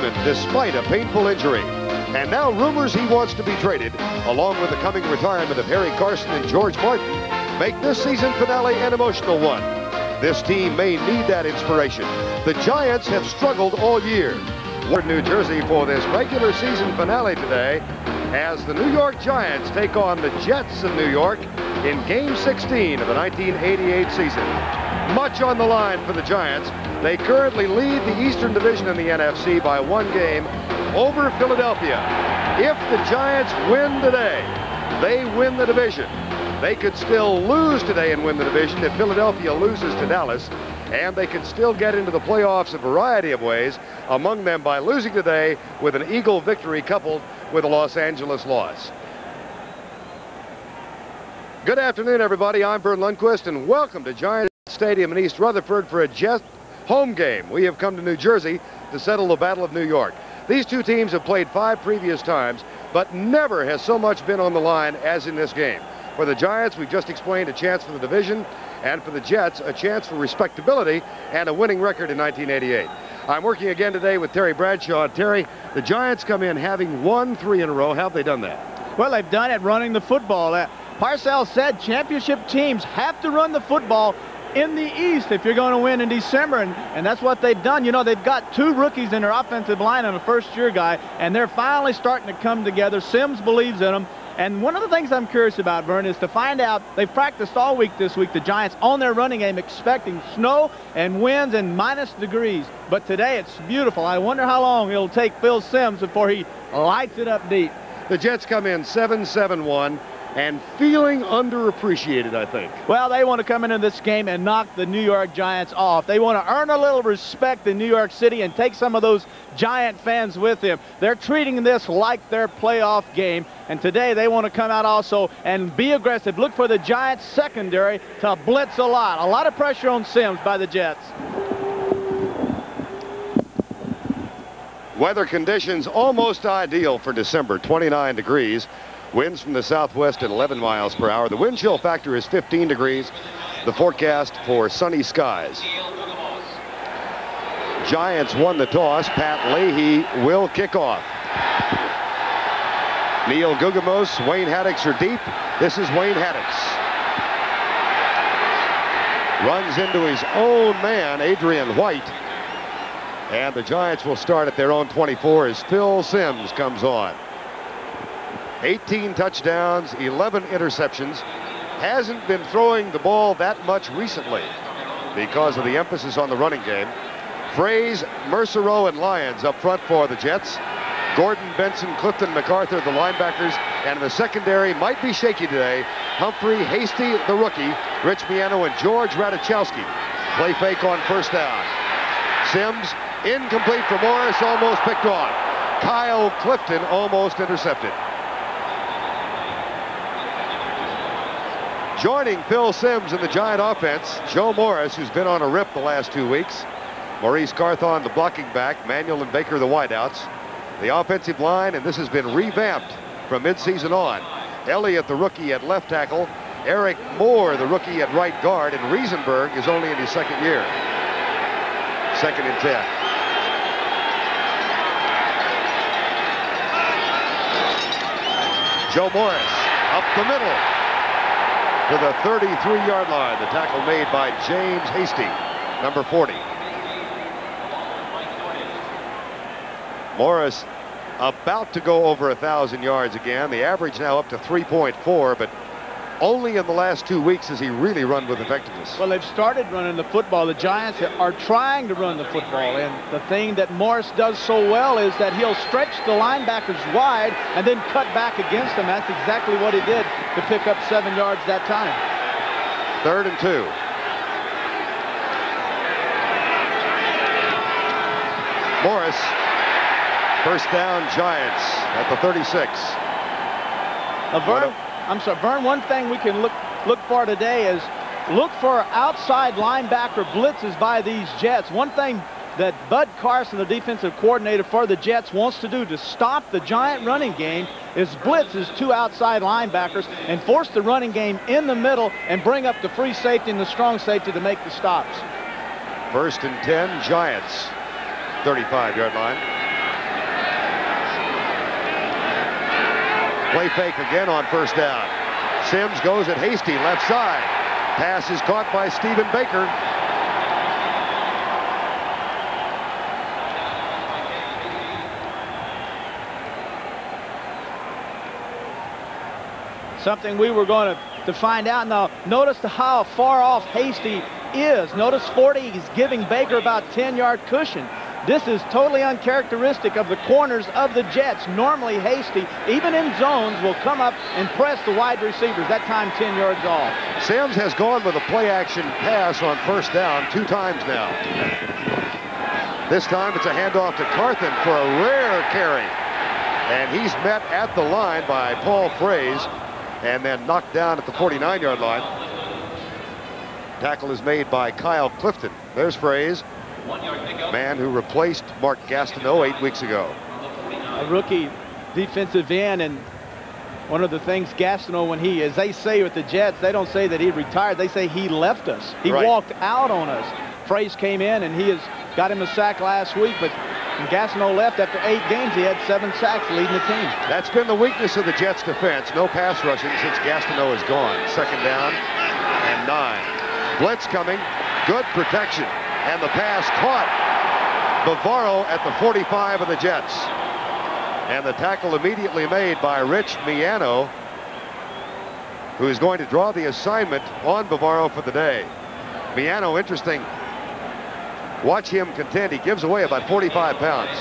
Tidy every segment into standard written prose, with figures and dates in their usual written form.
lineman despite a painful injury. And now rumors he wants to be traded, along with the coming retirement of Harry Carson and George Martin, make this season finale an emotional one. This team may need that inspiration. The Giants have struggled all year. We're in New Jersey for this regular season finale today, as the New York Giants take on the Jets in New York in Game 16 of the 1988 season. Much on the line for the Giants. They currently lead the Eastern Division in the NFC by 1 game over Philadelphia. If the Giants win today, they win the division. They could still lose today and win the division if Philadelphia loses to Dallas, and they could still get into the playoffs a variety of ways, among them by losing today with an Eagle victory coupled with a Los Angeles loss. Good afternoon, everybody. I'm Verne Lundquist, and welcome to Giants Stadium in East Rutherford for a Jets home game. We have come to New Jersey to settle the Battle of New York. These two teams have played 5 previous times, but never has so much been on the line as in this game. For the Giants, we've just explained a chance for the division, and for the Jets, a chance for respectability and a winning record in 1988. I'm working again today with Terry Bradshaw. Terry, the Giants come in having won 3 in a row. How have they done that? Well, they've done it running the football. Parcells said championship teams have to run the football in the East if you're going to win in December, and that's what they've done. You know, they've got 2 rookies in their offensive line and a first-year guy, and they're finally starting to come together. Sims believes in them. And one of the things I'm curious about, Verne, is to find out, they've practiced all week this week, the Giants, on their running game, expecting snow and winds and -degrees. But today it's beautiful. I wonder how long it'll take Phil Sims before he lights it up deep. The Jets come in 7-7-1 and feeling underappreciated, I think. Well, they want to come into this game and knock the New York Giants off. They want to earn a little respect in New York City and take some of those Giant fans with them. They're treating this like their playoff game, and today they want to come out also and be aggressive. Look for the Giants secondary to blitz a lot. A lot of pressure on Sims by the Jets. Weather conditions almost ideal for December, 29 degrees. Winds from the southwest at 11 miles per hour. The wind chill factor is 15 degrees. The forecast for sunny skies. Giants won the toss. Pat Leahy will kick off. Neil Gugamos, Wayne Haddix are deep. This is Wayne Haddix. Runs into his own man, Adrian White. And the Giants will start at their own 24 as Phil Sims comes on. 18 touchdowns, 11 interceptions. Hasn't been throwing the ball that much recently because of the emphasis on the running game. Fraze, Mercereau, and Lyons up front for the Jets. Gordon, Benson, Clifton, MacArthur, the linebackers. And in the secondary, might be shaky today, Humphrey, Hasty, the rookie, Rich Miano, and George Radachowski. Play fake on first down. Sims, incomplete for Morris, almost picked off. Kyle Clifton almost intercepted. Joining Phil Sims in the Giant offense, Joe Morris, who's been on a rip the last 2 weeks. Maurice Carthon, the blocking back. Manuel and Baker, the wideouts. The offensive line, and this has been revamped from midseason on. Elliott, the rookie, at left tackle. Eric Moore, the rookie, at right guard. And Riesenberg is only in his 2nd year. 2nd and 10. Joe Morris up the middle to the 33-yard line. The tackle made by James Hasty, number 40. Morris about to go over 1,000 yards again. The average now up to 3.4, but only in the last 2 weeks has he really run with effectiveness. Well, they've started running the football. The Giants are trying to run the football, and the thing that Morris does so well is that he'll stretch the linebackers wide and then cut back against them. That's exactly what he did to pick up 7 yards that time. 3rd and 2. Morris, first down, Giants at the 36. Verne, one thing we can look for today is look for outside linebacker blitzes by these Jets. One thing that Bud Carson, the defensive coordinator for the Jets, wants to do to stop the Giant running game is blitz his 2 outside linebackers and force the running game in the middle and bring up the free safety and the strong safety to make the stops. 1st and 10, Giants, 35-yard line. Play fake again on first down. Sims goes at Hasty, left side. Pass is caught by Stephen Baker. Something we were going to find out. Now, notice how far off Hasty is. Notice 40, he's giving Baker about 10-yard cushion. This is totally uncharacteristic of the corners of the Jets. Normally, Hasty, even in zones, will come up and press the wide receivers. That time, 10 yards off. Sims has gone with a play-action pass on first down 2 times now. This time, it's a handoff to Carthen for a rare carry. And he's met at the line by Paul Fraze, and then knocked down at the 49-yard line. Tackle is made by Kyle Clifton. There's Fraze, man who replaced Mark Gastineau 8 weeks ago. A rookie defensive end, and one of the things Gastineau, when he, as they say with the Jets, they don't say that he retired, they say he left us. He walked out on us. Fraze came in, and he has got him a sack last week, but when Gastineau left after 8 games, he had 7 sacks leading the team. That's been the weakness of the Jets defense. No pass rushing since Gastineau is gone. Second down and 9. Blitz coming. Good protection. And the pass caught. Bavaro at the 45 of the Jets. And the tackle immediately made by Rich Miano, who is going to draw the assignment on Bavaro for the day. Miano, interesting. Watch him contend. He gives away about 45 pounds.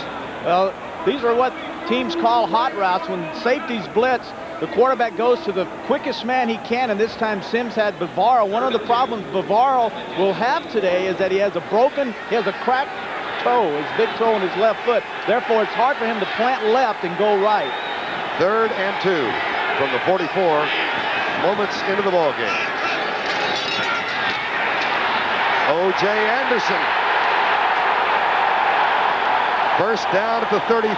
Well, these are what teams call hot routes. When safeties blitz, the quarterback goes to the quickest man he can, and this time Sims had Bavaro. One of the problems Bavaro will have today is that he has a cracked toe, his big toe in his left foot. Therefore, it's hard for him to plant left and go right. 3rd and 2 from the 44, moments into the ball game. O.J. Anderson. First down at the 33.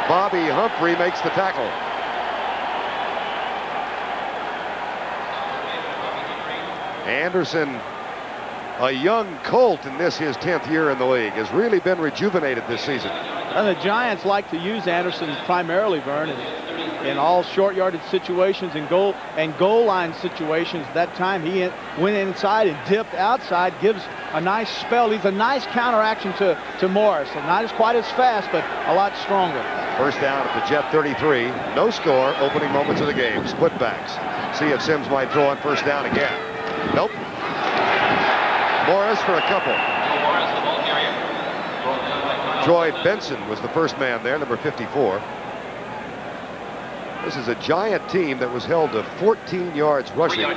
Bobby Humphrey makes the tackle. Anderson, a young Colt in this, his 10th year in the league, has really been rejuvenated this season. And the Giants like to use Anderson primarily, Verne, in all short yardage situations and goal line situations. That time he went inside and dipped outside, gives a nice spell. He's a nice counteraction to Morris. So not quite as fast, but a lot stronger. First down at the Jet 33. No score. Opening moments of the game. Split backs. See if Sims might throw on first down again. Nope. Morris for a couple. Troy Benson was the first man there, number 54. This is a Giant team that was held to 14 yards rushing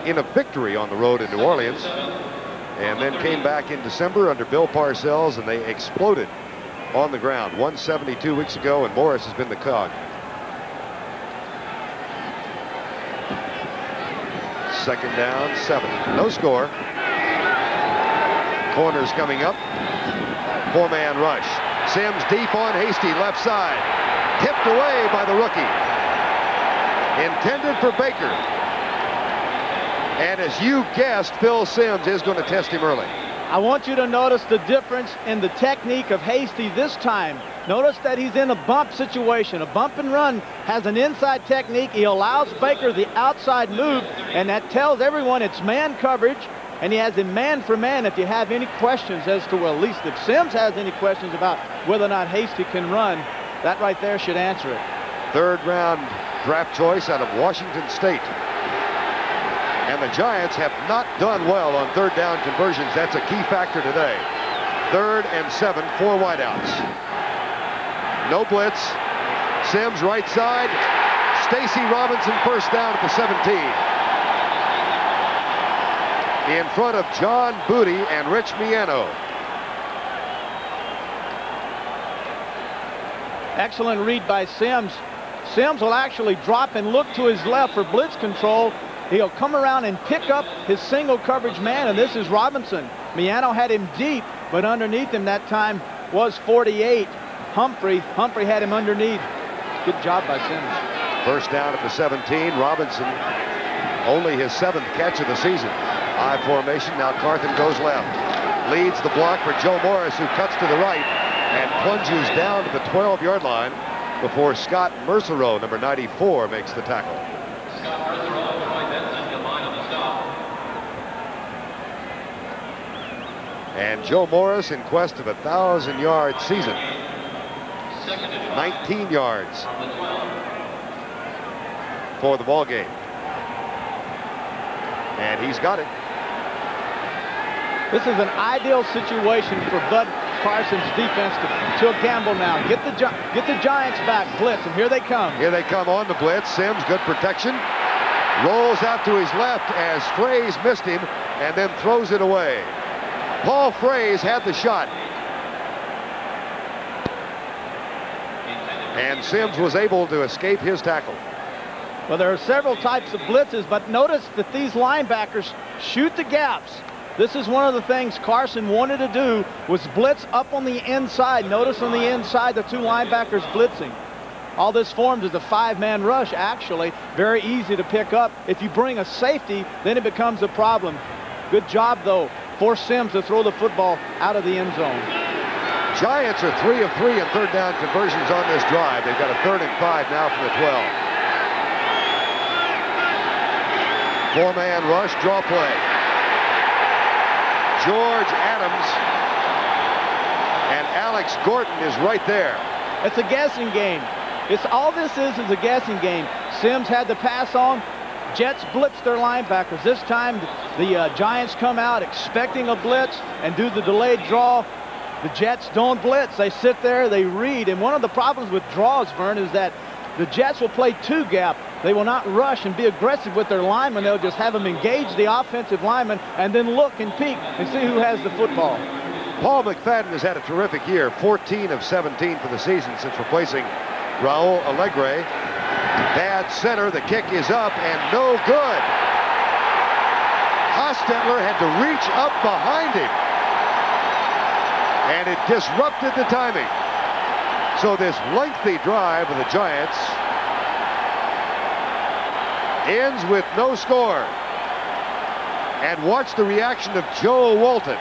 in a victory on the road in New Orleans, and then came back in December under Bill Parcells, and they exploded on the ground. 172 weeks ago, and Morris has been the cog. Second down, 7. No score. Corners coming up. 4-man rush. Sims deep on Hasty, left side. Tipped away by the rookie. Intended for Baker. And as you guessed, Phil Sims is going to test him early. I want you to notice the difference in the technique of Hasty this time. Notice that he's in a bump situation. A bump and run has an inside technique. He allows Baker the outside move, and that tells everyone it's man coverage, and he has him man for man. If you have any questions as to, well, at least if Sims has any questions about whether or not Hasty can run, that right there should answer it. 3rd round draft choice out of Washington State. And the Giants have not done well on 3rd down conversions. That's a key factor today. 3rd and 7, 4 wideouts. No blitz. Sims right side. Stacy Robinson first down at the 17. In front of John Booty and Rich Miano. Excellent read by Sims. Sims will actually drop and look to his left for blitz control. He'll come around and pick up his single coverage man, and this is Robinson. Miano had him deep, but underneath him that time was 48. Humphrey had him underneath. Good job by Sims. First down at the 17. Robinson, only his 7th catch of the season. I formation. Now Carthen goes left. Leads the block for Joe Morris, who cuts to the right and plunges down to the 12-yard line. before Scott Mercereau, number 94, makes the tackle. And Joe Morris in quest of a 1,000-yard season. 19 yards for the ball game. And he's got it. This is an ideal situation for Bud Carson's defense to gamble now. Get the Giants back, blitz, and here they come. Here they come on the blitz. Sims, good protection. Rolls out to his left as Fraze missed him and then throws it away. Paul Fraze had the shot. And Sims was able to escape his tackle. Well, there are several types of blitzes, but notice that these linebackers shoot the gaps. This is one of the things Carson wanted to do, was blitz up on the inside. Notice on the inside, the two linebackers blitzing. All this forms is a five-man rush, actually. Very easy to pick up. If you bring a safety, then it becomes a problem. Good job, though, for Sims to throw the football out of the end zone. Giants are 3 of 3 in third down conversions on this drive. They've got a 3rd and 5 now from the 12. Four-man rush, draw play. George Adams and Alex Gordon is right there. It's a guessing game. All this is a guessing game. Sims had the pass on. Jets blitz their linebackers. This time the Giants come out expecting a blitz and do the delayed draw. The Jets don't blitz. They sit there, they read. And one of the problems with draws, Verne, is that the Jets will play two gap. They will not rush and be aggressive with their linemen. They'll just have them engage the offensive lineman and then look and peek and see who has the football. Paul McFadden has had a terrific year, 14 of 17 for the season since replacing Raul Alegre. Bad center, the kick is up and no good. Hostetler had to reach up behind him, and it disrupted the timing. So this lengthy drive of the Giants ends with no score. And watch the reaction of Joe Walton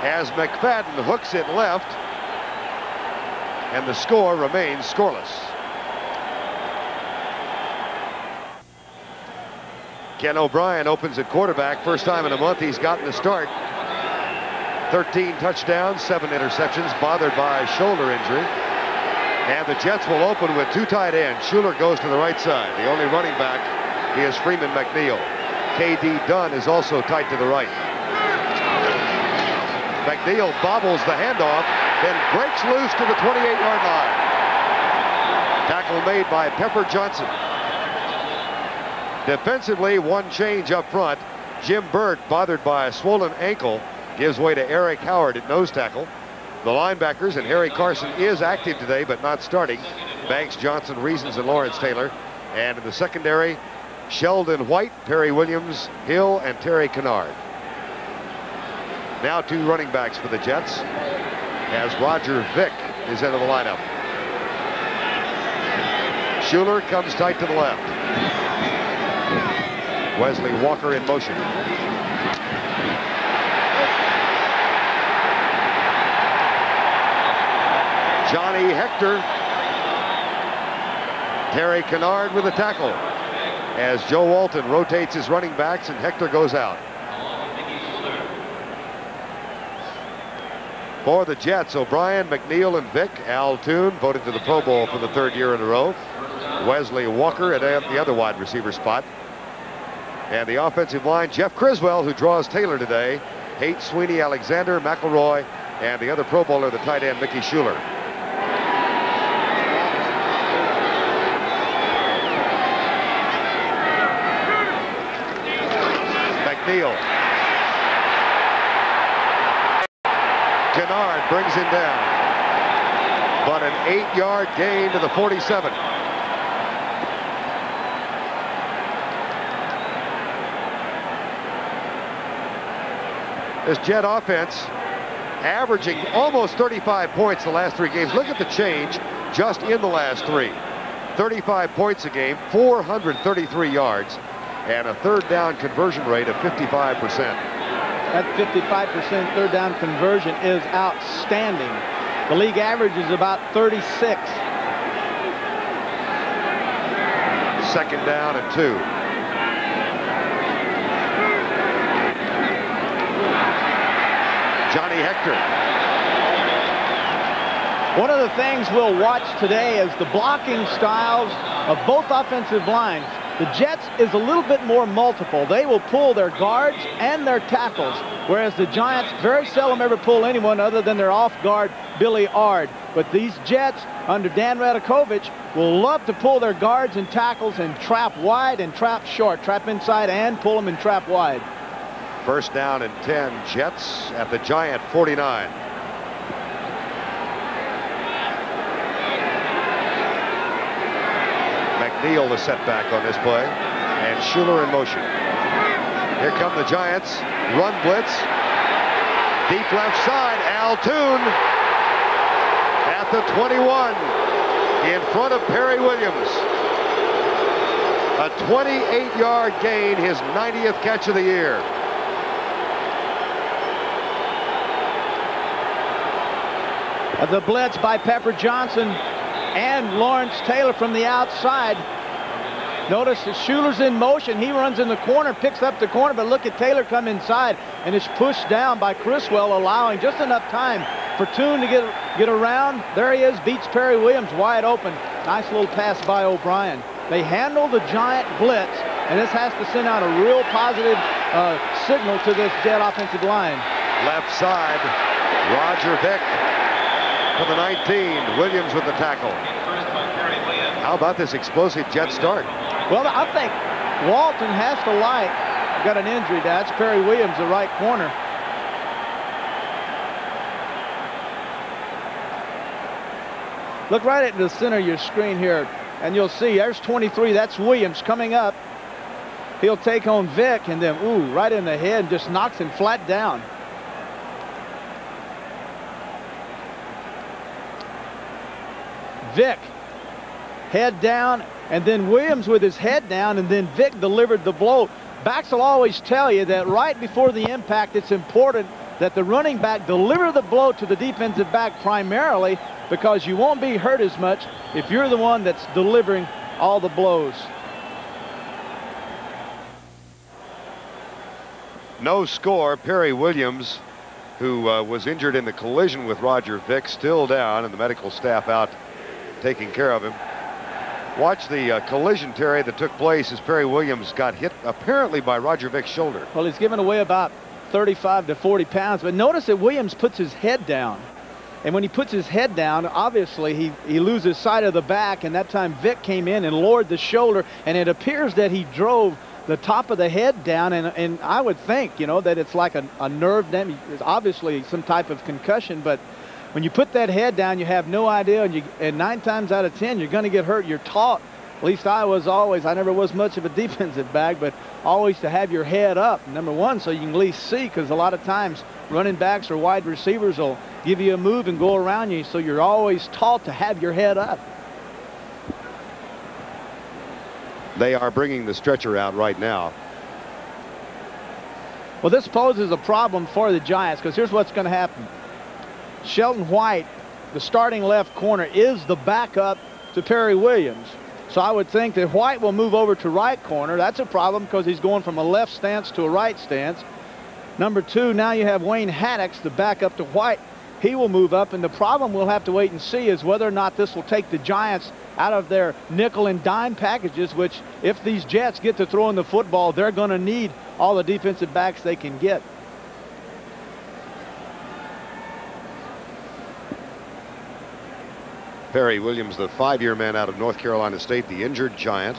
as McFadden hooks it left, and the score remains scoreless. Ken O'Brien opens at quarterback. First time in a month he's gotten a start. 13 touchdowns, 7 interceptions, bothered by a shoulder injury. And the Jets will open with two tight ends. Schuler goes to the right side. The only running back is Freeman McNeil. K.D. Dunn is also tight to the right. McNeil bobbles the handoff, then breaks loose to the 28-yard line. Tackle made by Pepper Johnson. Defensively, one change up front. Jim Burt, bothered by a swollen ankle, gives way to Eric Howard at nose tackle. The linebackers, and Harry Carson is active today but not starting. Banks, Johnson, Reasons, and Lawrence Taylor. And in the secondary, Sheldon White, Perry Williams, Hill, and Terry Kennard. Now two running backs for the Jets as Roger Vick is into the lineup. Schuler comes tight to the left. Wesley Walker in motion. Johnny Hector. Terry Kennard with a tackle as Joe Walton rotates his running backs and Hector goes out. For the Jets, O'Brien, McNeil, and Vick. Al Toon voted to the Pro Bowl for the 3rd year in a row. Wesley Walker at the other wide receiver spot. And the offensive line, Jeff Criswell, who draws Taylor today. Haight, Sweeney, Alexander, McElroy, and the other Pro Bowler, the tight end, Mickey Schuler. McNeil. Kennard brings him down, but an 8-yard gain to the 47. This Jet offense averaging almost 35 points the last 3 games. Look at the change just in the last 3. 35 points a game, 433 yards, and a 3rd down conversion rate of 55%. That 55% 3rd down conversion is outstanding. The league average is about 36. 2nd down and 2. Johnny Hector. One of the things we'll watch today is the blocking styles of both offensive lines. The Jets is a little bit more multiple. They will pull their guards and their tackles, whereas the Giants very seldom ever pull anyone other than their off-guard Billy Ard. But these Jets, under Dan Radakovich, will love to pull their guards and tackles and trap wide and trap short, trap inside and pull them and trap wide. 1st down and 10, Jets at the Giant 49. McNeil the setback on this play, and Schuler in motion. Here come the Giants. Run blitz. Deep left side. Al Toon at the 21 in front of Perry Williams. A 28-yard gain, his 90th catch of the year. The blitz by Pepper Johnson and Lawrence Taylor from the outside. Notice that Schuler's in motion. He runs in the corner, picks up the corner, but look at Taylor come inside and is pushed down by Criswell, allowing just enough time for Toon to get around. There he is, beats Perry Williams wide open. Nice little pass by O'Brien. They handle the Giant blitz, and this has to send out a real positive signal to this Jet offensive line. Left side, Roger Vick for the 19. Williams with the tackle. How about this explosive Jet start? Well, I think Walton has to got an injury. That's Perry Williams, the right corner. Look right at the center of your screen here, and you'll see there's 23. That's Williams coming up. He'll take on Vick, and then, ooh, right in the head, just knocks him flat down. Vick, head down, and then Williams with his head down, and then Vick delivered the blow. Backs will always tell you that right before the impact, it's important that the running back deliver the blow to the defensive back primarily, because you won't be hurt as much if you're the one that's delivering all the blows. No score. Perry Williams, who was injured in the collision with Roger Vick, still down, and the medical staff out taking care of him. Watch the collision, Terry, that took place as Perry Williams got hit apparently by Roger Vick's shoulder. Well, he's given away about 35 to 40 pounds, but notice that Williams puts his head down. And when he puts his head down, obviously he loses sight of the back, and that time Vick came in and lowered the shoulder, and it appears that he drove the top of the head down, and I would think, you know, that it's like a nerve damage. It's obviously some type of concussion, but when you put that head down, you have no idea, and 9 times out of 10, you're going to get hurt. You're taught, at least I never was much of a defensive back, but always to have your head up, number one, so you can at least see, because a lot of times running backs or wide receivers will give you a move and go around you, so you're always taught to have your head up. They are bringing the stretcher out right now. Well, this poses a problem for the Giants, because here's what's going to happen. Shelton White, the starting left corner, is the backup to Perry Williams. So I would think that White will move over to right corner. That's a problem because he's going from a left stance to a right stance. Number 2, now you have Wayne Haddix, the backup to White. He will move up, and the problem we'll have to wait and see is whether or not this will take the Giants out of their nickel and dime packages, which if these Jets get to throwing the football, they're going to need all the defensive backs they can get. Perry Williams, the 5-year man out of North Carolina State, the injured Giant,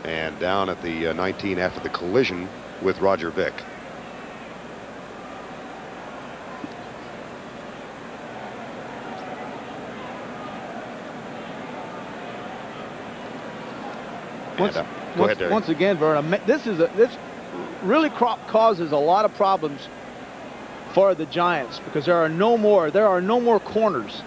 and down at the 19 after the collision with Roger Vick. Once again, Verne, this really causes a lot of problems for the Giants, because there are no more corners.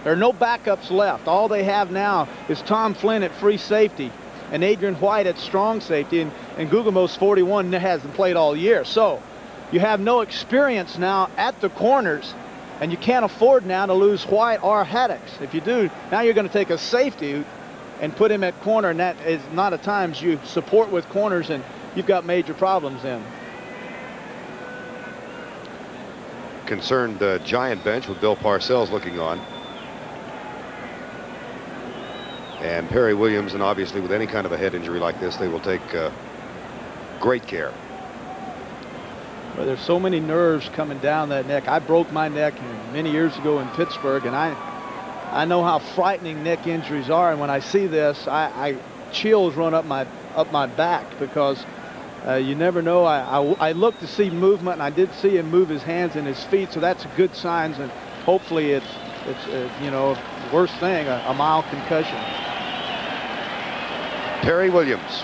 There are no backups left. All they have now is Tom Flynn at free safety and Adrian White at strong safety, and Guggemos 41 hasn't played all year. So you have no experience now at the corners, and you can't afford now to lose White or Haddix. If you do, now you're going to take a safety and put him at corner, and that is not at times you support with corners and you've got major problems then. Concerned Giant bench with Bill Parcells looking on. And Perry Williams, and obviously with any kind of a head injury like this, they will take great care. Well, there's so many nerves coming down that neck. I broke my neck many years ago in Pittsburgh, and I know how frightening neck injuries are. And when I see this, I chills run up my back, because you never know. I look to see movement, and I did see him move his hands and his feet, so that's a good sign. And hopefully it's you know, worst thing, a mild concussion. Perry Williams.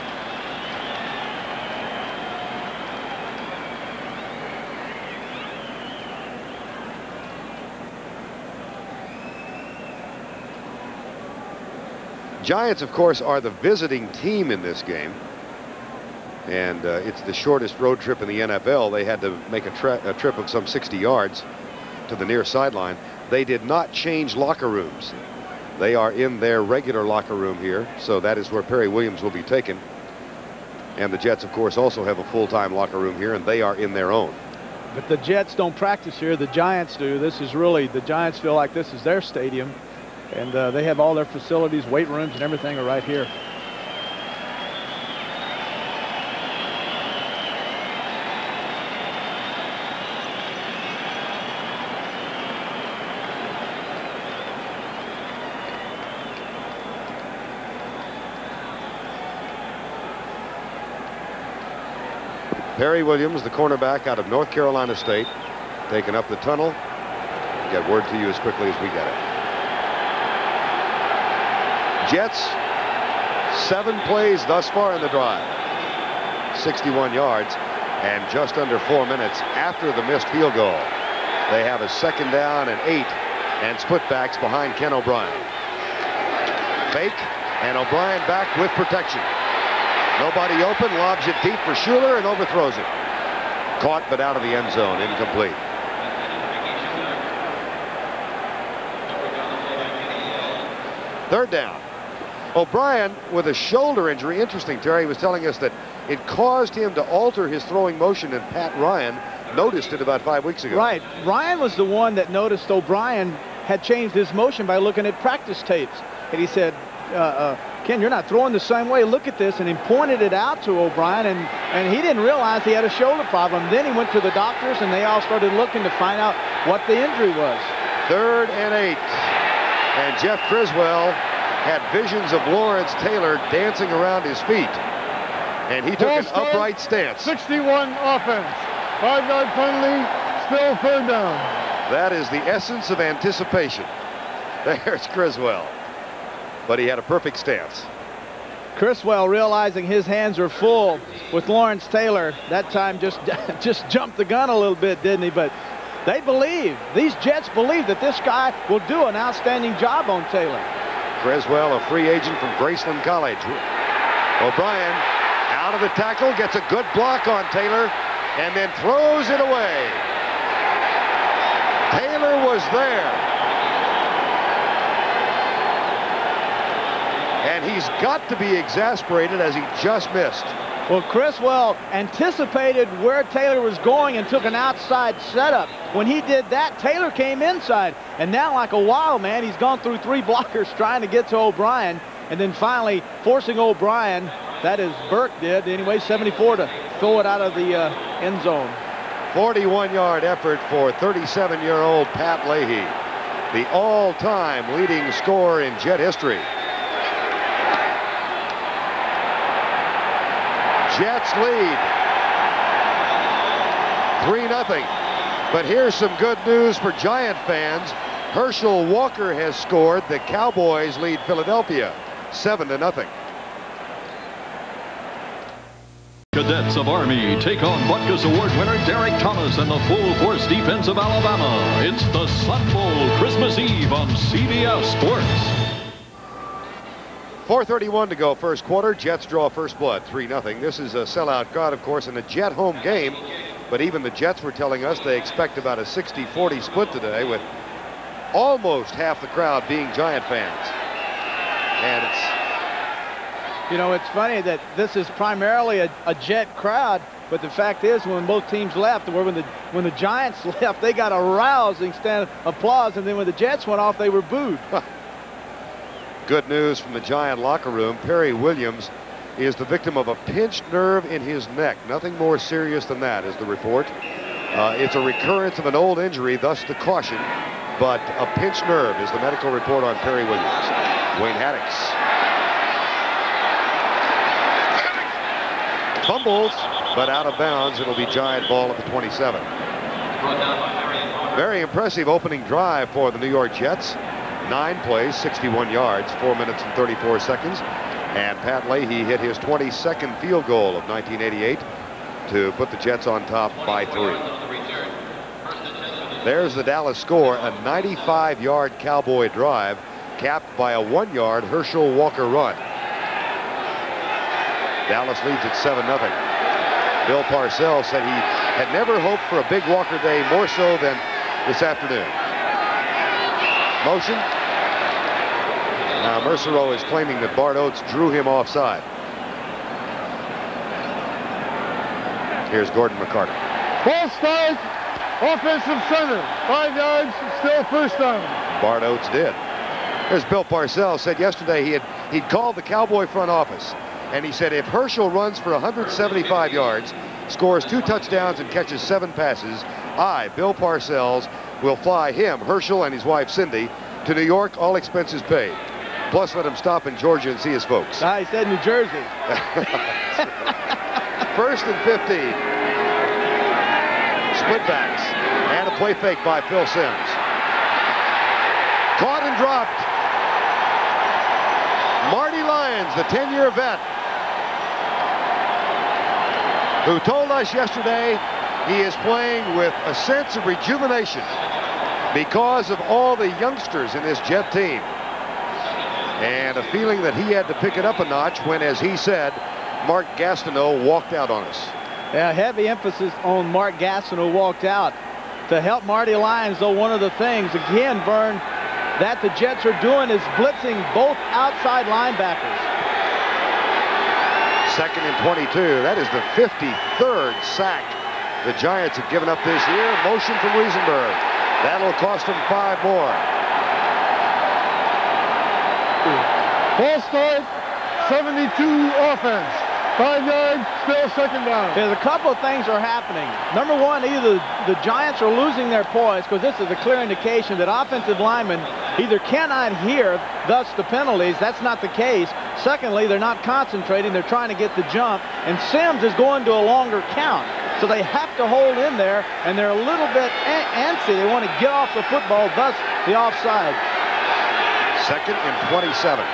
Giants, of course, are the visiting team in this game. And it's the shortest road trip in the NFL. They had to make a trip of some 60 yards to the near sideline. They did not change locker rooms. They are in their regular locker room here, so that is where Perry Williams will be taken. And the Jets, of course, also have a full-time locker room here, and they are in their own. But the Jets don't practice here. The Giants do. This is really, the Giants feel like this is their stadium, and they have all their facilities, weight rooms, and everything are right here. Perry Williams, the cornerback out of North Carolina State, taking up the tunnel. Get word to you as quickly as we get it. Jets, 7 plays thus far in the drive. 61 yards, and just under 4 minutes after the missed field goal. They have a 2nd down and 8, and split backs behind Ken O'Brien. Fake, and O'Brien back with protection. Nobody open, lobs it deep for Schuler and overthrows it. Caught but out of the end zone, incomplete. Third down. O'Brien with a shoulder injury. Interesting, Terry was telling us that it caused him to alter his throwing motion, and Pat Ryan noticed it about 5 weeks ago. Right. Ryan was the one that noticed O'Brien had changed his motion by looking at practice tapes. And he said, Ken, you're not throwing the same way. Look at this. And he pointed it out to O'Brien, and he didn't realize he had a shoulder problem. Then he went to the doctors, and they all started looking to find out what the injury was. 3rd and 8. And Jeff Criswell had visions of Lawrence Taylor dancing around his feet. And he took an upright stance. 61 offense. 5-yard penalty. Still 3rd down. That is the essence of anticipation. There's Criswell. But he had a perfect stance. Criswell, realizing his hands are full with Lawrence Taylor, that time just jumped the gun a little bit, didn't he? But they believe, these Jets believe, that this guy will do an outstanding job on Taylor. Criswell, a free agent from Graceland College. O'Brien out of the tackle, gets a good block on Taylor, and then throws it away. Taylor was there. And he's got to be exasperated as he just missed. Well, Criswell anticipated where Taylor was going and took an outside setup. When he did that, Taylor came inside. And now, like a wild man, he's gone through 3 blockers trying to get to O'Brien. And then finally forcing O'Brien, that is Burke did, anyway, 74, to throw it out of the end zone. 41-yard effort for 37-year-old Pat Leahy, the all-time leading scorer in Jet history. Jets lead 3-0. But here's some good news for Giant fans. Herschel Walker has scored. The Cowboys lead Philadelphia 7-0. Cadets of Army take on Butkus Award winner Derek Thomas and the full force defense of Alabama. It's the Sun Bowl Christmas Eve on CBS Sports. 4:31 to go, first quarter. Jets draw first blood, 3-0. This is a sellout crowd, of course, in a Jet home game. But even the Jets were telling us they expect about a 60-40 split today, with almost half the crowd being Giant fans. And it's You know, it's funny that this is primarily a Jet crowd, but the fact is, when both teams left, or when the Giants left, they got a rousing stand applause, and then when the Jets went off, they were booed. Good news from the Giant locker room. Perry Williams is the victim of a pinched nerve in his neck. Nothing more serious than that is the report. It's a recurrence of an old injury, thus the caution, but a pinched nerve is the medical report on Perry Williams. Wayne Haddix fumbles, but out of bounds. It'll be Giant ball at the 27. Very impressive opening drive for the New York Jets. 9 plays, 61 yards, 4 minutes and 34 seconds. And Pat Leahy hit his 22nd field goal of 1988 to put the Jets on top by 3. There's the Dallas score, a 95-yard Cowboy drive, capped by a 1-yard Herschel Walker run. Dallas leads at 7-0. Bill Parcells said he had never hoped for a big Walker day more so than this afternoon. Motion. Now Mercereau is claiming that Bart Oates drew him offside. Here's Gordon McCarter. Ball start, offensive center, 5 yards, still first down. Bart Oates did. As Bill Parcells said yesterday, he'd called the Cowboy front office, and he said if Herschel runs for 175 yards, scores 2 touchdowns and catches 7 passes, I, Bill Parcells, will fly him, Herschel, and his wife Cindy to New York, all expenses paid. Plus let him stop in Georgia and see his folks. He said New Jersey. First and 15. Splitbacks and a play fake by Phil Simms. Caught and dropped. Marty Lyons, the 10-year vet, who told us yesterday he is playing with a sense of rejuvenation because of all the youngsters in this Jet team. And a feeling that he had to pick it up a notch when, as he said, Mark Gastineau walked out on us. Yeah, heavy emphasis on Mark Gastineau walked out. To help Marty Lyons, though, one of the things, again, Verne, that the Jets are doing is blitzing both outside linebackers. 2nd and 22. That is the 53rd sack the Giants have given up this year. Motion from Riesenberg. That'll cost them 5 more. Ball start, 72 offense. 5 yards, still second down. There's a couple of things are happening. Number one, either the Giants are losing their poise, because this is a clear indication that offensive linemen either cannot hear, thus the penalties. That's not the case. Secondly, they're not concentrating. They're trying to get the jump. And Simms is going to a longer count. So they have to hold in there, and they're a little bit antsy. They want to get off the football, thus the offside. 2nd and 27.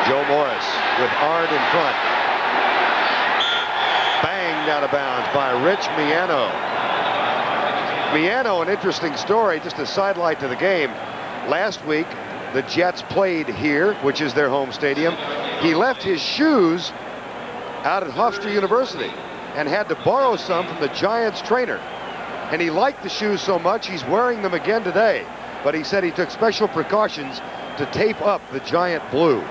Joe Morris with Ard in front. Banged out of bounds by Rich Miano. Miano, an interesting story, just a sidelight to the game. Last week, the Jets played here, which is their home stadium. He left his shoes out at Hofstra University and had to borrow some from the Giants trainer. And he liked the shoes so much, he's wearing them again today. But he said he took special precautions to tape up the Giant blue.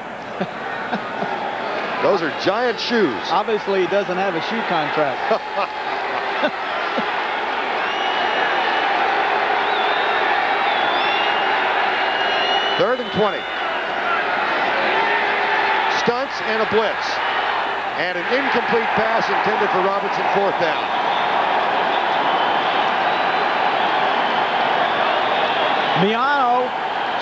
Those are Giant shoes. Obviously, he doesn't have a shoe contract. 3rd and 20. Stunts and a blitz. And an incomplete pass intended for Robinson, 4th down. Miano,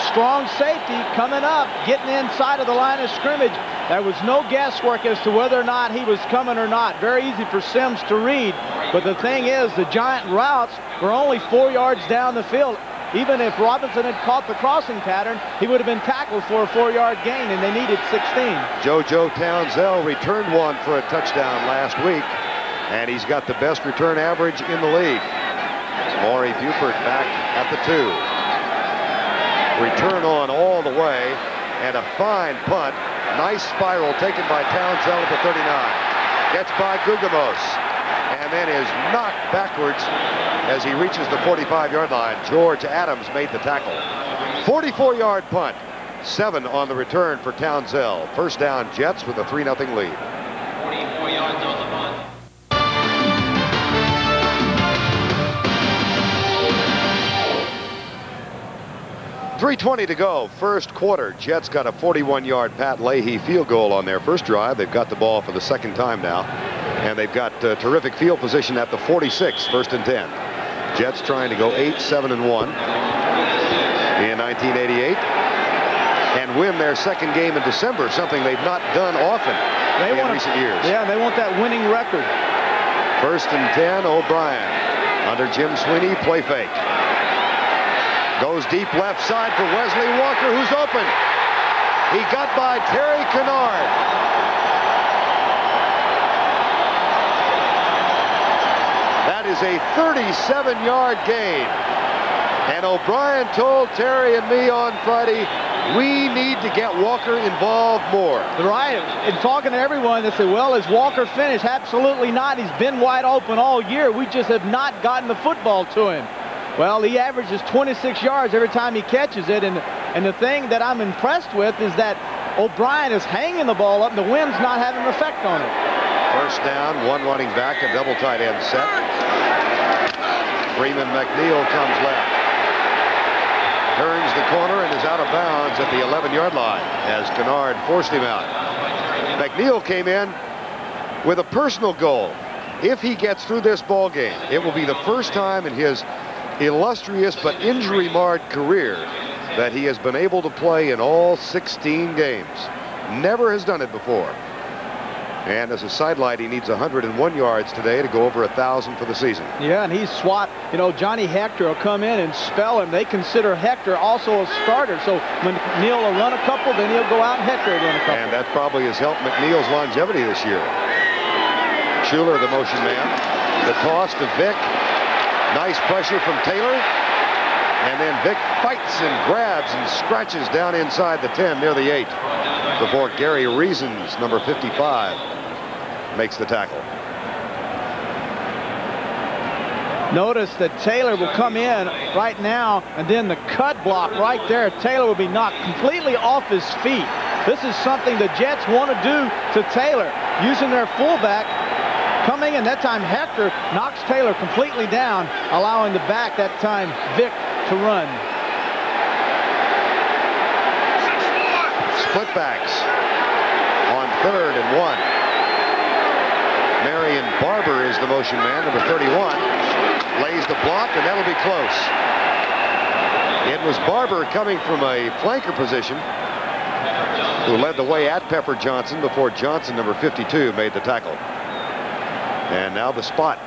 strong safety coming up, getting inside of the line of scrimmage. There was no guesswork as to whether or not he was coming or not. Very easy for Simms to read. But the thing is, the Giant routes were only 4 yards down the field. Even if Robinson had caught the crossing pattern, he would have been tackled for a 4-yard gain, and they needed 16. JoJo Townsell returned one for a touchdown last week, and he's got the best return average in the league. Maury Buford back at the 2. Return on all the way, and a fine punt. Nice spiral taken by Townsell at the 39. Gets by Gugamos, and then is knocked backwards as he reaches the 45-yard line. George Adams made the tackle. 44-yard punt. 7 on the return for Townsell. First down, Jets with a 3-0 lead. 44 yards on the punt. 3:20 to go, first quarter. Jets got a 41-yard Pat Leahy field goal on their first drive. They've got the ball for the second time now, and they've got terrific field position at the 46, first and 10. Jets trying to go 8-7-1 in 1988 and win their second game in December, something they've not done often in recent years. Yeah, they want that winning record. First and 10, O'Brien under Jim Sweeney, play fake. Goes deep left side for Wesley Walker, who's open. He got by Terry Kennard. That is a 37-yard gain. And O'Brien told Terry and me on Friday, we need to get Walker involved more. Right. And talking to everyone, they say, well, is Walker finished? Absolutely not. He's been wide open all year. We just have not gotten the football to him. Well, he averages 26 yards every time he catches it. And the thing that I'm impressed with is that O'Brien is hanging the ball up and the wind's not having an effect on it. First down, one running back, a double tight end set. Freeman McNeil comes left. Turns the corner and is out of bounds at the 11-yard line as Kennard forced him out. McNeil came in with a personal goal. If he gets through this ball game, it will be the first time in his illustrious but injury-marred career that he has been able to play in all 16 games. Never has done it before. And as a sidelight, he needs 101 yards today to go over 1,000 for the season. Yeah, and he's swat. You know, Johnny Hector will come in and spell him. They consider Hector also a starter. So McNeil will run a couple, then he'll go out and Hector will run a couple. And that probably has helped McNeil's longevity this year. Schuler, the motion man. The toss to Vick. Nice pressure from Taylor. And then Vick fights and grabs and scratches down inside the 10 near the 8 before Gary Reasons, number 55, makes the tackle. Notice that Taylor will come in right now, and then the cut block right there. Taylor will be knocked completely off his feet. This is something the Jets want to do to Taylor, using their fullback. Coming in that time, Hector knocks Taylor completely down, allowing the back that time, Vick, to run. Split backs on 3rd and 1. Marion Barber is the motion man, number 31. Lays the block, and that'll be close. It was Barber coming from a flanker position who led the way at Pepper Johnson before Johnson, number 52, made the tackle. And now the spot.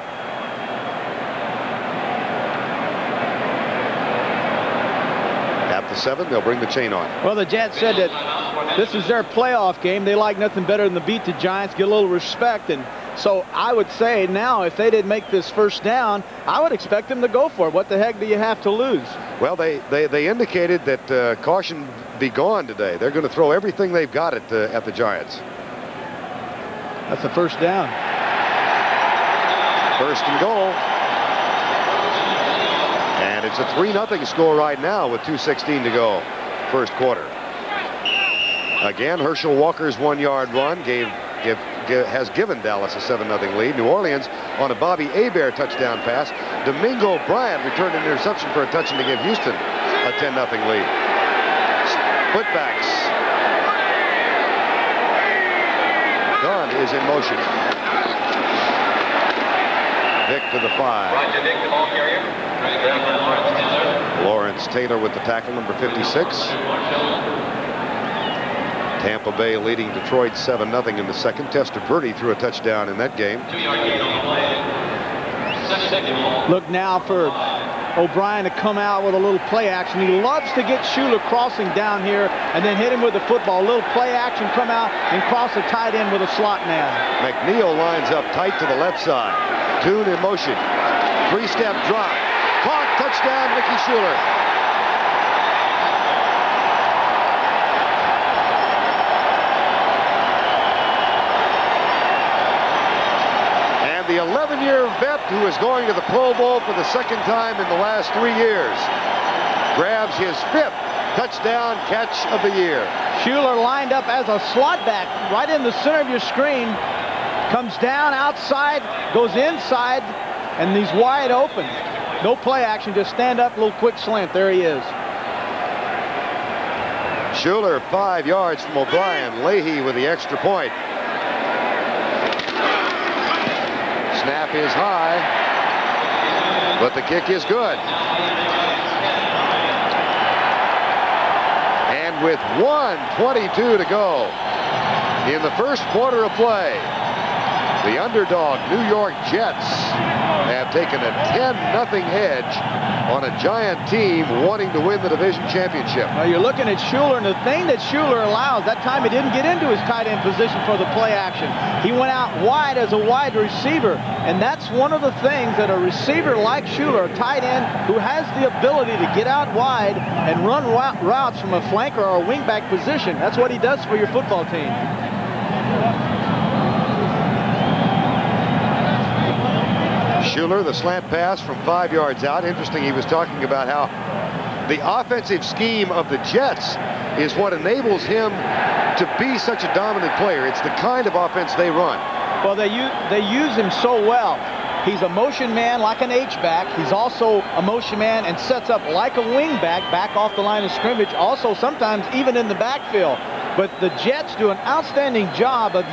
At the 7, they'll bring the chain on. Well, the Jets said that this is their playoff game. They like nothing better than to beat the Giants, get a little respect. And so I would say now, if they didn't make this first down, I would expect them to go for it. What the heck do you have to lose? Well, they indicated that caution be gone today. They're going to throw everything they've got at the Giants. That's the first down. First and goal. And it's a 3-0 score right now with 2:16 to go, first quarter. Again, Herschel Walker's 1-yard run has given Dallas a 7-0 lead. New Orleans on a Bobby Hebert touchdown pass. Domingo Bryant returned an interception for a touchdown to give Houston a 10-0 lead. Putbacks. Dunn is in motion. Vick to the 5. Lawrence Taylor with the tackle, number 56. Tampa Bay leading Detroit 7-0 in the second. Testaverde threw a touchdown in that game. Look now for O'Brien to come out with a little play action. He loves to get Schuler crossing down here and then hit him with the football. A little play action, come out and cross the tight end with a slot man. McNeil lines up tight to the left side. Toon in motion. 3-step drop. Caught, touchdown, Mickey Schuler. And the 11-year vet who is going to the Pro Bowl for the second time in the last 3 years grabs his 5th touchdown catch of the year. Schuler lined up as a slot back right in the center of your screen. Comes down outside, goes inside, and he's wide open. No play action, just stand up, little quick slant. There he is. Schuler 5 yards from O'Brien. Leahy with the extra point. Snap is high, but the kick is good. And with 1:22 to go in the first quarter of play, the underdog New York Jets have taken a 10-0 edge on a Giant team wanting to win the division championship. Now you're looking at Schuler, and the thing that Schuler allows, that time he didn't get into his tight end position for the play action. He went out wide as a wide receiver, and that's one of the things that a receiver like Schuler, a tight end who has the ability to get out wide and run routes from a flanker or a wingback position. That's what he does for your football team. Schuler, the slant pass from 5 yards out. Interesting, he was talking about how the offensive scheme of the Jets is what enables him to be such a dominant player. It's the kind of offense they run. Well, they use him so well. He's a motion man like an H-back. He's also a motion man and sets up like a wingback back off the line of scrimmage. Also, sometimes even in the backfield. But the Jets do an outstanding job of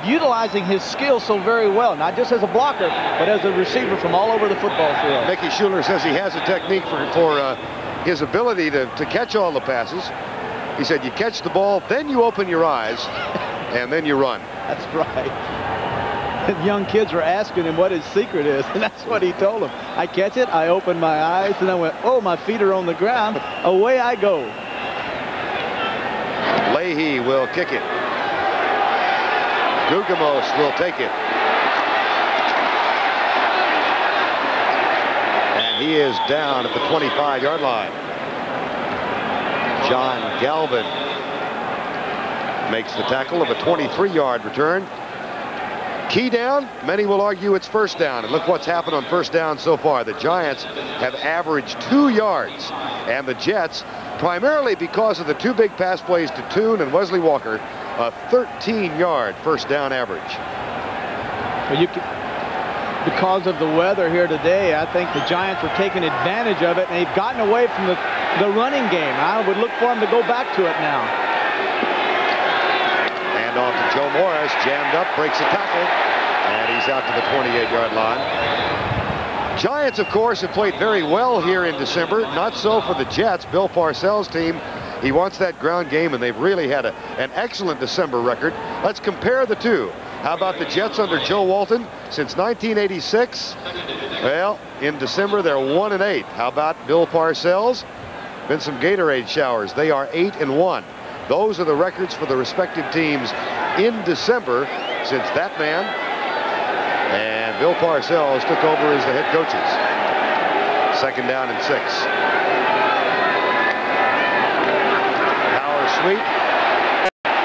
utilizing his skills so very well, not just as a blocker, but as a receiver from all over the football field. Mickey Schuler says he has a technique for his ability to catch all the passes. He said you catch the ball, then you open your eyes, and then you run. That's right. And young kids were asking him what his secret is, and that's what he told them. I catch it, I open my eyes, and I went, oh, my feet are on the ground, away I go. Leahy will kick it. Guggemos will take it. And he is down at the 25-yard line. John Galvin makes the tackle of a 23-yard return. Key down, many will argue it's first down. And look what's happened on first down so far. The Giants have averaged 2 yards, and the Jets, primarily because of the 2 big pass plays to Toon and Wesley Walker, a 13-yard first down average. Well, because of the weather here today, I think the Giants are taking advantage of it, and they've gotten away from the running game. I would look for them to go back to it now. And off to Joe Morris, jammed up, breaks a tackle, and he's out to the 28-yard line. Giants, of course, have played very well here in December. Not so for the Jets. Bill Parcells' team, he wants that ground game, and they've really had an excellent December record. Let's compare the two. How about the Jets under Joe Walton? Since 1986, well, in December, they're 1-8. How about Bill Parcells? Been some Gatorade showers. They are 8-1. Those are the records for the respective teams in December since that man and Bill Parcells took over as the head coaches. Second down and 6. Power sweep.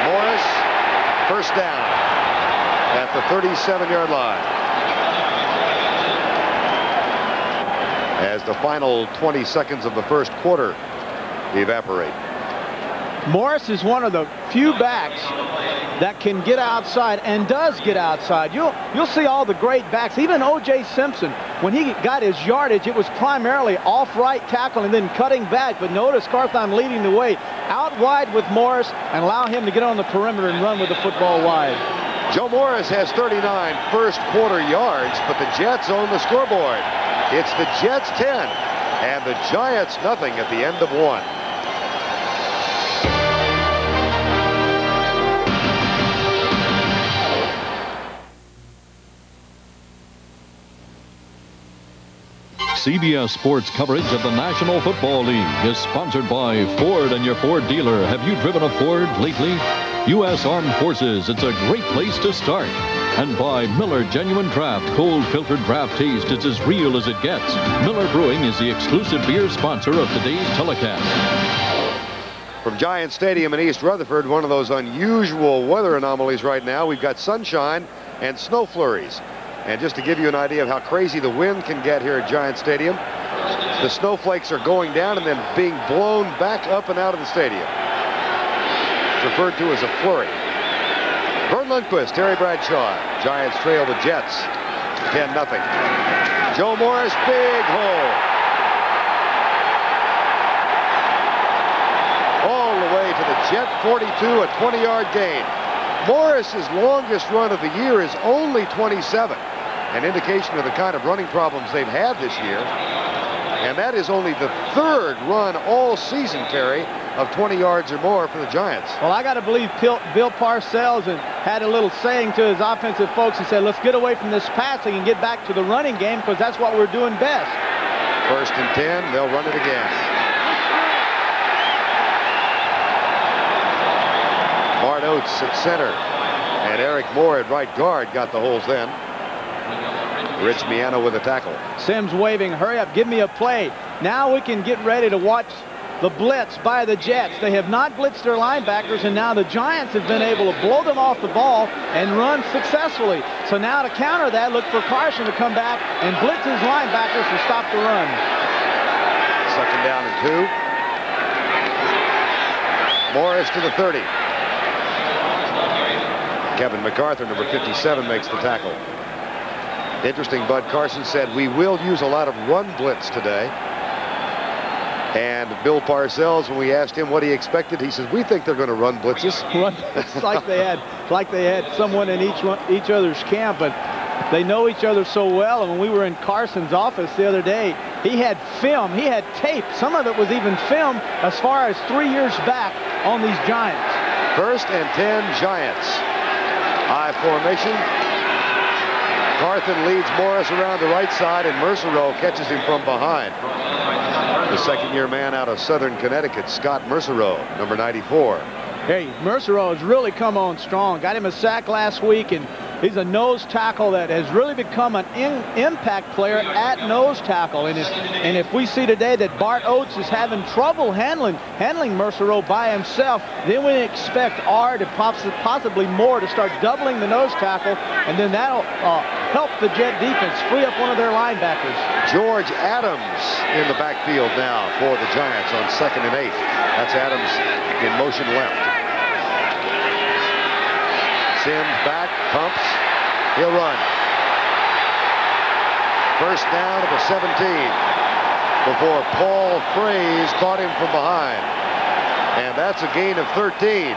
Morris, first down at the 37-yard line. As the final 20 seconds of the first quarter evaporate. Morris is one of the few backs that can get outside and does get outside. You'll see all the great backs, even O.J. Simpson, when he got his yardage, it was primarily off right tackle and then cutting back. But notice Carthon leading the way out wide with Morris and allow him to get on the perimeter and run with the football wide. Joe Morris has 39 first quarter yards, but the Jets own the scoreboard. It's the Jets 10 and the Giants nothing at the end of 1. CBS Sports coverage of the National Football League is sponsored by Ford and your Ford dealer. Have you driven a Ford lately? U.S. Armed Forces, it's a great place to start. And by Miller Genuine Draft, cold filtered draft taste. It's as real as it gets. Miller Brewing is the exclusive beer sponsor of today's telecast. From Giant Stadium in East Rutherford, one of those unusual weather anomalies right now. We've got sunshine and snow flurries. And just to give you an idea of how crazy the wind can get here at Giant Stadium, the snowflakes are going down and then being blown back up and out of the stadium. It's referred to as a flurry. Verne Lundquist, Terry Bradshaw. Giants trail the Jets 10-0. Joe Morris, big hole. All the way to the Jet 42, a 20-yard gain. Morris's longest run of the year is only 27, an indication of the kind of running problems they've had this year. And that is only the third run all season, Terry, of 20 yards or more for the Giants. Well, I got to believe Bill Parcells had a little saying to his offensive folks. He said, let's get away from this passing and get back to the running game because that's what we're doing best. 1st and 10, they'll run it again. Bart Oates at center, and Eric Moore at right guard got the holes then. Rich Miano with a tackle. Sims waving, hurry up, give me a play. Now we can get ready to watch the blitz by the Jets. They have not blitzed their linebackers, and now the Giants have been able to blow them off the ball and run successfully. So now to counter that, look for Carson to come back and blitz his linebackers to stop the run. 2nd down and 2. Morris to the 30. Kevin MacArthur, number 57, makes the tackle. Interesting, Bud Carson said, we will use a lot of run blitz today. And Bill Parcells, when we asked him what he expected, he says, we think they're going to run blitzes. It's like they had someone in each other's camp, but they know each other so well. And when we were in Carson's office the other day, he had film, he had tape. Some of it was even film as far as 3 years back on these Giants. 1st and 10 Giants. High formation. Carthen leads Morris around the right side, and Mercereau catches him from behind. The second-year man out of Southern Connecticut, Scott Mercereau, number 94. Hey, Mercereau has really come on strong. Got him a sack last week, and he's a nose tackle that has really become an impact player at nose tackle. And if we see today that Bart Oates is having trouble handling Mercereau by himself, then we expect Ard and possibly more to start doubling the nose tackle, and then that'll help the Jet defense free up one of their linebackers. George Adams in the backfield now for the Giants on 2nd and 8. That's Adams in motion left. Sims back, pumps, he'll run. 1st down at the 17 before Paul Fraze caught him from behind. And that's a gain of 13.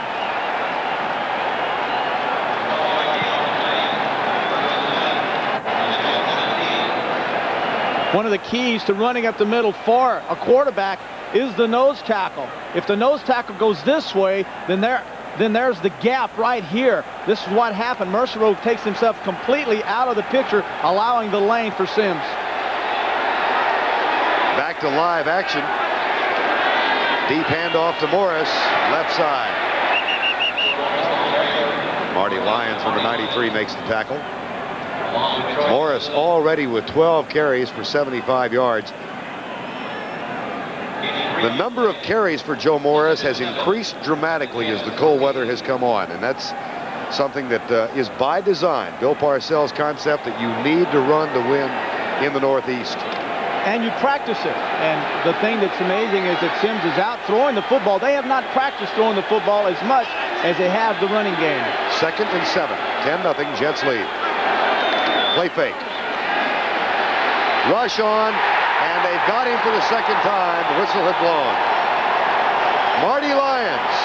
One of the keys to running up the middle for a quarterback is the nose tackle. If the nose tackle goes this way, then there's the gap right here. This is what happened. Mercereau takes himself completely out of the picture, allowing the lane for Sims. Back to live action. Deep handoff to Morris, left side. Marty Lyons, number 93, makes the tackle. Morris already with 12 carries for 75 yards. The number of carries for Joe Morris has increased dramatically as the cold weather has come on, and that's something that is by design. Bill Parcells' concept that you need to run to win in the Northeast. And you practice it. And the thing that's amazing is that Sims is out throwing the football. They have not practiced throwing the football as much as they have the running game. 2nd and 7, 10-0, Jets lead. Play fake. Rush on. And they've got him for the 2nd time. The whistle had blown. Marty Lyons,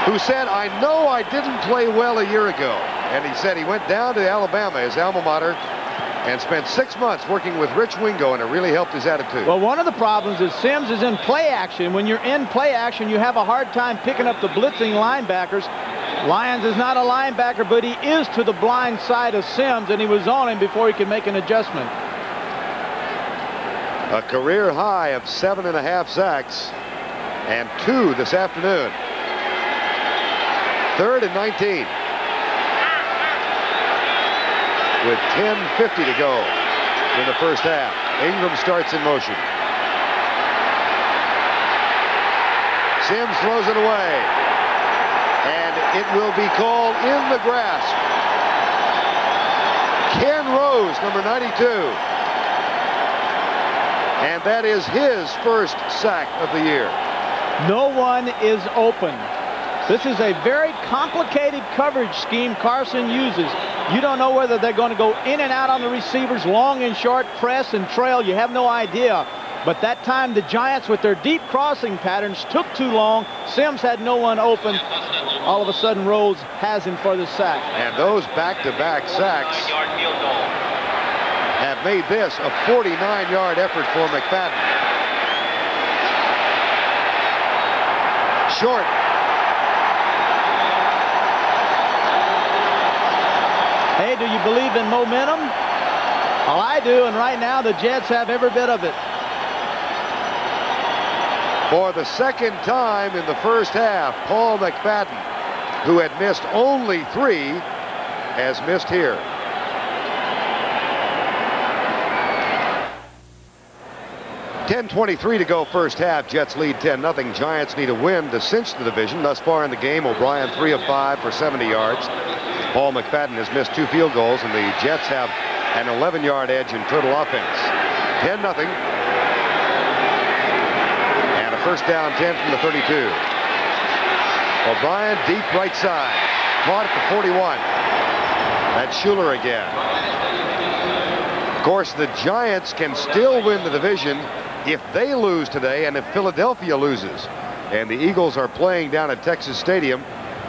who said, I know I didn't play well a year ago. And he said he went down to Alabama, his alma mater, and spent 6 months working with Rich Wingo, and it really helped his attitude. Well, one of the problems is Sims is in play action. When you're in play action, you have a hard time picking up the blitzing linebackers. Lyons is not a linebacker, but he is to the blind side of Sims, and he was on him before he could make an adjustment. A career high of 7.5 sacks and 2 this afternoon. 3rd and 19. With 10:50 to go in the 1st half. Ingram starts in motion. Sims throws it away. And it will be called in the grasp. Ken Rose, number 92, And that is his first sack of the year. No one is open. This is a very complicated coverage scheme Carson uses. You don't know whether they're going to go in and out on the receivers, long and short, press and trail. You have no idea. But that time the Giants, with their deep crossing patterns, took too long. Sims had no one open. All of a sudden, Rhodes has him for the sack. And those back-to-back sacks have made this a 49-yard effort for McFadden. Short. Hey, do you believe in momentum? Well, I do, and right now the Jets have every bit of it. For the second time in the first half, Paul McFadden, who had missed only 3, has missed here. .23 to go first half. Jets lead 10-0. Giants need a win to cinch the division. Thus far in the game, O'Brien 3 of 5 for 70 yards. Paul McFadden has missed 2 field goals, and the Jets have an 11-yard edge in total offense. 10-0. And a first down 10 from the 32. O'Brien deep right side. Caught at the 41. That's Schuler again. Of course, the Giants can still win the division if they lose today and if Philadelphia loses. And the Eagles are playing down at Texas Stadium.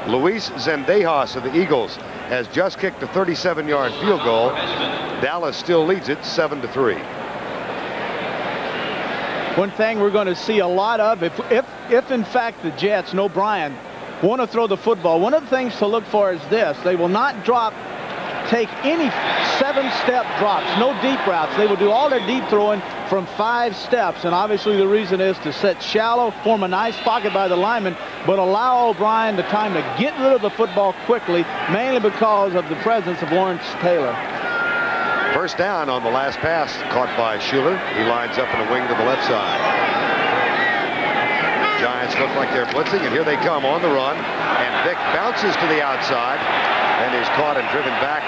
Luis Zendejas of the Eagles has just kicked a 37-yard field goal. Dallas still leads it 7-3. One thing we're going to see a lot of, if in fact the Jets and O'Brien want to throw the football, one of the things to look for is this: they will not take any 7-step drops, no deep routes. They will do all their deep throwing from 5 steps, and obviously the reason is to set shallow, form a nice pocket by the lineman, but allow O'Brien the time to get rid of the football quickly, mainly because of the presence of Lawrence Taylor. First down on the last pass, caught by Schuler. He lines up in a wing to the left side. Giants look like they're blitzing, and here they come on the run, and Vick bounces to the outside and is caught and driven back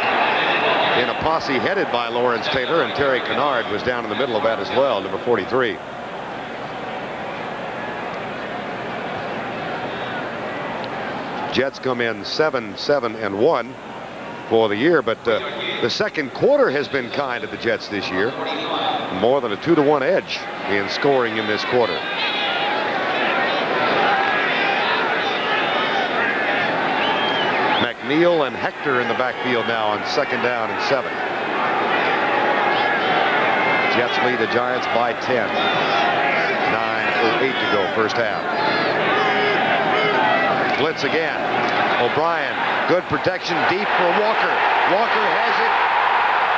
in a posse headed by Lawrence Taylor, and Terry Kennard was down in the middle of that as well, number 43. Jets come in 7-7-1 for the year, but the second quarter has been kind to the Jets this year. More than a 2-1 edge in scoring in this quarter. McNeil and Hector in the backfield now on second down and 7. Jets lead the Giants by 10. 9:08 to go first half. Blitz again. O'Brien, good protection deep for Walker. Walker has it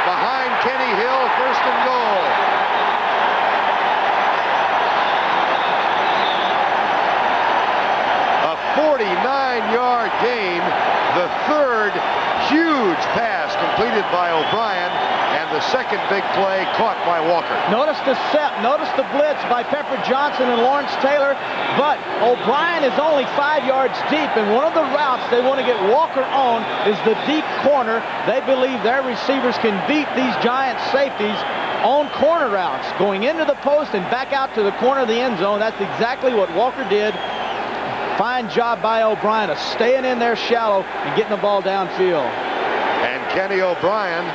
behind Kenny Hill, first and goal. A 49-yard gain, the third huge pass completed by O'Brien, and the second big play caught by Walker. Notice the blitz by Pepper Johnson and Lawrence Taylor, but O'Brien is only 5 yards deep, and one of the routes they want to get Walker on is the deep corner. They believe their receivers can beat these Giant safeties on corner routes, going into the post and back out to the corner of the end zone. That's exactly what Walker did. Fine job by O'Brien of staying in there shallow and getting the ball downfield. And Kenny O'Brien,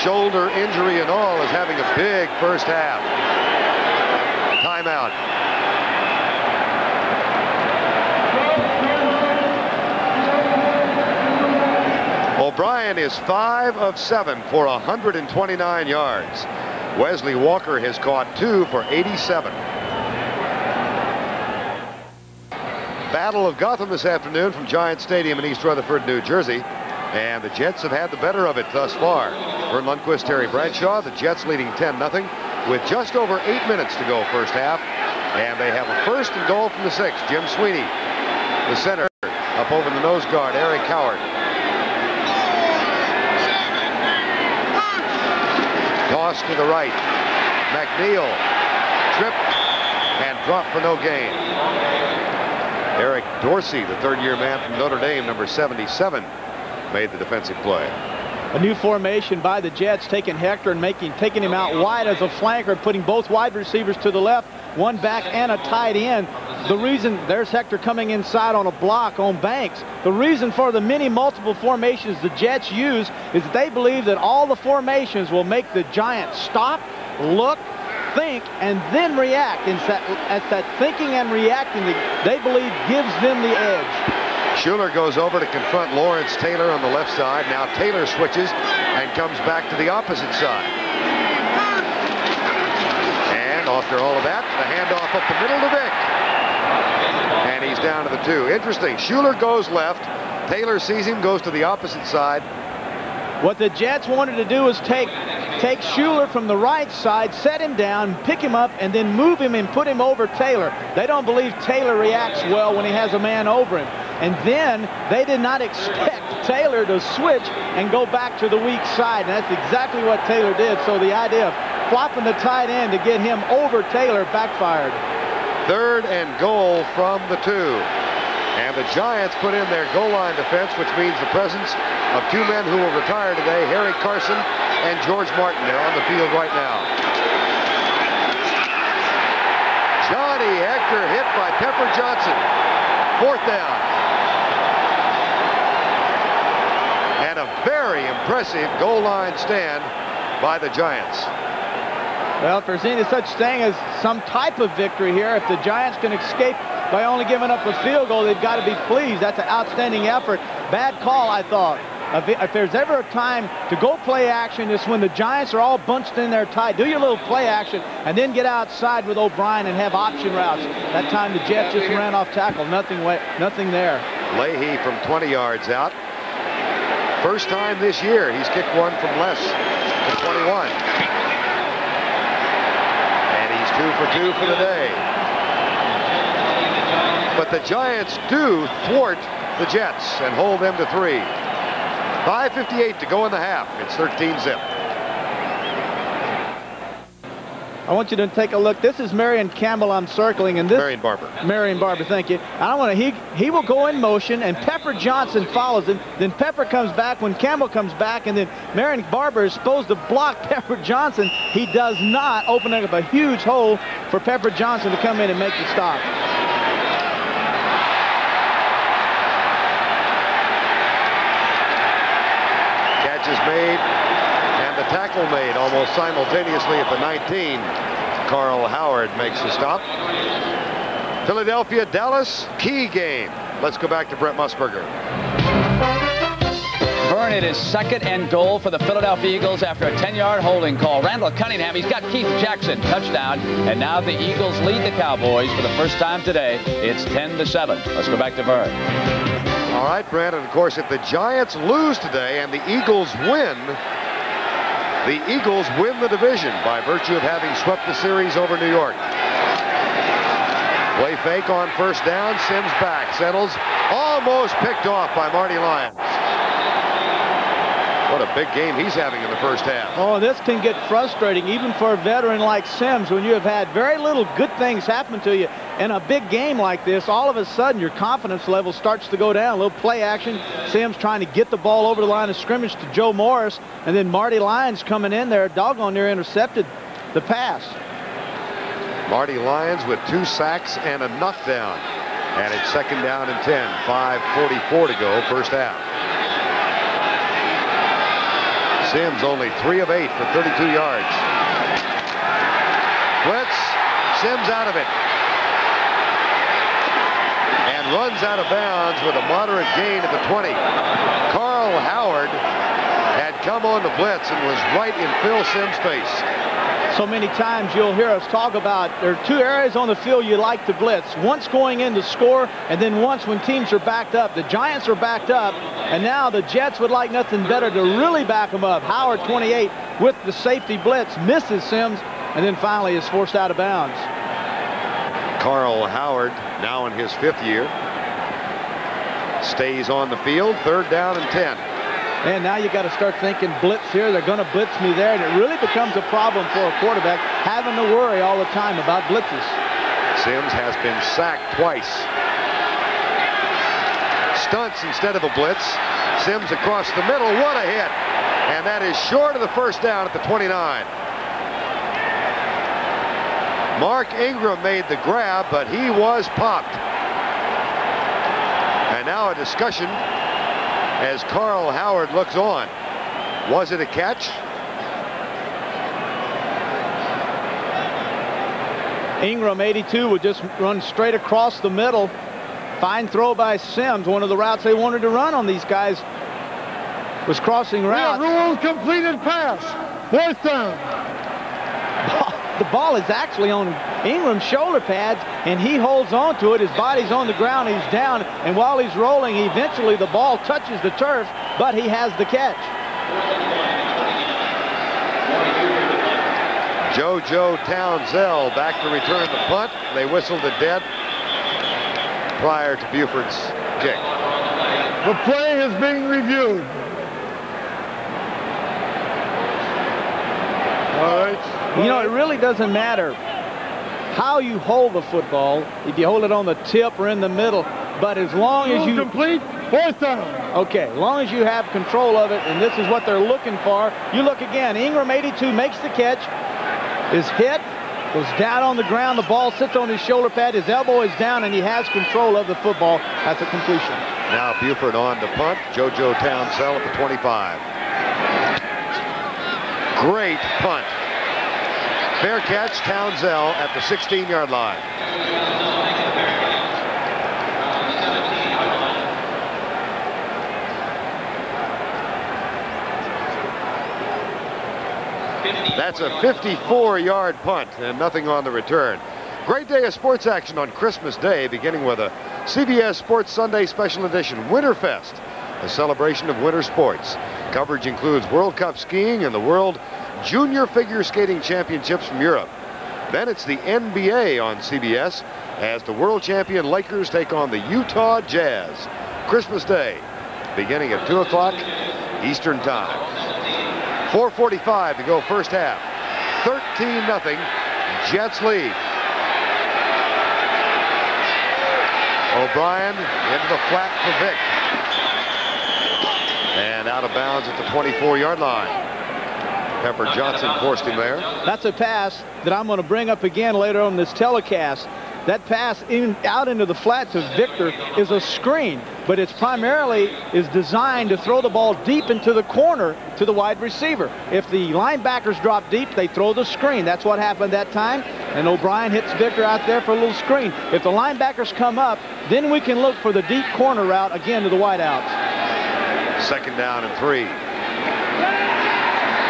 shoulder injury and all, is having a big first half. Timeout. O'Brien is 5 of 7 for 129 yards. Wesley Walker has caught 2 for 87. Battle of Gotham this afternoon from Giant Stadium in East Rutherford, New Jersey. And the Jets have had the better of it thus far. Verne, Lundquist, Terry Bradshaw, the Jets leading 10-0 with just over 8 minutes to go first half. And they have a first and goal from the 6. Jim Sweeney, the center, up over the nose guard, Eric Howard. Toss to the right. McNeil tripped and dropped for no gain. Eric Dorsey, the third-year man from Notre Dame, number 77, made the defensive play. A new formation by the Jets, taking Hector and taking him out wide as a flanker, putting both wide receivers to the left, one back and a tight end. The reason, there's Hector coming inside on a block on Banks. The reason for the many multiple formations the Jets use is that they believe that all the formations will make the Giants stop, look, think, and then react. And that thinking and reacting that they believe gives them the edge. Schuler goes over to confront Lawrence Taylor on the left side. Now Taylor switches and comes back to the opposite side. And after all of that, the handoff up the middle to Vick. And he's down to the 2. Interesting. Schuler goes left. Taylor sees him, goes to the opposite side. What the Jets wanted to do was take Schuler from the right side, set him down, pick him up, and then move him and put him over Taylor. They don't believe Taylor reacts well when he has a man over him. And then they did not expect Taylor to switch and go back to the weak side. And that's exactly what Taylor did. So the idea of flopping the tight end to get him over Taylor backfired. 3rd and goal from the 2. And the Giants put in their goal line defense, which means the presence of 2 men who will retire today, Harry Carson and George Martin. They're on the field right now. Johnny Hector hit by Pepper Johnson. 4th down. And a very impressive goal line stand by the Giants. Well, if there's any such thing as some type of victory here, if the Giants can escape by only giving up a field goal, they've got to be pleased. That's an outstanding effort. Bad call, I thought. If there's ever a time to go play action, it's when the Giants are all bunched in there tight. Do your little play action and then get outside with O'Brien and have option routes. That time the Jets just ran off tackle. Nothing there. Leahy from 20 yards out. First time this year he's kicked one from less than 21. And he's 2 for 2 for the day. But the Giants do thwart the Jets and hold them to 3. 5:58 to go in the half. It's 13-zip. I want you to take a look. This is Marion Campbell I'm circling, and this Marion Barber. Marion Barber, thank you. I want to. He will go in motion, and Pepper Johnson follows him. Then Pepper comes back when Campbell comes back, and then Marion Barber is supposed to block Pepper Johnson. He does not, opening up a huge hole for Pepper Johnson to come in and make the stop. Catch is made. The tackle made almost simultaneously at the 19. Carl Howard makes the stop. Philadelphia, Dallas, key game. Let's go back to Brett Musburger. Verne, it is 2nd and goal for the Philadelphia Eagles after a 10-yard holding call. Randall Cunningham, he's got Keith Jackson, touchdown. And now the Eagles lead the Cowboys for the first time today. It's 10-7. Let's go back to Verne. All right, Brandon, of course, if the Giants lose today and the Eagles win, the Eagles win the division by virtue of having swept the series over New York. Play fake on 1st down. Sims back. Settles. Almost picked off by Marty Lyons. What a big game he's having in the first half. Oh, this can get frustrating even for a veteran like Sims when you have had very little good things happen to you in a big game like this. All of a sudden your confidence level starts to go down. A little play action. Sims trying to get the ball over the line of scrimmage to Joe Morris, and then Marty Lyons coming in there, doggone near intercepted the pass. Marty Lyons with 2 sacks and a knockdown, and it's 2nd down and 10. 5:44 to go, first half. Sims only 3 of 8 for 32 yards. Blitz. Sims out of it. And runs out of bounds with a moderate gain at the 20. Carl Howard had come on the blitz and was right in Phil Sims' face. So many times you'll hear us talk about there are 2 areas on the field you like to blitz. Once going in to score, and then once when teams are backed up. The Giants are backed up, and now the Jets would like nothing better to really back them up. Howard, 28, with the safety blitz, misses Sims, and then finally is forced out of bounds. Carl Howard, now in his 5th year, stays on the field. 3rd down and 10. And now you got to start thinking blitz here. They're going to blitz me there, and it really becomes a problem for a quarterback having to worry all the time about blitzes. Sims has been sacked twice. Stunts instead of a blitz. Sims across the middle. What a hit. And that is short of the first down at the 29. Mark Ingram made the grab, but he was popped. And now a discussion as Carl Howard looks on. Was it a catch? Ingram, 82, would just run straight across the middle. Fine throw by Sims. One of the routes they wanted to run on these guys was crossing routes. Rule completed pass. 4th down. The ball is actually on Ingram's shoulder pads, and he holds on to it. His body's on the ground. He's down, and while he's rolling, eventually the ball touches the turf, but he has the catch. JoJo Townsell back to return the punt. They whistled it dead prior to Buford's kick. The play is being reviewed. All right. You know, it really doesn't matter how you hold the football, if you hold it on the tip or in the middle, but as long as you... Complete. 4th down. Okay, as long as you have control of it, and this is what they're looking for. You look again. Ingram, 82, makes the catch, is hit, goes down on the ground. The ball sits on his shoulder pad. His elbow is down, and he has control of the football. That's a completion. Now Buford on to punt. JoJo Townsell at the 25. Great punt. Fair catch, Townsell at the 16-yard line. That's a 54-yard punt and nothing on the return. Great day of sports action on Christmas Day, beginning with a CBS Sports Sunday Special Edition Winterfest, a celebration of winter sports. Coverage includes World Cup skiing and the World Junior Figure Skating Championships from Europe. Then it's the NBA on CBS as the world champion Lakers take on the Utah Jazz. Christmas Day, beginning at 2 o'clock Eastern Time. 4:45 to go first half. 13-0. Jets lead. O'Brien into the flat for Vick. And out of bounds at the 24-yard line. Pepper Johnson forced him there. That's a pass that I'm going to bring up again later on this telecast. That pass out into the flat to Victor is a screen, but it's primarily is designed to throw the ball deep into the corner to the wide receiver. If the linebackers drop deep, they throw the screen. That's what happened that time, and O'Brien hits Victor out there for a little screen. If the linebackers come up, then we can look for the deep corner route again to the wideouts. 2nd down and 3.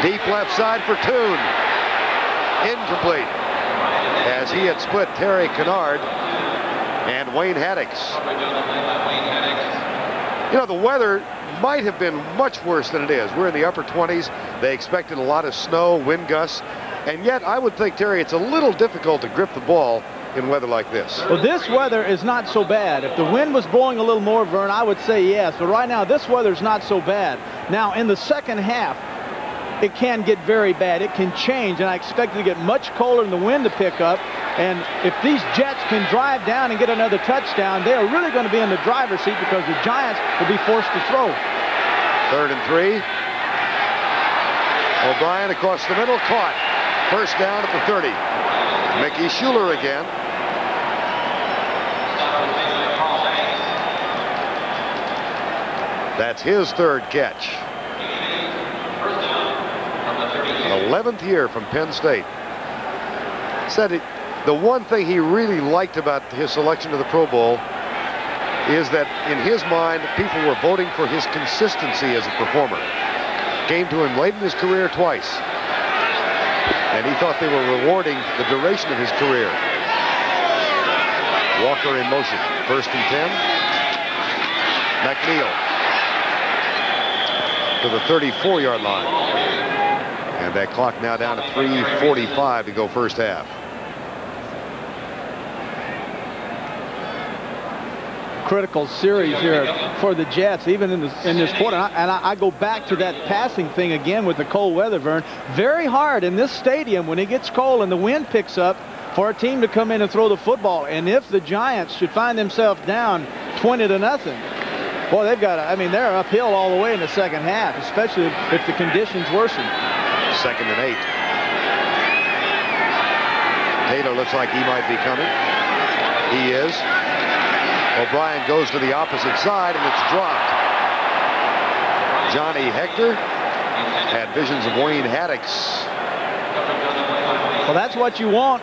Deep left side for Toon. Incomplete, as he had split Terry Kennard and Wayne Haddix. You know, the weather might have been much worse than it is. We're in the upper 20s. They expected a lot of snow, wind gusts, and yet I would think, Terry, it's a little difficult to grip the ball in weather like this. Well, this weather is not so bad. If the wind was blowing a little more, Verne, I would say yes, but right now this weather's not so bad. Now, in the second half, it can get very bad. It can change, and I expect it to get much colder and the wind to pick up. And if these Jets can drive down and get another touchdown, they are really going to be in the driver's seat because the Giants will be forced to throw. 3rd and 3. O'Brien across the middle, caught. First down at the 30. Mickey Schuler again. That's his 3rd catch. An 11th year from Penn State. Said the one thing he really liked about his selection to the Pro Bowl is that in his mind, people were voting for his consistency as a performer. Came to him late in his career twice, and he thought they were rewarding the duration of his career. Walker in motion. 1st and 10. McNeil to the 34-yard line. And that clock now down to 3:45 to go first half. Critical series here for the Jets, even in this quarter. And I go back to that passing thing again with the cold weather, Verne. Very hard in this stadium when it gets cold and the wind picks up for a team to come in and throw the football. And if the Giants should find themselves down 20-0, Boy, they've got, I mean, they're uphill all the way in the second half, especially if the conditions worsen. 2nd and 8. Taylor looks like he might be coming. He is. O'Brien goes to the opposite side, and it's dropped. Johnny Hector had visions of Wayne Haddix. Well, that's what you want.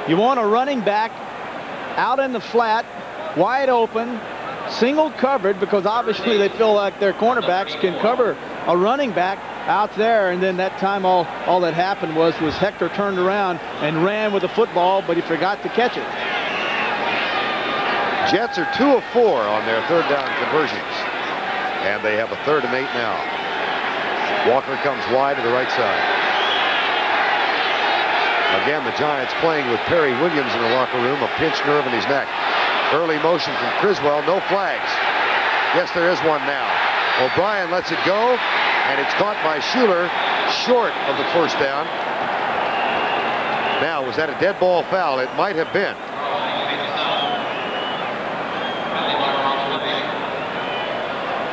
You want a running back out in the flat, wide open, single covered, because obviously they feel like their cornerbacks can cover a running back out there. And then that time all that happened was Hector turned around and ran with the football, but he forgot to catch it. Jets are 2 of 4 on their 3rd down conversions, and they have a 3rd and 8 now. Walker comes wide to the right side. Again, the Giants playing with Perry Williams in the locker room, a pinched nerve in his neck. Early motion from Criswell, no flags. Yes, there is one now. O'Brien lets it go, and it's caught by Schuler, short of the 1st down. Now, was that a dead ball foul? It might have been.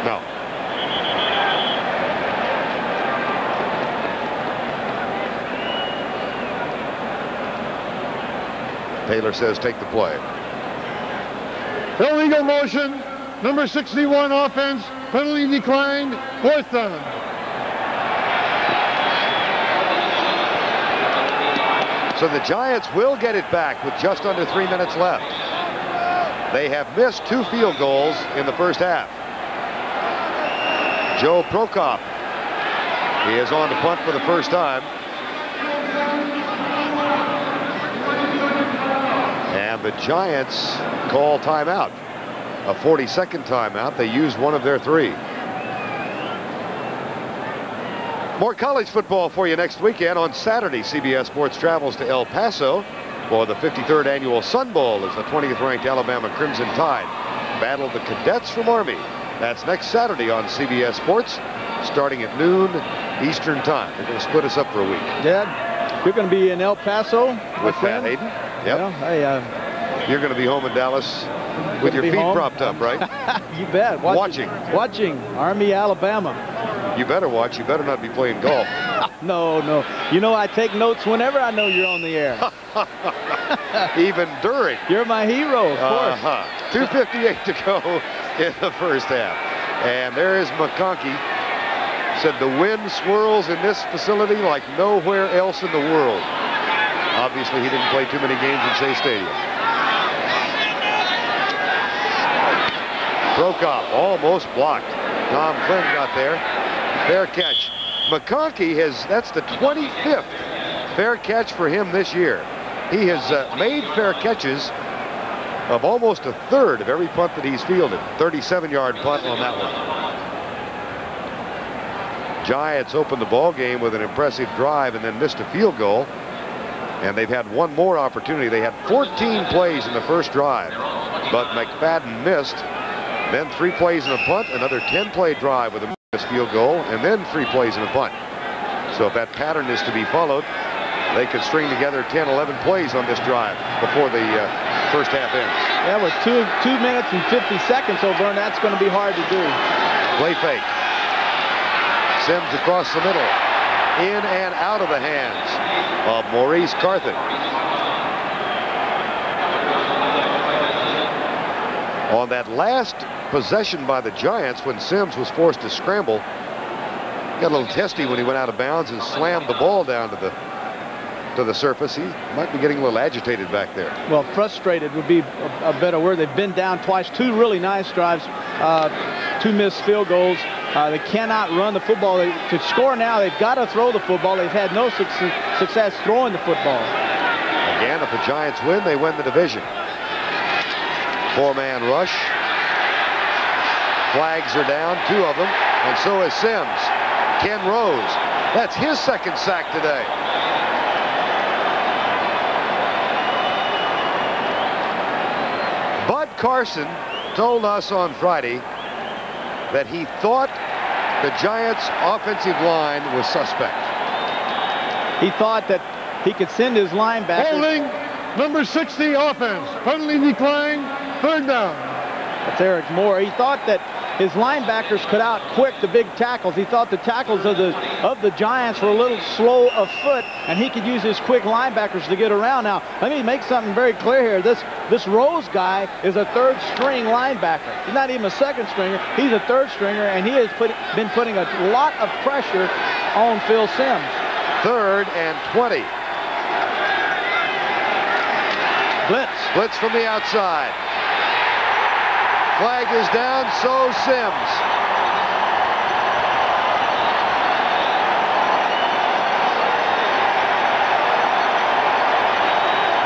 No. Taylor says take the play. Illegal motion, number 61 offense, penalty declined, 4th down. So the Giants will get it back with just under 3 minutes left. They have missed 2 field goals in the 1st half. Joe Prokop, he is on to punt for the 1st time. And the Giants call timeout, a 42nd timeout. They used one of their 3. More college football for you next weekend. On Saturday, CBS Sports travels to El Paso for the 53rd annual Sun Bowl as the 20th ranked Alabama Crimson Tide battle the Cadets from Army. That's next Saturday on CBS Sports, starting at noon Eastern time. They're going to split us up for a week. Dad, you're going to be in El Paso with Pat Hayden. Yep. Well, hey, you're going to be home in Dallas with your feet propped up, right? You bet. Watching Army, Alabama. You better watch. You better not be playing golf. No. You know, I take notes whenever I know you're on the air. Even during. You're my hero, of course. 2:58 to go in the 1st half. And there is McConkey. Said the wind swirls in this facility like nowhere else in the world. Obviously, he didn't play too many games in Shea Stadium. Prokop almost blocked. Tom Flynn got there. Fair catch. McConkey that's the 25th fair catch for him this year. He has made fair catches of almost a 1/3 of every punt that he's fielded. 37-yard punt on that one. Giants opened the ball game with an impressive drive and then missed a field goal. And they've had one more opportunity. They had 14 plays in the 1st drive, but McFadden missed. Then 3 plays in a punt, another 10-play drive with a missed field goal, and then 3 plays in a punt. So if that pattern is to be followed, they could string together 10, 11 plays on this drive before the 1st half ends. Yeah, with 2 minutes and 50 seconds, so Verne, that's going to be hard to do. Play fake. Sims across the middle. In and out of the hands of Maurice Carthen. On that last possession by the Giants, when Sims was forced to scramble, got a little testy when he went out of bounds and slammed the ball down to the surface. He might be getting a little agitated back there. Well, frustrated would be a better word. They've been down twice, 2 really nice drives, 2 missed field goals. They cannot run the football. To score now, they've got to throw the football. They've had no success throwing the football. Again, if the Giants win, they win the division. 4-man rush. Flags are down, 2 of them, and so is Sims. Ken Rose, that's his 2nd sack today. Bud Carson told us on Friday that he thought the Giants' offensive line was suspect. He thought that he could send his linebackers. Holding, number 60 offense, penalty decline, 3rd down. That's Eric Moore. He thought that his linebackers cut out quick the big tackles. He thought the tackles of the Giants were a little slow of foot, and he could use his quick linebackers to get around. Now, let me make something very clear here. This Rose guy is a third-string linebacker. He's not even a second stringer. He's a third stringer, and he has been putting a lot of pressure on Phil Simms. 3rd and 20. Blitz from the outside. Flag is down, so Simms.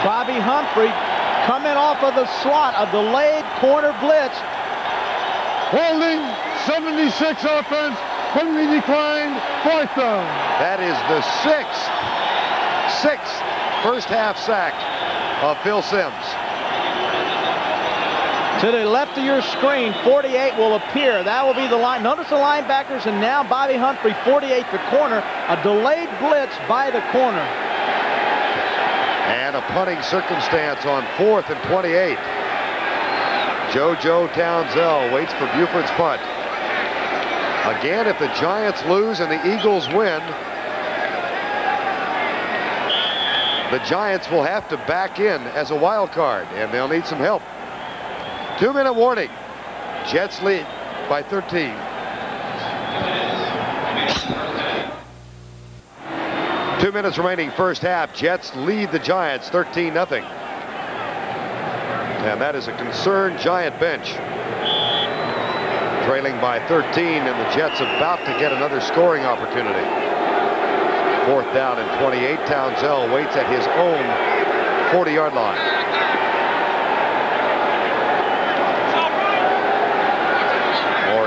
Bobby Humphrey coming off of the slot, a delayed corner blitz. Holding, 76 offense, penalty declined, 4th down. That is the sixth first half sack of Phil Simms. To the left of your screen, 48 will appear. That will be the line. Notice the linebackers, and now Bobby Humphrey, 48, the corner. A delayed blitz by the corner. And a punting circumstance on 4th and 28. JoJo Townsell waits for Buford's punt. Again, if the Giants lose and the Eagles win, the Giants will have to back in as a wild card, and they'll need some help. 2-minute warning. Jets lead by 13. Two minutes remaining first half. Jets lead the Giants 13-0. And that is a concerned Giant bench. Trailing by 13, and the Jets about to get another scoring opportunity. 4th down and 28. Townsell waits at his own 40-yard line.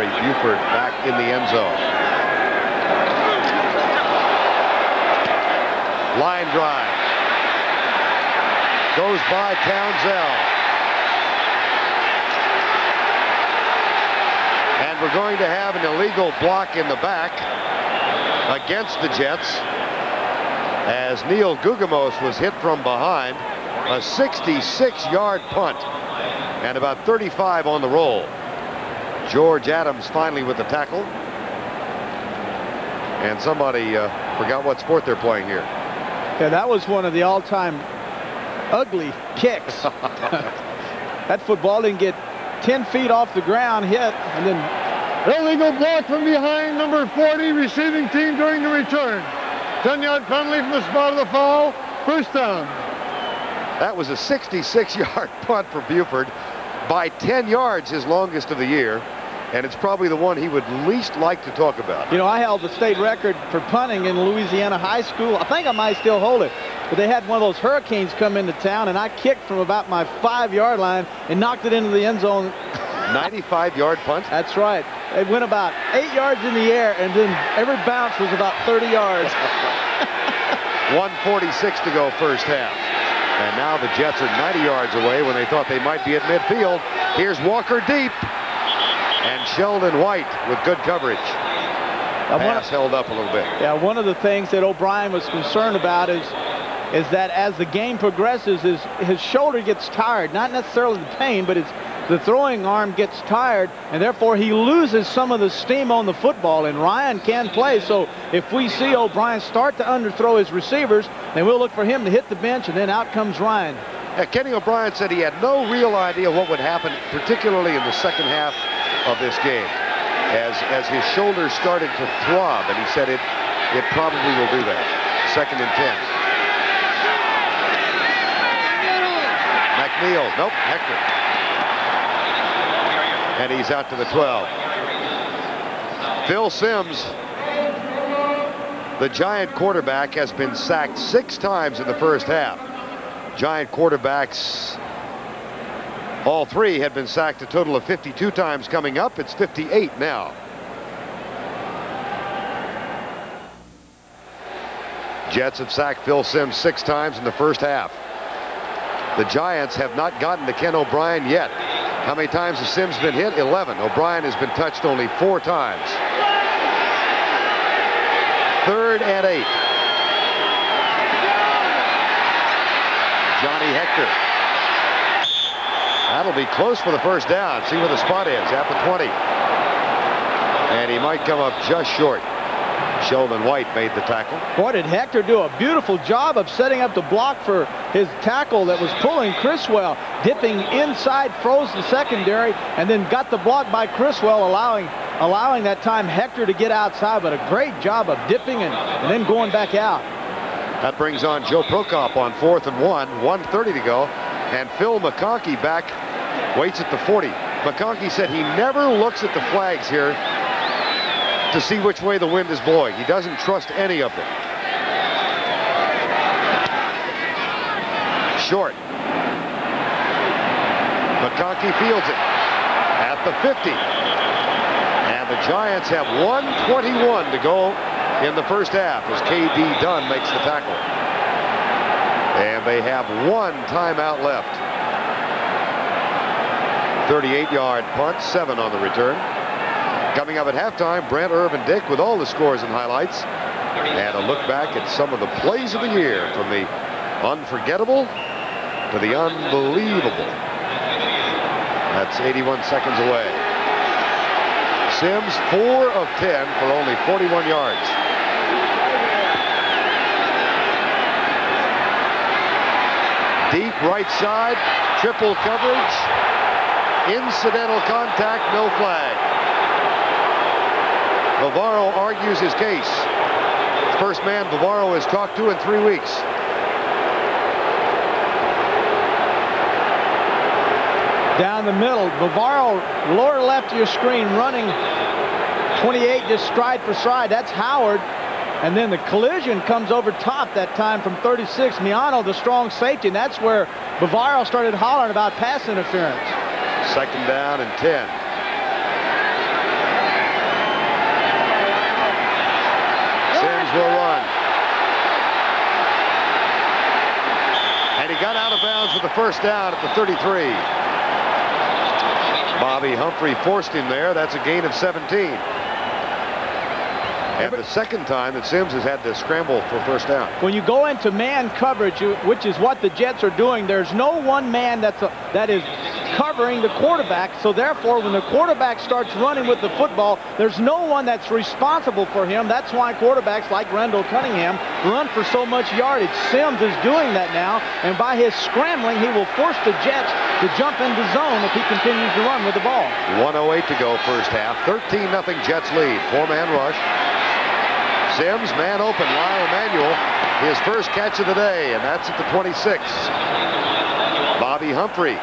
Buford back in the end zone. Line drive. Goes by Townsell. And we're going to have an illegal block in the back against the Jets as Neil Gugamos was hit from behind. A 66-yard punt and about 35 on the roll. George Adams finally with the tackle. And somebody forgot what sport they're playing here. Yeah, that was one of the all-time ugly kicks. That football didn't get 10 feet off the ground, hit, and then... Illegal block from behind, number 40, receiving team during the return. 10-yard penalty from the spot of the foul, 1st down. That was a 66-yard punt for Buford. By 10 yards, his longest of the year, and it's probably the one he would least like to talk about. You know, I held the state record for punting in Louisiana high school. I think I might still hold it, but they had one of those hurricanes come into town, and I kicked from about my 5-yard line and knocked it into the end zone. 95-yard punt? That's right. It went about 8 yards in the air, and then every bounce was about 30 yards. 1:46 to go first half. And now the Jets are 90 yards away when they thought they might be at midfield. Here's Walker deep. And Sheldon White with good coverage. Pass held up a little bit. Yeah, one of the things that O'Brien was concerned about is that as the game progresses, his shoulder gets tired. Not necessarily the pain, but the throwing arm gets tired, and therefore he loses some of the steam on the football, and Ryan can play. So if we see O'Brien start to underthrow his receivers, then we'll look for him to hit the bench, and then out comes Ryan. Yeah, Kenny O'Brien said he had no real idea what would happen, particularly in the second half of this game, as his shoulders started to throb, and he said it probably will do that. 2nd and 10. McNeil, nope, Hector. And he's out to the 12. Phil Simms, the Giant quarterback, has been sacked 6 times in the first half. Giant quarterbacks, all 3 had been sacked a total of 52 times coming up. It's 58 now. Jets have sacked Phil Simms 6 times in the first half. The Giants have not gotten to Ken O'Brien yet. How many times has Simms been hit? 11. O'Brien has been touched only 4 times. 3rd and 8. Johnny Hector. That'll be close for the first down. See where the spot is at the 20. And he might come up just short. Sheldon White made the tackle. Boy, did Hector do a beautiful job of setting up the block for his tackle that was pulling Criswell, dipping inside, froze the secondary, and then got the block by Criswell, allowing that time Hector to get outside, but a great job of dipping and then going back out. That brings on Joe Prokop on 4th and 1:30 to go, and Phil McConkey back, waits at the 40. McConkey said he never looks at the flags here to see which way the wind is blowing. He doesn't trust any of them. Short. McConkey fields it at the 50. And the Giants have 1:21 to go in the first half as K.D. Dunn makes the tackle. And they have one timeout left. 38-yard punt, 7 on the return. Coming up at halftime, Brent, Irv, and Dick with all the scores and highlights. And a look back at some of the plays of the year, from the unforgettable to the unbelievable. That's 81 seconds away. Sims 4 of 10 for only 41 yards. Deep right side, triple coverage, incidental contact, no flag. Bavaro argues his case. First man Bavaro has talked to in 3 weeks. Down the middle, Bavaro, lower left of your screen, running 28 just stride for stride. That's Howard. And then the collision comes over top that time from 36. Miano, the strong safety, and that's where Bavaro started hollering about pass interference. 2nd down and 10. Sims will run. And he got out of bounds with the first down at the 33. Bobby Humphrey forced him there. That's a gain of 17. And the second time that Sims has had to scramble for first down. When you go into man coverage, which is what the Jets are doing, there's no one man that is covering the quarterback. So therefore, when the quarterback starts running with the football, there's no one that's responsible for him. That's why quarterbacks like Randall Cunningham run for so much yardage. Sims is doing that now, and by his scrambling, he will force the Jets to jump into zone if he continues to run with the ball. 1:08 to go first half. 13-0 Jets lead. 4-man rush. Sims, man open, Lyle Emanuel, his first catch of the day, and that's at the 26. Bobby Humphrey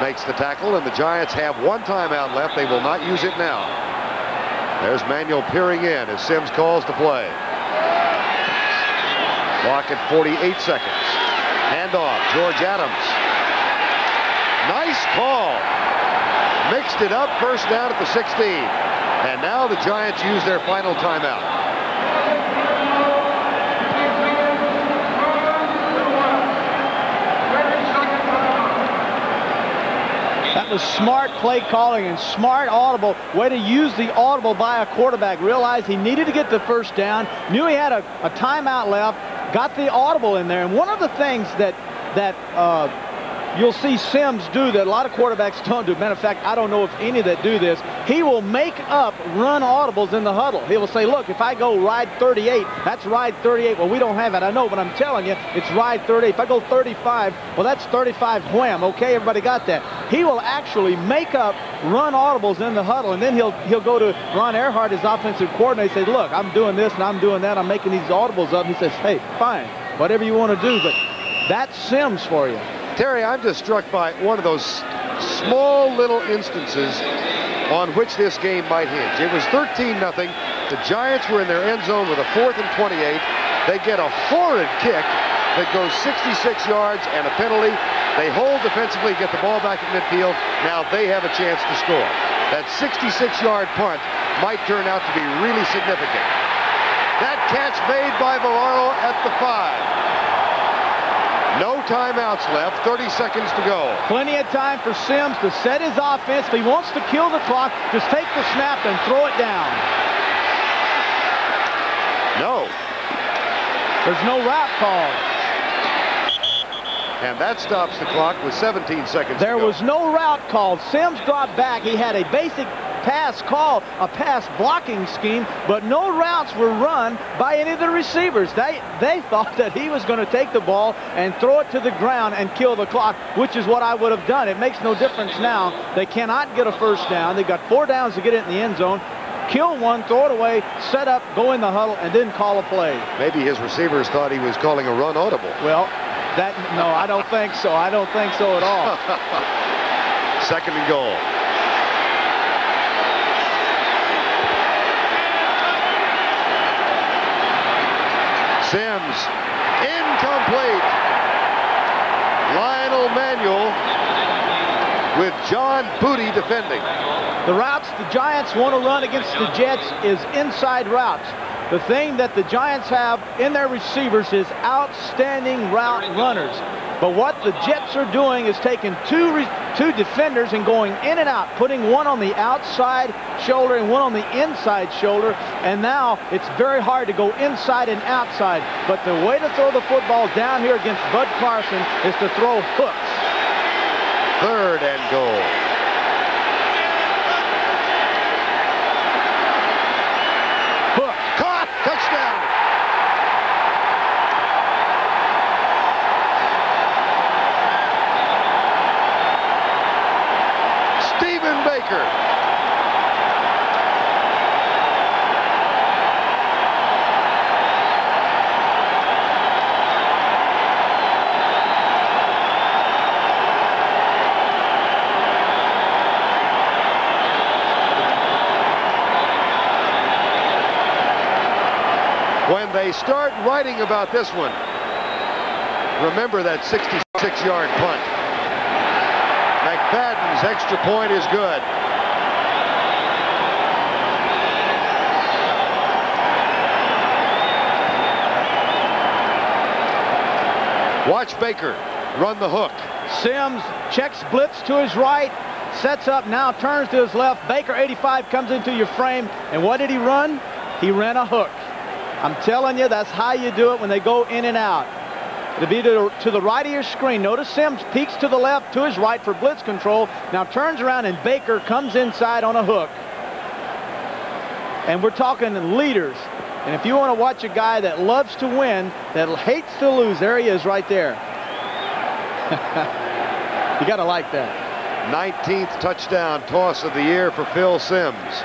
makes the tackle, and the Giants have one timeout left. They will not use it now. There's Manuel peering in as Sims calls to play. Clock at 48 seconds. Handoff, George Adams. Nice call. Mixed it up, first down at the 16. And now the Giants use their final timeout. That was smart play calling and smart audible. Way to use the audible by a quarterback. Realized he needed to get the first down. Knew he had a timeout left. Got the audible in there. And one of the things that you'll see Sims do that a lot of quarterbacks don't do. Matter of fact, I don't know if any that do this. He will make up run audibles in the huddle. He will say, look, if I go ride 38, that's ride 38. Well, we don't have it. I know, but I'm telling you, it's ride 38. If I go 35, well, that's 35 wham. Okay, everybody got that. He will actually make up run audibles in the huddle, and then he'll go to Ron Earhart, his offensive coordinator, and say, look, I'm doing this and I'm doing that. I'm making these audibles up. And he says, hey, fine, whatever you want to do, but that's Sims for you. Terry, I'm just struck by one of those small little instances on which this game might hinge. It was 13-0. The Giants were in their end zone with a 4th and 28. They get a horrid kick that goes 66 yards and a penalty. They hold defensively, get the ball back at midfield. Now they have a chance to score. That 66-yard punt might turn out to be really significant. That catch made by Valaro at the 5. No timeouts left, 30 seconds to go. Plenty of time for Sims to set his offense. If he wants to kill the clock, just take the snap and throw it down. No. There's no route call. And that stops the clock with 17 seconds There to go. was no route called. Sims dropped back. He had a basic pass call a pass blocking scheme, but no routes were run by any of the receivers. They thought that he was going to take the ball and throw it to the ground and kill the clock, which is what I would have done. It makes no difference now. They cannot get a first down. They've got 4 downs to get it in the end zone. Kill one, throw it away, set up, go in the huddle, and didn't call a play. Maybe his receivers thought he was calling a run audible. Well, no, I don't think so. I don't think so at all. 2nd and goal. Sims, incomplete. Lionel Manuel with John Booty defending. The routes the Giants want to run against the Jets is inside routes. The thing that the Giants have in their receivers is outstanding route runners. But what the Jets are doing is taking two defenders and going in and out, putting one on the outside shoulder and one on the inside shoulder. And now it's very hard to go inside and outside. But the way to throw the football down here against Bud Carson is to throw hooks. 3rd and goal. Hook. Caught. Touchdown. Stephen Baker. When they start writing about this one, remember that 66-yard punt. McFadden's extra point is good. Watch Baker run the hook. Sims checks blitz to his right, sets up, now turns to his left. Baker, 85, comes into your frame. And what did he run? He ran a hook. I'm telling you, that's how you do it when they go in and out. It'll be to the right of your screen. Notice Sims peeks to the left, to his right for blitz control. Now turns around and Baker comes inside on a hook. And we're talking leaders. And if you want to watch a guy that loves to win, that hates to lose, there he is right there. You got to like that. 19th touchdown toss of the year for Phil Sims.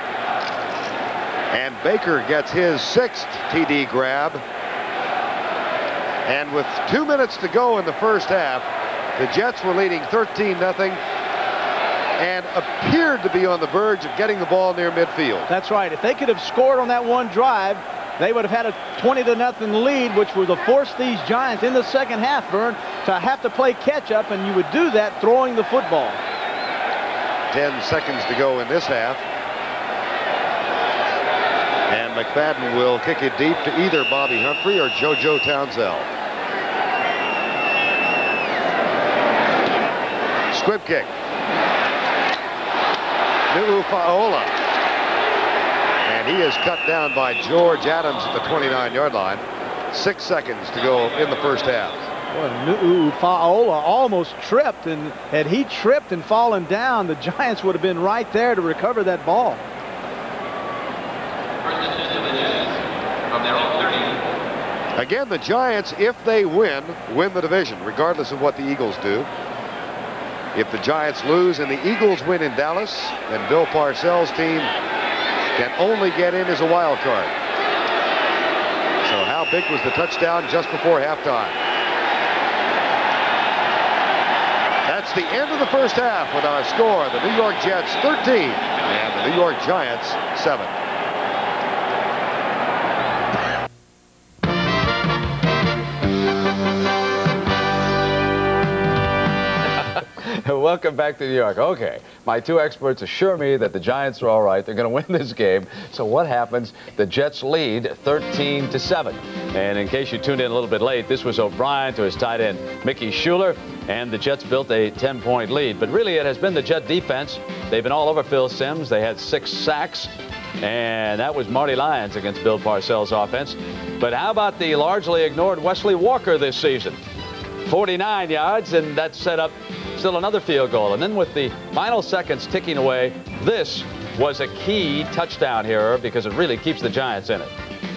And Baker gets his 6th TD grab. And with 2 minutes to go in the first half, the Jets were leading 13-0 and appeared to be on the verge of getting the ball near midfield. That's right. If they could have scored on that one drive, they would have had a 20-0 lead, which would have forced these Giants in the second half, Verne, to have to play catch-up, and you would do that throwing the football. 10 seconds to go in this half. And McFadden will kick it deep to either Bobby Humphrey or JoJo Townsell. Squib kick. Nu'ufaola. And he is cut down by George Adams at the 29-yard line. 6 seconds to go in the first half. Nu'ufaola almost tripped, and had he tripped and fallen down, the Giants would have been right there to recover that ball. Again, the Giants, if they win the division, regardless of what the Eagles do. If the Giants lose and the Eagles win in Dallas, then Bill Parcells' team can only get in as a wild card. So how big was the touchdown just before halftime? That's the end of the first half with our score. The New York Jets 13 and the New York Giants 7. Welcome back to New York. Okay, my two experts assure me that the Giants are all right. They're going to win this game. So what happens? The Jets lead 13-7. And in case you tuned in a little bit late, this was O'Brien to his tight end, Mickey Schuler, and the Jets built a 10-point lead. But really, it has been the Jet defense. They've been all over Phil Sims. They had 6 sacks, and that was Marty Lyons against Bill Parcells' offense. But how about the largely ignored Wesley Walker this season? 49 yards, and that set up still another field goal. And then with the final seconds ticking away, this was a key touchdown here because it really keeps the Giants in it.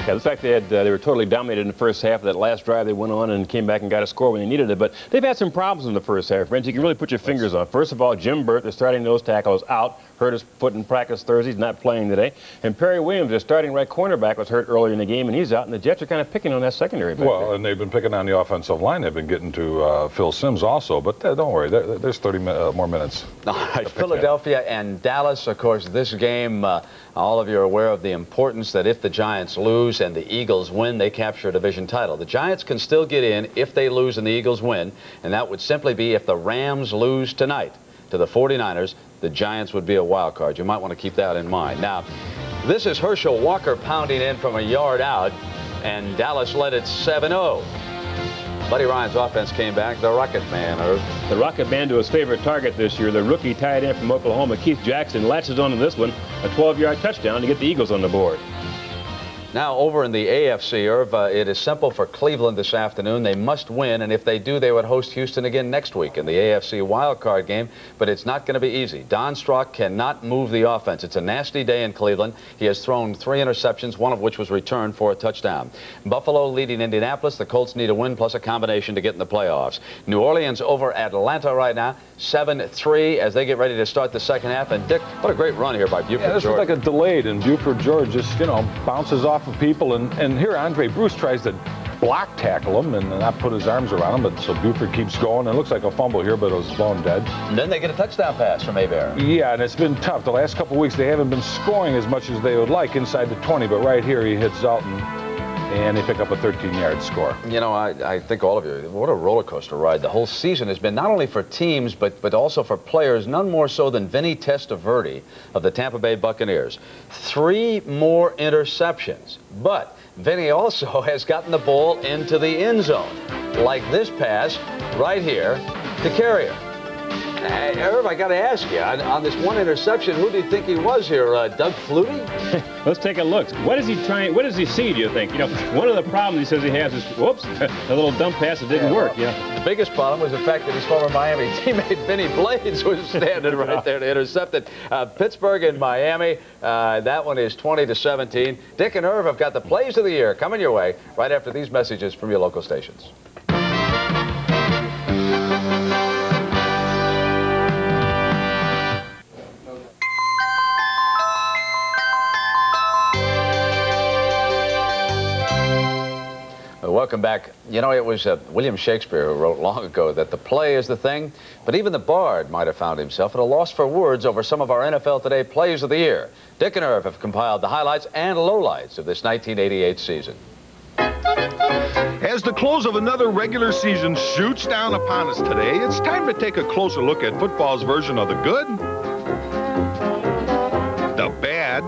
Yeah, the fact they were totally dominated in the first half. That last drive they went on and came back and got a score when they needed it. But they've had some problems in the first half, friends. You can really put your fingers on. First of all, Jim Burt, the starting nose tackle, is out. Hurt his foot in practice Thursday. He's not playing today. And Perry Williams, their starting right cornerback, was hurt earlier in the game, and he's out. And the Jets are kind of picking on that secondary back there. And they've been picking on the offensive line. They've been getting to Phil Simms also. But don't worry, there's 30 more minutes. All right, Philadelphia and Dallas, of course, this game, all of you are aware of the importance that if the Giants lose and the Eagles win, they capture a division title. The Giants can still get in if they lose and the Eagles win, and that would simply be if the Rams lose tonight to the 49ers, the Giants would be a wild card. You might want to keep that in mind. Now, this is Herschel Walker pounding in from a yard out, and Dallas led it 7-0. Buddy Ryan's offense came back. The Rocket Man, the Rocket Man to his favorite target this year, the rookie tight end from Oklahoma, Keith Jackson, latches on to this one, a 12-yard touchdown to get the Eagles on the board. Now, over in the AFC, Irv, it is simple for Cleveland this afternoon. They must win, and if they do, they would host Houston again next week in the AFC wildcard game, but it's not going to be easy. Don Strock cannot move the offense. It's a nasty day in Cleveland. He has thrown 3 interceptions, one of which was returned for a touchdown. Buffalo leading Indianapolis. The Colts need a win plus a combination to get in the playoffs. New Orleans over Atlanta right now, 7-3 as they get ready to start the second half. And, Dick, what a great run here by Buford George. This was like a delayed, and Buford George just, bounces off of people, and here Andre Bruce tries to block tackle him and not put his arms around him, but so Buford keeps going. It looks like a fumble here, but it was blown dead. And then they get a touchdown pass from Hebert. Yeah, and it's been tough. The last couple of weeks they haven't been scoring as much as they would like inside the 20, but right here he hits Zelton and they pick up a 13-yard score. I think all of you, what a roller coaster ride the whole season has been, not only for teams, but also for players, none more so than Vinny Testaverde of the Tampa Bay Buccaneers. 3 more interceptions, but Vinny also has gotten the ball into the end zone, like this pass right here to Carrier. Irv, I got to ask you, on this one interception, who do you think he was here? Doug Flutie? Let's take a look. What is he trying? What does he see, do you think? One of the problems he says he has is, whoops, a little dump pass that didn't work. The biggest problem was the fact that his former Miami teammate Vinny Blades was standing right there to intercept it. Pittsburgh and Miami, that one is 20-17. Dick and Irv have got the plays of the year coming your way right after these messages from your local stations. Welcome back. It was William Shakespeare who wrote long ago that the play is the thing, but even the bard might have found himself at a loss for words over some of our NFL Today plays of the year. Dick and Irv have compiled the highlights and lowlights of this 1988 season. As the close of another regular season shoots down upon us today, it's time to take a closer look at football's version of the good, the bad,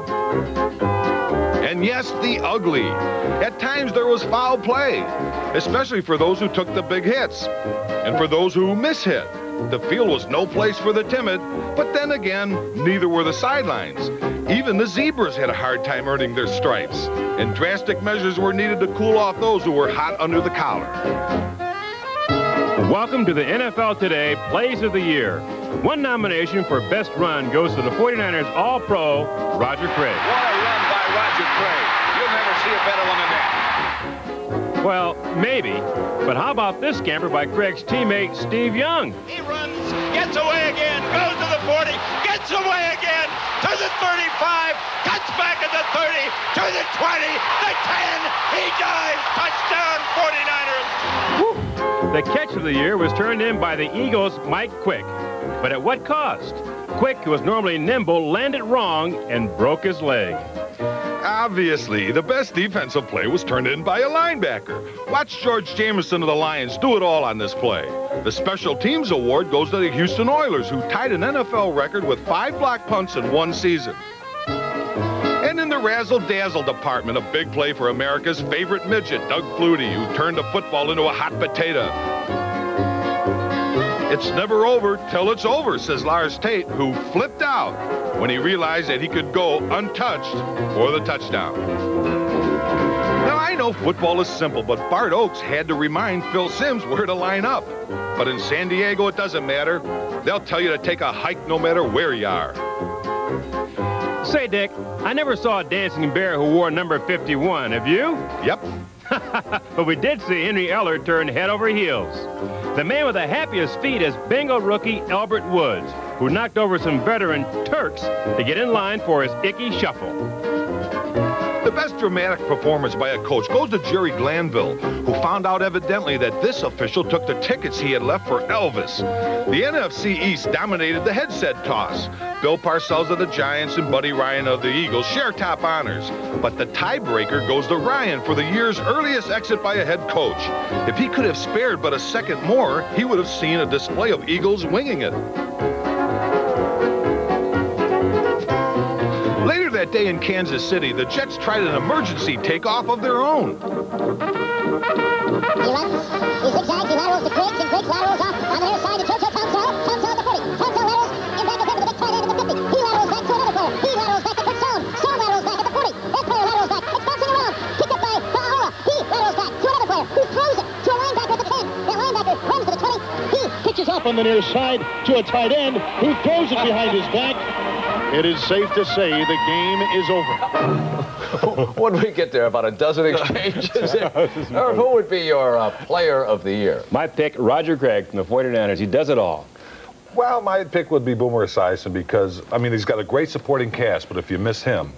and yes, the ugly. At times there was foul play, especially for those who took the big hits. And for those who mishit, the field was no place for the timid, but then again, neither were the sidelines. Even the zebras had a hard time earning their stripes, and drastic measures were needed to cool off those who were hot under the collar. Welcome to the NFL Today Plays of the Year. One nomination for Best Run goes to the 49ers All-Pro, Roger Craig. What a run by Roger Craig. You'll never see a better one than that. Well, maybe. But how about this scamper by Craig's teammate, Steve Young? He runs, gets away again, goes to the 40, gets away again, to the 35, cuts back at the 30, to the 20, the 10, he dives, touchdown 49ers. Woo. The catch of the year was turned in by the Eagles' Mike Quick. But at what cost? Quick, who was normally nimble, landed wrong and broke his leg. Obviously, the best defensive play was turned in by a linebacker. Watch George Jameson of the Lions do it all on this play. The Special Teams Award goes to the Houston Oilers, who tied an NFL record with 5 block punts in one season. And in the razzle-dazzle department, a big play for America's favorite midget, Doug Flutie, who turned a football into a hot potato. It's never over till it's over, says Lars Tate, who flipped out when he realized that he could go untouched for the touchdown. Now, I know football is simple, but Bart Oakes had to remind Phil Simms where to line up. But in San Diego, it doesn't matter. They'll tell you to take a hike no matter where you are. Say, Dick, I never saw a dancing bear who wore number 51. Have you? Yep. But we did see Henry Eller turn head over heels. The man with the happiest feet is Bengal rookie Albert Woods, who knocked over some veteran Turks to get in line for his icky shuffle. The best dramatic performance by a coach goes to Jerry Glanville, who found out evidently that this official took the tickets he had left for Elvis. The NFC East dominated the headset toss. Bill Parcells of the Giants and Buddy Ryan of the Eagles share top honors. But the tiebreaker goes to Ryan for the year's earliest exit by a head coach. If he could have spared but a second more, he would have seen a display of Eagles winging it. Later that day in Kansas City, the Jets tried an emergency takeoff of their own. He runs, he zigzags, he laterals to Griggs, and Griggs laterals off on the near side to Churchill. Townsell at the 40. Townsell laterals in back of him to the big tight end at the 50. He laterals back to another player. He laterals back to Stone. Stone laterals back at the 40. That player laterals back. It's bouncing around. Picked up by Paola. He laterals back to another player who throws it to a linebacker at the 10. That linebacker runs to the 20. He pitches off on the near side to a tight end who throws it behind his back. It is safe to say the game is over. When we get there, about a dozen exchanges. Who would be your player of the year? My pick, Roger Craig from the 49ers. He does it all. Well, my pick would be Boomer Esiason because, I mean, he's got a great supporting cast, but if you miss him,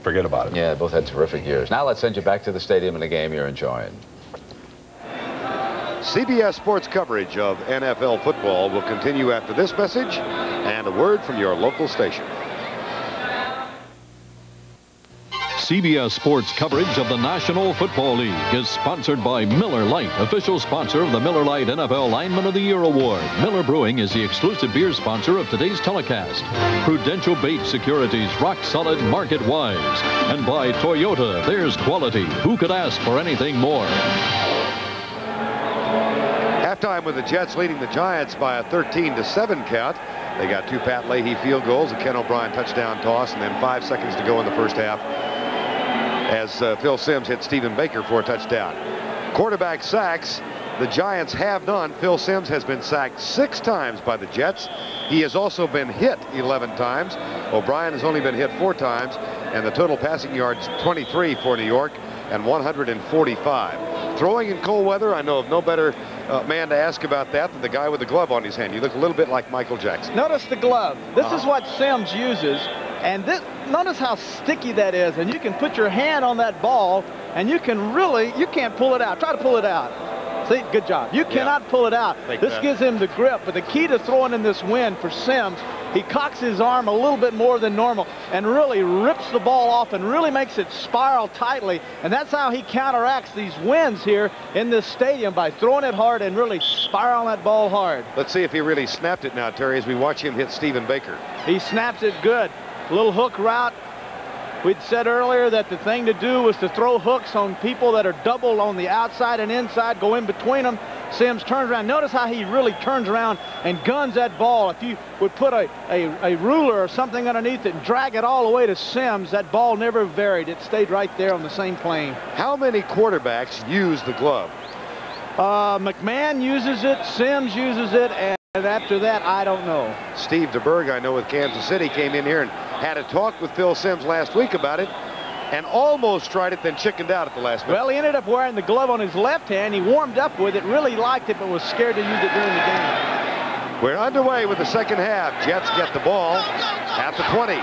forget about it. Yeah, both had terrific years. Now let's send you back to the stadium in a game you're enjoying. CBS Sports coverage of NFL football will continue after this message and a word from your local station. CBS Sports coverage of the National Football League is sponsored by Miller Lite, official sponsor of the Miller Lite NFL Lineman of the Year Award. Miller Brewing is the exclusive beer sponsor of today's telecast. Prudential Bates Securities, rock solid, market wise. And by Toyota, there's quality. Who could ask for anything more? Halftime with the Jets leading the Giants by a 13-7 count. They got 2 Pat Leahy field goals, a Ken O'Brien touchdown toss, and then 5 seconds to go in the first half as Phil Simms hit Stephen Baker for a touchdown. Quarterback sacks, the Giants have none. Phil Simms has been sacked 6 times by the Jets. He has also been hit 11 times. O'Brien has only been hit 4 times, and the total passing yards 23 for New York and 145. Throwing in cold weather, I know of no better man to ask about that than the guy with the glove on his hand. You look a little bit like Michael Jackson. Notice the glove. This is what Simms uses. And notice how sticky that is. And you can put your hand on that ball, and you can really, you can't pull it out. Try to pull it out. See, good job. You cannot pull it out. This gives him the grip. But the key to throwing in this wind for Simms, he cocks his arm a little bit more than normal and really rips the ball off and really makes it spiral tightly. And that's how he counteracts these winds here in this stadium, by throwing it hard and really spiraling that ball hard. Let's see if he really snapped it now, Terry, as we watch him hit Stephen Baker. He snaps it good. Little hook route. We'd said earlier that the thing to do was to throw hooks on people that are doubled on the outside and inside, go in between them. Simms turns around. Notice how he really turns around and guns that ball. If you would put a ruler or something underneath it and drag it all the way to Simms, that ball never varied. It stayed right there on the same plane. How many quarterbacks use the glove? McMahon uses it, Simms uses it, and after that, I don't know. Steve DeBerg, I know with Kansas City, came in here and had a talk with Phil Simms last week about it and almost tried it, then chickened out at the last minute. Well, he ended up wearing the glove on his left hand. He warmed up with it, really liked it, but was scared to use it during the game. We're underway with the second half. Jets get the ball at the 20.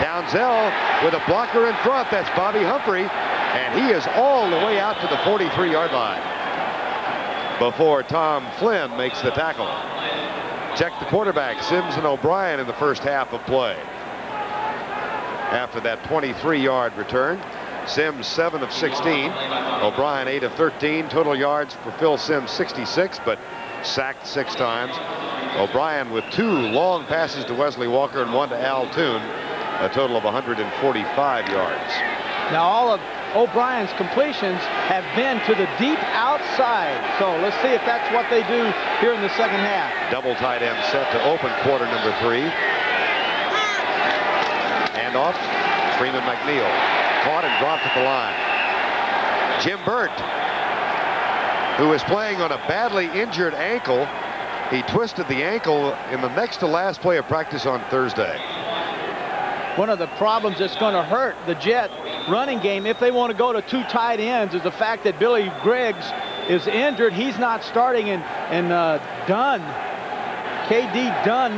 Townsell with a blocker in front. That's Bobby Humphrey, and he is all the way out to the 43-yard line before Tom Flynn makes the tackle. Check the quarterback, Simms and O'Brien, in the first half of play. After that 23-yard return, Simms 7 of 16, O'Brien 8 of 13. Total yards for Phil Simms 66, but sacked 6 times. O'Brien with 2 long passes to Wesley Walker and 1 to Al Toon, a total of 145 yards. Now all of O'Brien's completions have been to the deep outside. So let's see if that's what they do here in the second half. Double tight end set to open quarter number 3. Hand off, Freeman McNeil. Caught and dropped at the line. Jim Burt, who is playing on a badly injured ankle. He twisted the ankle in the next to last play of practice on Thursday. one of the problems that's going to hurt the Jet running game if they want to go to 2 tight ends is the fact that Billy Griggs is injured. He's not starting, and Dunn, K.D. Dunn,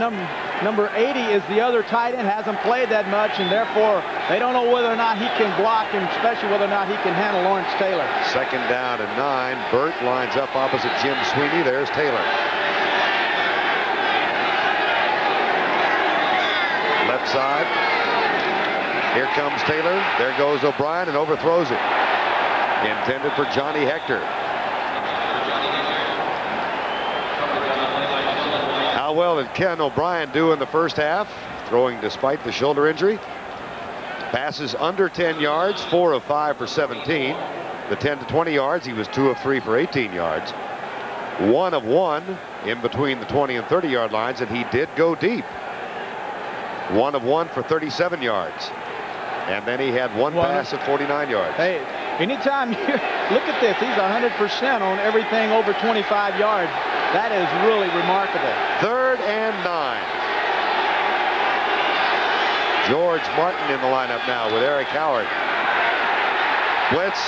number 80, is the other tight end, hasn't played that much, and therefore they don't know whether or not he can block him, especially whether or not he can handle Lawrence Taylor. 2nd down and 9. Burt lines up opposite Jim Sweeney. There's Taylor. Left side. Here comes Taylor. There goes O'Brien and overthrows it. Intended for Johnny Hector. How well did Ken O'Brien do in the first half? Throwing despite the shoulder injury. Passes under 10 yards, 4 of 5 for 17. The 10 to 20 yards, he was 2 of 3 for 18 yards. 1 of 1 in between the 20 and 30 yard lines, and he did go deep. 1 of 1 for 37 yards. And then he had one pass at 49 yards. Hey, anytime you look at this, he's 100% on everything over 25 yards. That is really remarkable. 3rd and 9. George Martin in the lineup now with Eric Howard. Blitz.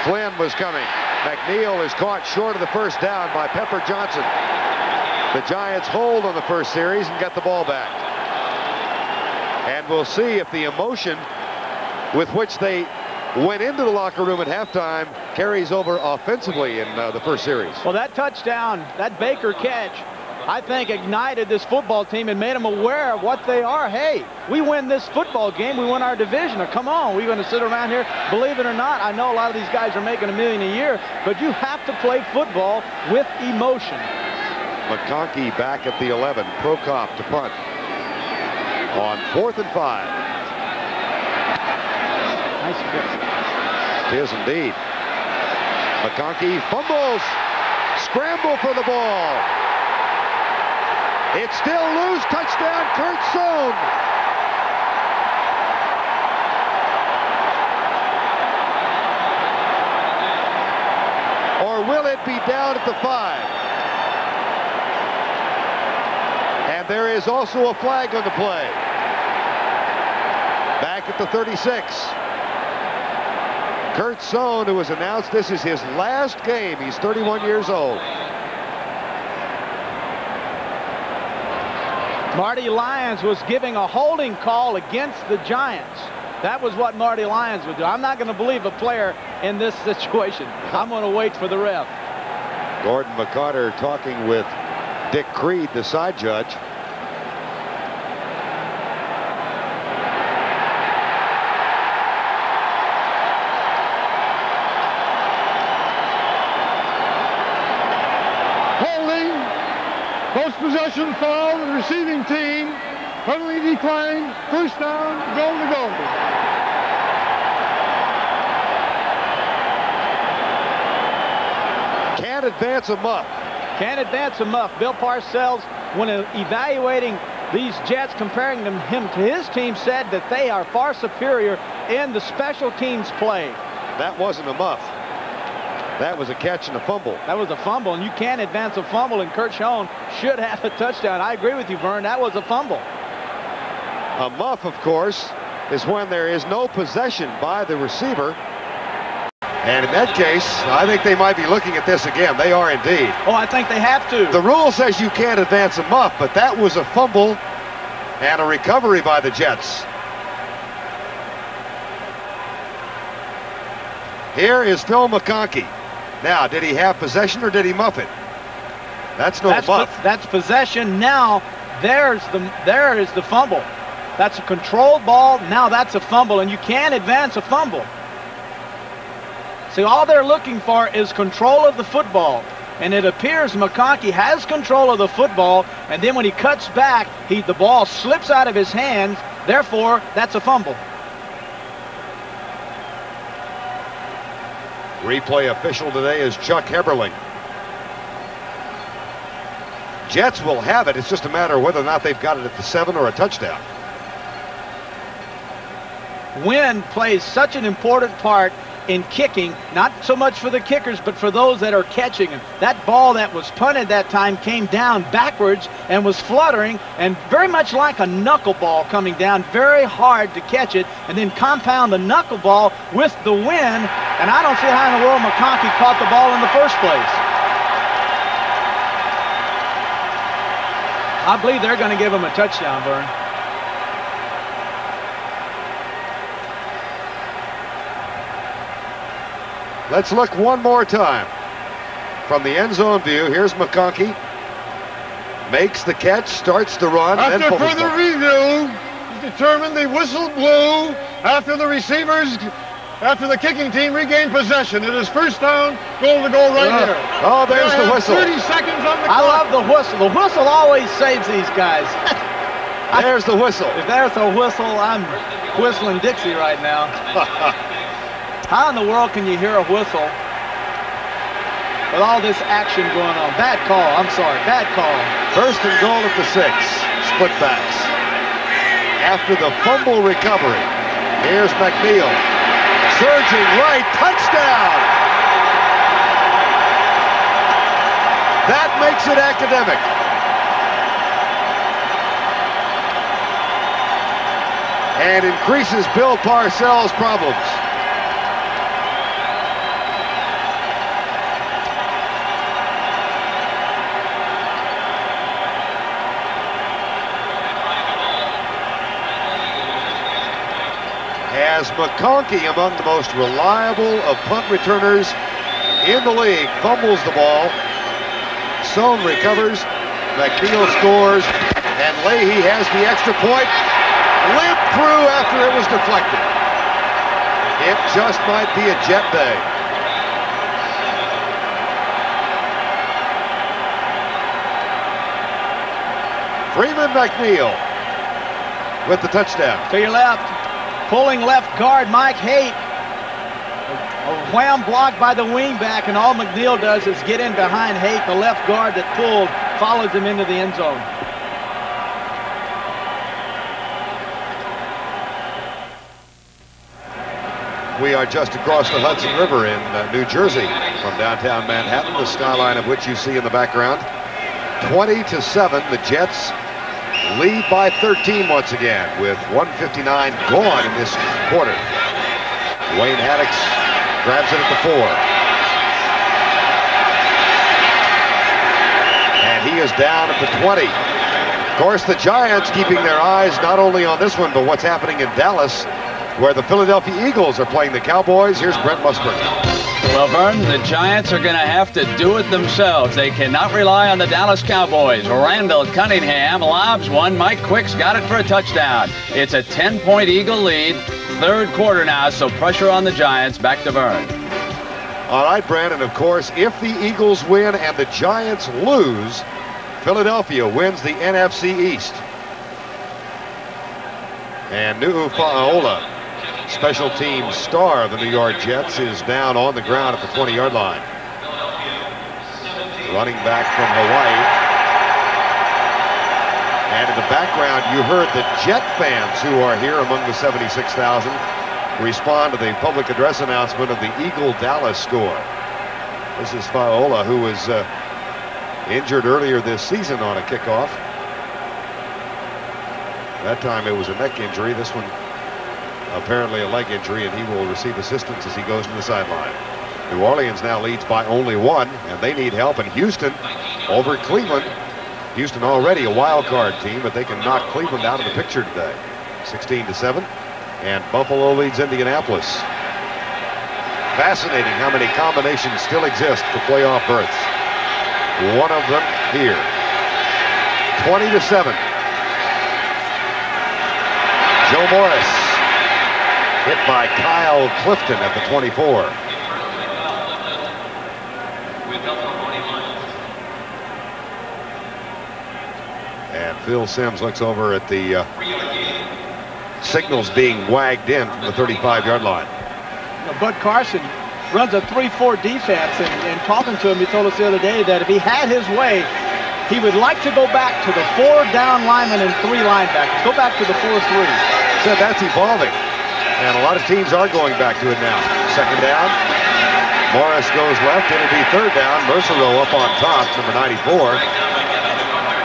Flynn was coming. McNeil is caught short of the first down by Pepper Johnson. The Giants hold on the first series and get the ball back. And we'll see if the emotion with which they went into the locker room at halftime carries over offensively in the first series. Well, that touchdown, that Baker catch, I think ignited this football team and made them aware of what they are. Hey, we win this football game, we win our division. Now, come on, we're going to sit around here. Believe it or not, I know a lot of these guys are making $1 million a year, but you have to play football with emotion. McConkey back at the 11. Prokop to punt on 4th and 5. Nice pitch. It is indeed. McConkey fumbles. Scramble for the ball. It's still loose. Touchdown, Kurt Sohn. Or will it be down at the 5? And there is also a flag on the play. Back at the 36. Kurt Sohn, who has announced this is his last game. He's 31 years old. Marty Lyons was giving a holding call against the Giants. That was what Marty Lyons would do. I'm not going to believe a player in this situation. I'm going to wait for the ref. Gordon McCarter talking with Dick Creed, the side judge. Possession foul, the receiving team, penalty decline, first down, goal to go. Can't advance a muff. Can't advance a muff. Bill Parcells, when evaluating these Jets, comparing him to his team, said that they are far superior in the special teams play. That wasn't a muff. That was a catch and a fumble. That was a fumble, and you can't advance a fumble, and Kurt Sohn should have a touchdown. I agree with you, Verne. That was a fumble. A muff, of course, is when there is no possession by the receiver. And in that case, I think they might be looking at this again. They are indeed. Oh, I think they have to. The rule says you can't advance a muff, but that was a fumble and a recovery by the Jets. Here is Phil McConkey. Now, did he have possession or did he muff it? That's no muff. That's possession. Now, there is the fumble. That's a controlled ball. Now that's a fumble, and you can't advance a fumble. See, all they're looking for is control of the football. And it appears McConkey has control of the football, and then when he cuts back, the ball slips out of his hands. Therefore, that's a fumble. Replay official today is Chuck Heberling. Jets will have it. It's just a matter of whether or not they've got it at the 7 or a touchdown. Wind plays such an important part in kicking, not so much for the kickers, but for those that are catching them. That ball that was punted that time came down backwards and was fluttering, and very much like a knuckleball coming down, very hard to catch it, and then compound the knuckleball with the wind, and I don't see how in the world McConkey caught the ball in the first place. I believe they're going to give him a touchdown, Verne. Let's look one more time. From the end zone view, here's McConkey. Makes the catch, starts the run. After further review, it's determined the whistle blew after the kicking team regained possession. It is first down, goal to go right here. Oh, there's the whistle. 30 seconds on the clock. I love the whistle. The whistle always saves these guys. There's the whistle. If there's a whistle, I'm whistling Dixie right now. How in the world can you hear a whistle with all this action going on? Bad call. I'm sorry. Bad call. First and goal at the 6. Split backs. After the fumble recovery, here's McNeil. Surging right. Touchdown. That makes it academic. And increases Bill Parcells' problems. As McConkey, among the most reliable of punt returners in the league, fumbles the ball. Sohn recovers. McNeil scores. And Leahy has the extra point. Limp through after it was deflected. It just might be a jet day. Freeman McNeil with the touchdown. To your left. Pulling left guard, Mike Haight. A wham block by the wingback, and all McNeil does is get in behind Haight, the left guard that pulled, follows him into the end zone. We are just across the Hudson River in New Jersey from downtown Manhattan, the skyline of which you see in the background. 20-7, the Jets lead by 13 once again with 1:59 gone in this quarter. Wayne Haddix grabs it at the 4. And he is down at the 20. Of course, the Giants keeping their eyes not only on this one, but what's happening in Dallas, where the Philadelphia Eagles are playing the Cowboys. Here's Brent Musburger. Well, Verne, the Giants are going to have to do it themselves. They cannot rely on the Dallas Cowboys. Randall Cunningham lobs one. Mike Quick's got it for a touchdown. It's a 10-point Eagle lead. Third quarter now, so pressure on the Giants. Back to Verne. All right, Brandon, of course, if the Eagles win and the Giants lose, Philadelphia wins the NFC East. And Nu'u Fa'aola, special teams star of the New York Jets, is down on the ground at the 20-yard line. Running back from Hawaii. And in the background, you heard the Jet fans who are here among the 76,000 respond to the public address announcement of the Eagle-Dallas score. This is Fa'aola, who was injured earlier this season on a kickoff. That time it was a neck injury. This one apparently a leg injury, and he will receive assistance as he goes to the sideline. New Orleans now leads by only 1, and they need help. And Houston over Cleveland. Houston already a wild card team, but they can knock Cleveland out of the picture today. 16-7, and Buffalo leads Indianapolis. Fascinating how many combinations still exist for playoff berths. One of them here. 20-7. Joe Morris hit by Kyle Clifton at the 24. And Phil Simms looks over at the signals being wagged in from the 35-yard line. Bud Carson runs a 3-4 defense, and talking to him, he told us the other day that if he had his way, he would like to go back to the 4 down linemen and 3 linebackers. Go back to the 4-3. Said that's evolving, and a lot of teams are going back to it now. Second down. Morris goes left. It'll be third down. Mercereau up on top, number 94.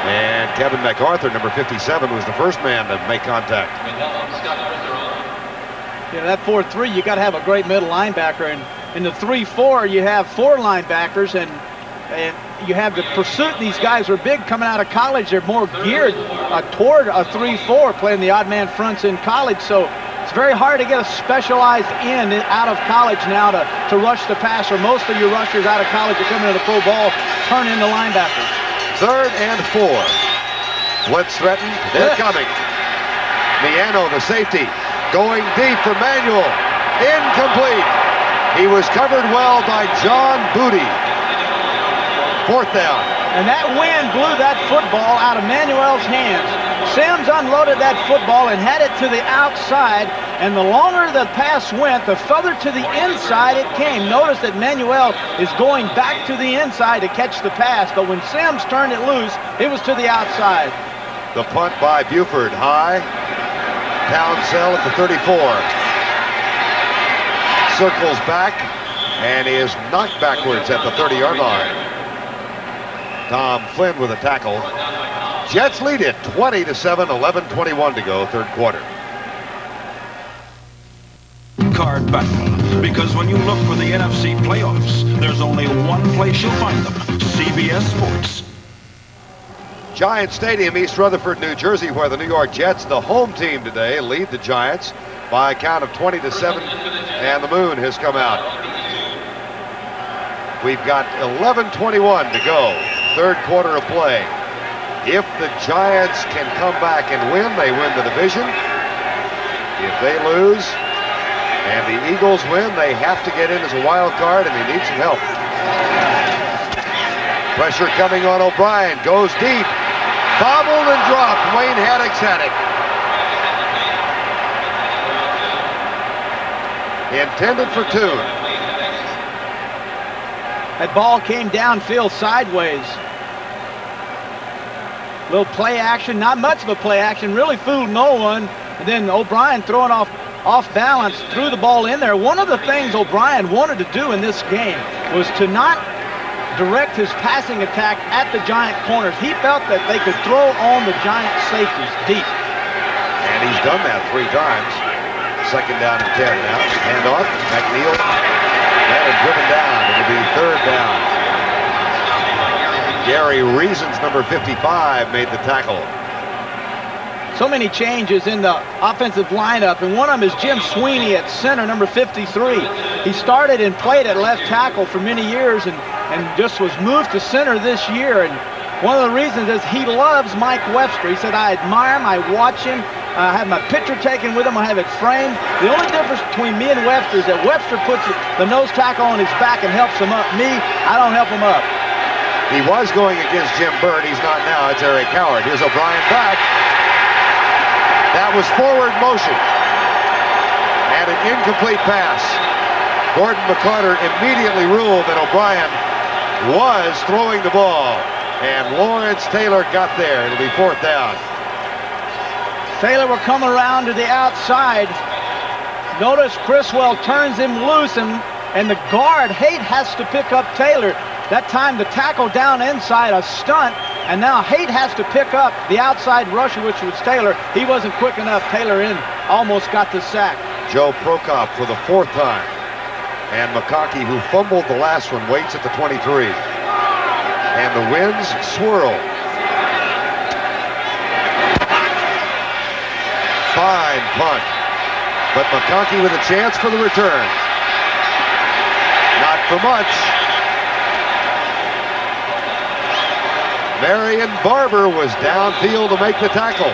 And Kevin MacArthur, number 57, was the first man to make contact. Yeah, that 4-3, you got to have a great middle linebacker. And in the 3-4, you have 4 linebackers, and you have the pursuit. These guys are big coming out of college. They're more geared toward a 3-4, playing the odd man fronts in college. So it's very hard to get a specialized end out of college now to rush the passer. Most of your rushers out of college are coming to the pro ball, turn into linebackers. Third and 4. Blitz threatened. They're coming. Miano, the safety, going deep for Manuel. Incomplete. He was covered well by John Booty. Fourth down. And that wind blew that football out of Manuel's hands. Sims unloaded that football and had it to the outside, and the longer the pass went, the further to the inside it came. Notice that Manuel is going back to the inside to catch the pass, but when Sims turned it loose, it was to the outside. The punt by Buford, high. Townsell at the 34. Circles back and is knocked backwards at the 30-yard line. Tom Flynn with a tackle. Jets lead it 20-7, 11:21 to go, third quarter. Card battle, because when you look for the NFC playoffs, there's only one place you'll find them: CBS Sports. Giant Stadium, East Rutherford, New Jersey, where the New York Jets, the home team today, lead the Giants by a count of 20-7, and the moon has come out. We've got 11:21 to go, third quarter of play. If the Giants can come back and win, they win the division. If they lose and the Eagles win, they have to get in as a wild card, and they need some help. Pressure coming on O'Brien, goes deep, bobbled and dropped. Wayne Haddix had it. Intended for 2. That ball came downfield sideways. Little play action, not much of a play action, really fooled no one. And then O'Brien throwing off balance, threw the ball in there. One of the things O'Brien wanted to do in this game was to not direct his passing attack at the Giant corners. He felt that they could throw on the Giant safeties deep. And he's done that 3 times. Second down and 10 now. Handoff, McNeil. That is driven down. It'll be third down. Gary Reasons, number 55, made the tackle. So many changes in the offensive lineup, and one of them is Jim Sweeney at center, number 53. He started and played at left tackle for many years and just was moved to center this year. And one of the reasons is he loves Mike Webster. He said, I admire him, I watch him, I have my picture taken with him, I have it framed. The only difference between me and Webster is that Webster puts the nose tackle on his back and helps him up. Me, I don't help him up. He was going against Jim Byrd. He's not now. It's Eric Howard. Here's O'Brien back. That was forward motion. And an incomplete pass. Gordon McCarter immediately ruled that O'Brien was throwing the ball. And Lawrence Taylor got there. It'll be fourth down. Taylor will come around to the outside. Notice Criswell turns him loose, and the guard, Haight, has to pick up Taylor. That time the tackle down inside, a stunt, and now Haight has to pick up the outside rusher, which was Taylor. He wasn't quick enough. Taylor almost got the sack. Joe Prokop for the 4th time. And McConkey, who fumbled the last one, waits at the 23. And the winds swirl. Fine punt. But McConkey with a chance for the return. Not for much. Marion Barber was downfield to make the tackle.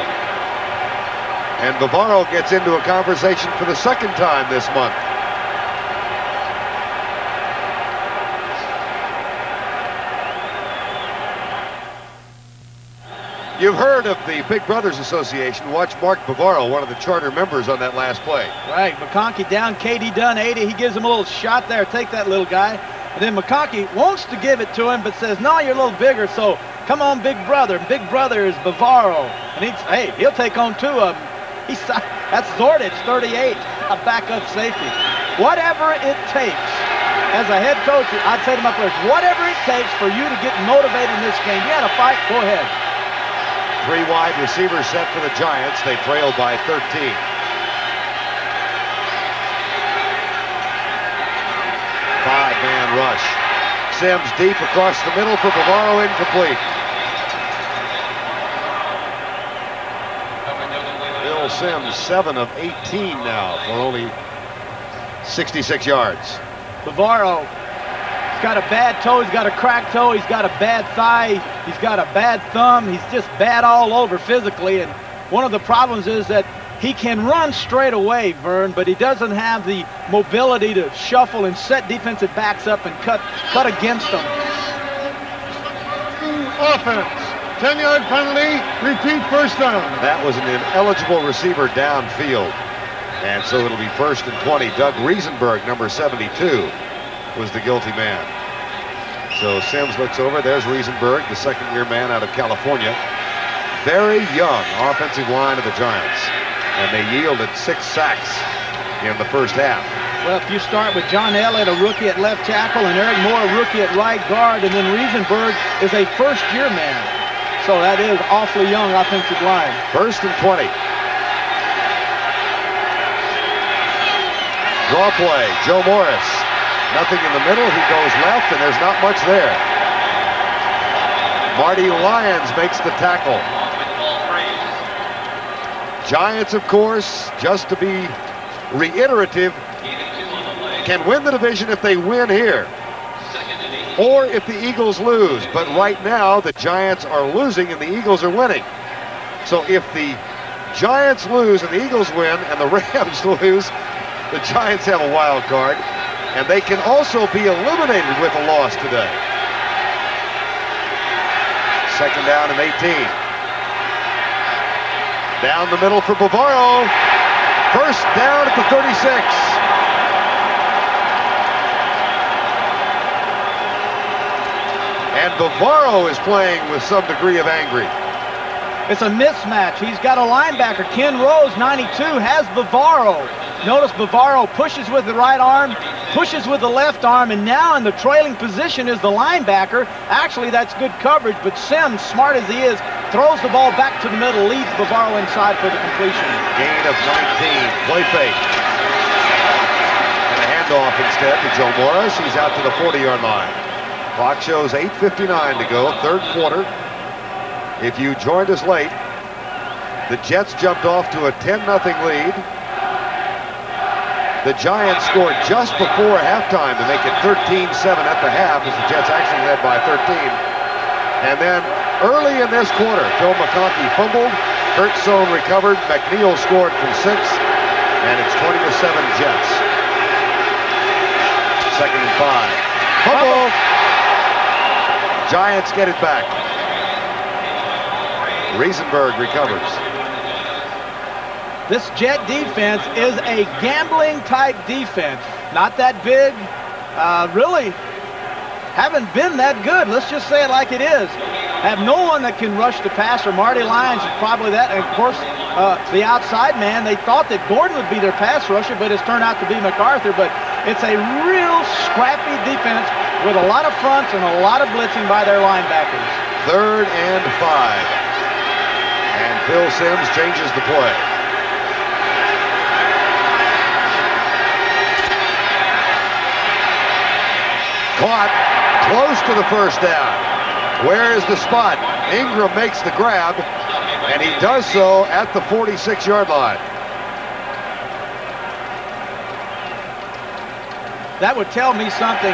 And Bavaro gets into a conversation for the 2nd time this month. You've heard of the Big Brothers Association. Watch Mark Bavaro, one of the charter members, on that last play. Right, McConkey down, Katie Dunn 80. He gives him a little shot there. Take that, little guy. And then McConkey wants to give it to him, but says, no, you're a little bigger, so come on, Big Brother. Big Brother is Bavaro. And he'll take on 2 of them. That's Zordich, 38, a backup safety. Whatever it takes. As a head coach, I'd say to my players, whatever it takes for you to get motivated in this game. You got to fight, go ahead. 3 wide receivers set for the Giants. They trail by 13. Five-man rush. Sims deep across the middle for Bavaro, incomplete. Bill Sims, 7 of 18 now for only 66 yards. Bavaro, he's got a bad toe, he's got a cracked toe, he's got a bad thigh, he's got a bad thumb, he's just bad all over physically. And one of the problems is that he can run straight away, Verne, but he doesn't have the mobility to shuffle and set defensive backs up and cut against them. Offense. 10-yard penalty. Repeat first down. That was an ineligible receiver downfield. And so it'll be 1st and 20. Doug Riesenberg, number 72, was the guilty man. So Sims looks over. There's Riesenberg, the second-year man out of California. Very young offensive line of the Giants. And they yielded 6 sacks in the first half. Well, if you start with John Elliott, a rookie at left tackle, and Eric Moore, a rookie at right guard, and then Riesenberg is a first-year man. So that is awfully young offensive line. 1st and 20. Draw play, Joe Morris. Nothing in the middle, he goes left, and there's not much there. Marty Lyons makes the tackle. Giants, of course, just to be reiterative, can win the division if they win here, or if the Eagles lose. But right now, the Giants are losing and the Eagles are winning. So if the Giants lose and the Eagles win and the Rams lose, the Giants have a wild card, and they can also be eliminated with a loss today. 2nd down and 18. Down the middle for Bavaro. 1st down at the 36. And Bavaro is playing with some degree of angry. It's a mismatch. He's got a linebacker. Ken Rose, 92, has Bavaro. Notice Bavaro pushes with the right arm, pushes with the left arm, and now in the trailing position is the linebacker. Actually, that's good coverage, but Sims, smart as he is, throws the ball back to the middle, leads Bavaro inside for the completion. Gain of 19, play fake. And a handoff instead to Joe Morris. He's out to the 40-yard line. Clock shows 8:59 to go, 3rd quarter. If you joined us late, the Jets jumped off to a 10-0 lead. The Giants scored just before halftime to make it 13-7 at the half, as the Jets actually led by 13. And then early in this quarter, Phil McConkey fumbled, Kurt Sohn recovered, McNeil scored from 6, and it's 20-7 Jets. 2nd and 5. Fumble! Giants get it back. Riesenberg recovers. This Jet defense is a gambling-type defense. Not that big. Really haven't been that good. Let's just say it like it is. Have no one that can rush the passer. Marty Lyons is probably that. And, of course, the outside man, they thought that Gordon would be their pass rusher, but it's turned out to be MacArthur. But it's a real scrappy defense with a lot of fronts and a lot of blitzing by their linebackers. 3rd and 5. And Phil Sims changes the play. Caught close to the 1st down. Where is the spot? Ingram makes the grab, and he does so at the 46-yard line. That would tell me something,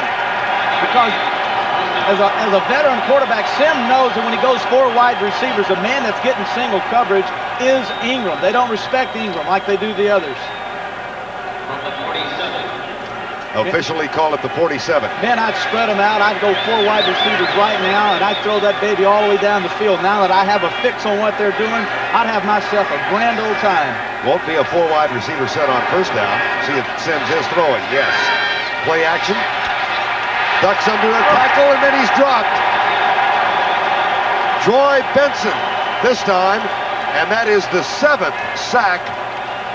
because as a veteran quarterback, Sim knows that when he goes 4 wide receivers, the man that's getting single coverage is Ingram. They don't respect Ingram like they do the others. Officially call it the 47. Man, I'd spread them out. I'd go 4 wide receivers right now, and I'd throw that baby all the way down the field. Now that I have a fix on what they're doing, I'd have myself a grand old time. Won't be a 4 wide receiver set on 1st down. See if Sims is throwing. Yes. Play action. Ducks under a tackle, and then he's dropped. Troy Benson this time, and that is the 7th sack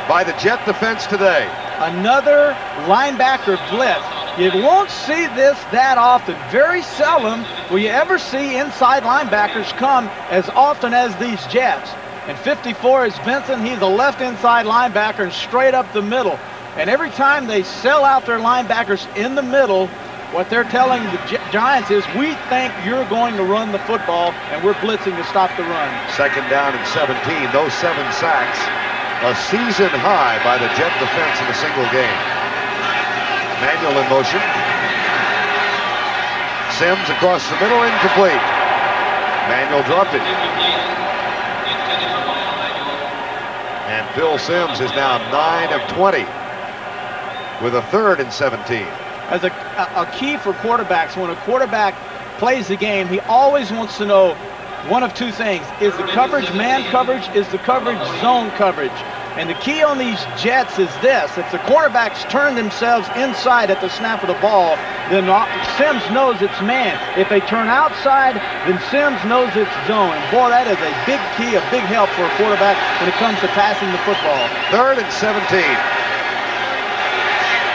by the Jet defense today. another linebacker blitz. You won't see this that often. Very seldom will you ever see inside linebackers come as often as these Jets. And 54 is Vincent. He's a left inside linebacker and straight up the middle. And every time they sell out their linebackers in the middle, what they're telling the Giants is, we think you're going to run the football, and we're blitzing to stop the run. 2nd down and 17. Those 7 sacks, a season high by the Jet defense in a single game. Manuel in motion. Sims across the middle, incomplete. Manuel dropped it. And Phil Sims is now 9 of 20 with a 3rd and 17. As a key for quarterbacks, when a quarterback plays the game, he always wants to know one of 2 things. Is the coverage man coverage? Is the coverage zone coverage? And the key on these Jets is this. If the quarterbacks turn themselves inside at the snap of the ball, then Sims knows it's man. If they turn outside, then Sims knows it's zone. And boy, that is a big key, a big help for a quarterback when it comes to passing the football. 3rd and 17.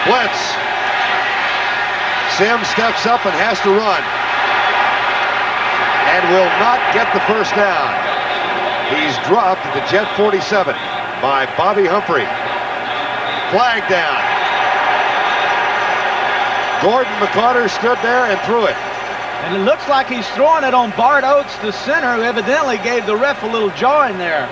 Blitz. Sims steps up and has to run. And will not get the first down. He's dropped at the Jet 47 by Bobby Humphrey. Flag down. Gordon McCarter stood there and threw it. And it looks like he's throwing it on Bart Oates, the center, who evidently gave the ref a little jaw in there.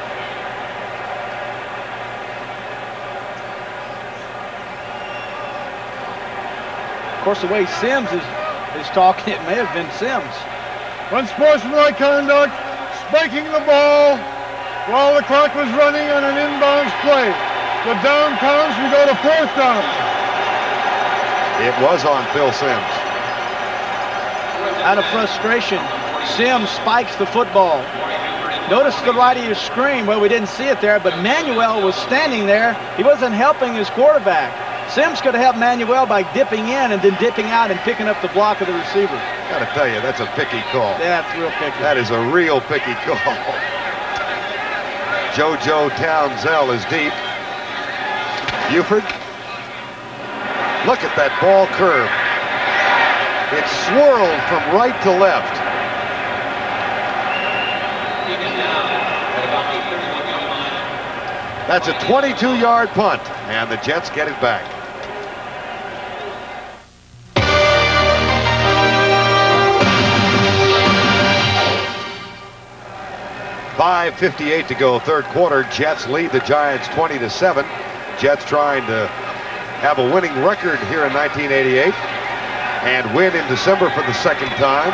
Of course, the way Sims is talking, it may have been Sims. Unsportsmanlike conduct, spiking the ball while the clock was running on an inbounds play. The down counts, we go to 4th down. It was on Phil Sims. Out of frustration, Sims spikes the football. Notice the right of your screen. Well, we didn't see it there, but Manuel was standing there. He wasn't helping his quarterback. Sims could have helped Manuel by dipping in and then dipping out and picking up the block of the receiver. Got to tell you, that's a picky call. Yeah, it's real picky. That is a real picky call. JoJo Townsell is deep. Buford. Look at that ball curve. It swirled from right to left. That's a 22-yard punt, and the Jets get it back. .5:58 to go, 3rd quarter. Jets lead the Giants 20-7. Jets trying to have a winning record here in 1988 and win in December for the 2nd time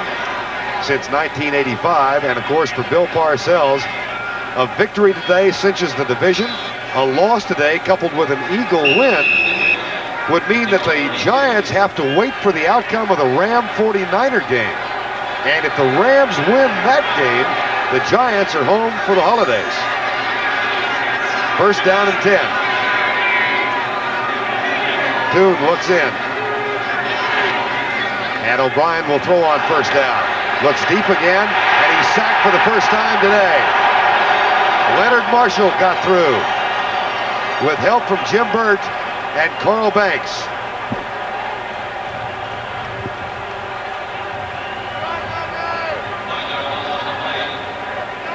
since 1985. And of course, for Bill Parcells, a victory today cinches the division. A loss today, coupled with an Eagle win, would mean that the Giants have to wait for the outcome of the Ram 49er game. And if the Rams win that game, the Giants are home for the holidays. 1st down and 10. Toon looks in. And O'Brien will throw on 1st down. Looks deep again, and he's sacked for the first time today. Leonard Marshall got through with help from Jim Burt and Carl Banks.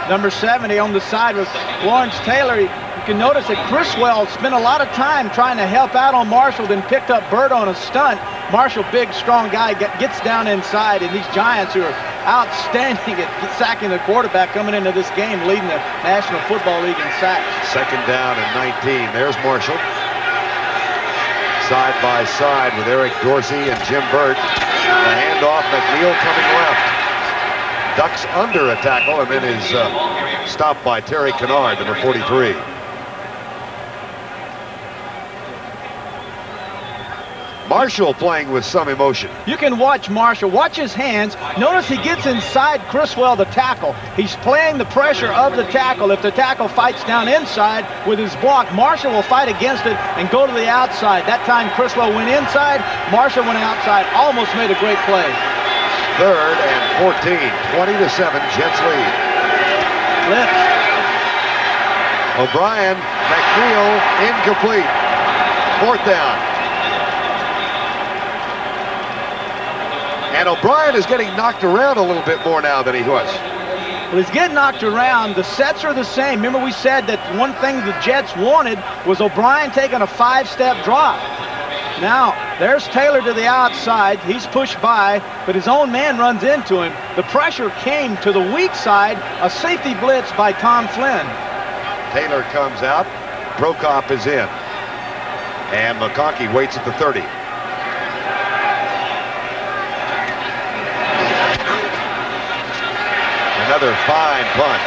Number 70 on the side was Lawrence Taylor. You can notice that Criswell spent a lot of time trying to help out on Marshall, then picked up Burt on a stunt. Marshall, big, strong guy, gets down inside, and these Giants, who are outstanding at sacking the quarterback coming into this game, leading the National Football League in sacks. 2nd down and 19. There's Marshall. Side by side with Eric Dorsey and Jim Burt. The handoff, McNeil coming left. Ducks under a tackle and then is stopped by Terry Kennard, number 43. Marshall playing with some emotion. You can watch Marshall. Watch his hands. Notice he gets inside Criswell, the tackle. He's playing the pressure of the tackle. If the tackle fights down inside with his block, Marshall will fight against it and go to the outside. That time Criswell went inside. Marshall went outside. Almost made a great play. 3rd and 14. 20-7. Jets lead. Blitz. O'Brien, McNeil, incomplete. 4th down. And O'Brien is getting knocked around a little bit more now than he was. Well, he's getting knocked around. The sets are the same. Remember, we said that one thing the Jets wanted was O'Brien taking a 5-step drop. Now, there's Taylor to the outside. He's pushed by, but his own man runs into him. The pressure came to the weak side. A safety blitz by Tom Flynn. Taylor comes out. Prokop is in. And McConkey waits at the 30. Another fine punt.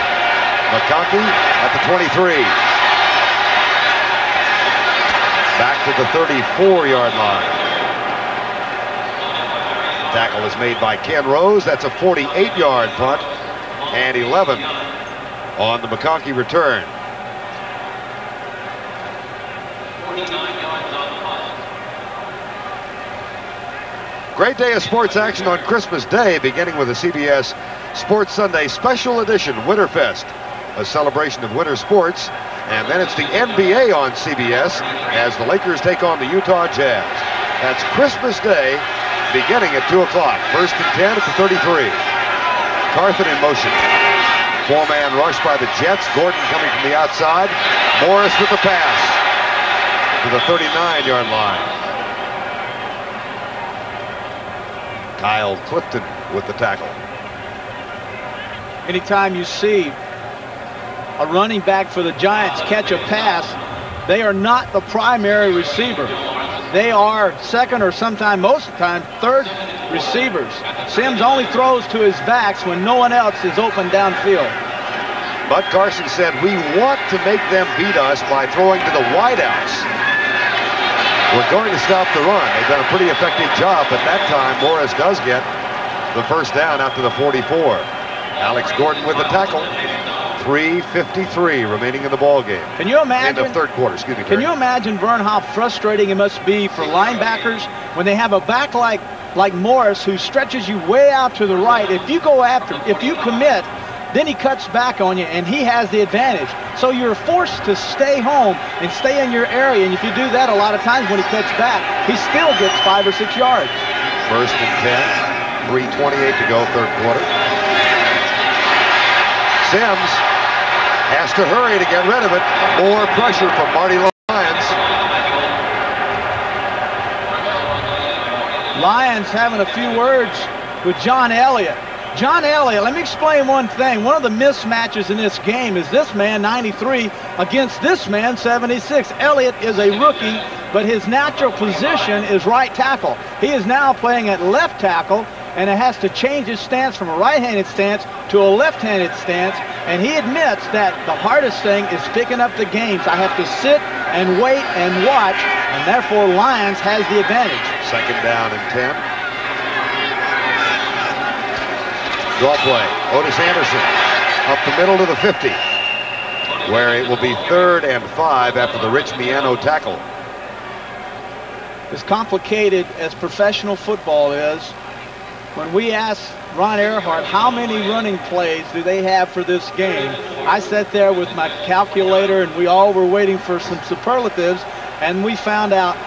McConkey at the 23. Back to the 34-yard line. Tackle is made by Ken Rose. That's a 48-yard punt. And 11 on the McConkey return. Great day of sports action on Christmas Day, beginning with the CBS Sports Sunday Special Edition Winterfest, a celebration of winter sports. And then it's the NBA on CBS as the Lakers take on the Utah Jazz. That's Christmas Day, beginning at 2 o'clock. 1st and 10 at the 33. Carthen in motion. 4-man rush by the Jets. Gordon coming from the outside. Morris with the pass to the 39-yard line. Kyle Clifton with the tackle. Anytime you see a running back for the Giants catch a pass, they are not the primary receiver. They are second or sometimes, most of the time, third receivers. Sims only throws to his backs when no one else is open downfield. Bud Carson said, we want to make them beat us by throwing to the wideouts. We're going to stop the run. They've done a pretty effective job, but that time Morris does get the 1st down after the 44. Alex Gordon with the tackle. 3:53 remaining in the ball game. Can you imagine? End of 3rd quarter. Excuse me. Can you imagine, Verne, how frustrating it must be for linebackers when they have a back like Morris who stretches you way out to the right? If you go after, if you commit, then he cuts back on you and he has the advantage. So you're forced to stay home and stay in your area. And if you do that, a lot of times when he cuts back, he still gets 5 or 6 yards. 1st and 10. 3:28 to go, 3rd quarter. Sims has to hurry to get rid of it. More pressure from Marty Lyons. Lyons having a few words with John Elliott. John Elliott, let me explain one thing. One of the mismatches in this game is this man, 93, against this man, 76. Elliott is a rookie, but his natural position is right tackle. He is now playing at left tackle, and it has to change his stance from a right-handed stance to a left-handed stance. And he admits that the hardest thing is picking up the games. I have to sit and wait and watch, and therefore Lyons has the advantage. 2nd down and 10. Draw play. Otis Anderson up the middle to the 50, where it will be 3rd and 5 after the Rich Miano tackle. As complicated as professional football is, when we asked Ron Earhart how many running plays do they have for this game, I sat there with my calculator and we all were waiting for some superlatives, and we found out,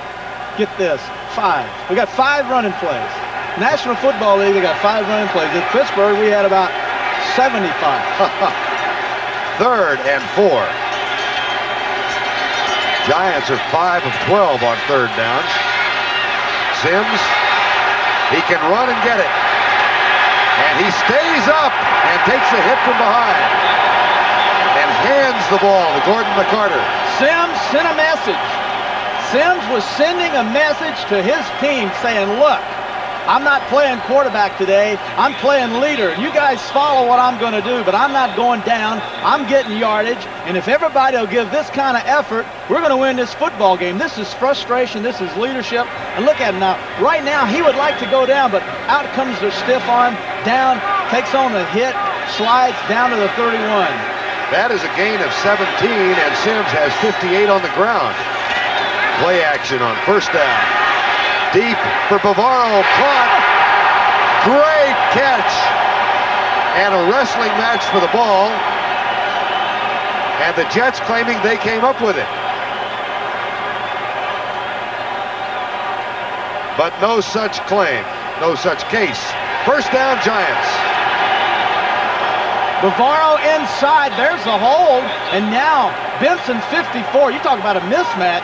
get this, 5. We got 5 running plays. National Football League, they got 5 running plays. In Pittsburgh, we had about 75. 3rd and 4. Giants are 5 of 12 on 3rd downs. Sims, he can run and get it. And he stays up and takes a hit from behind. And hands the ball to Gordon McCarter. Sims sent a message. Sims was sending a message to his team saying, look, I'm not playing quarterback today. I'm playing leader. You guys follow what I'm going to do, but I'm not going down. I'm getting yardage. And if everybody will give this kind of effort, we're going to win this football game. This is frustration. This is leadership. And look at him now. Right now, he would like to go down, but out comes the stiff arm, down, takes on the hit, slides down to the 31. That is a gain of 17, and Sims has 58 on the ground. Play action on 1st down. Deep for Bavaro, caught. Great catch. And a wrestling match for the ball. And the Jets claiming they came up with it. but no such claim, no such case. First down, Giants. Bavaro inside, there's the hold, and now Benson 54. You talk about a mismatch.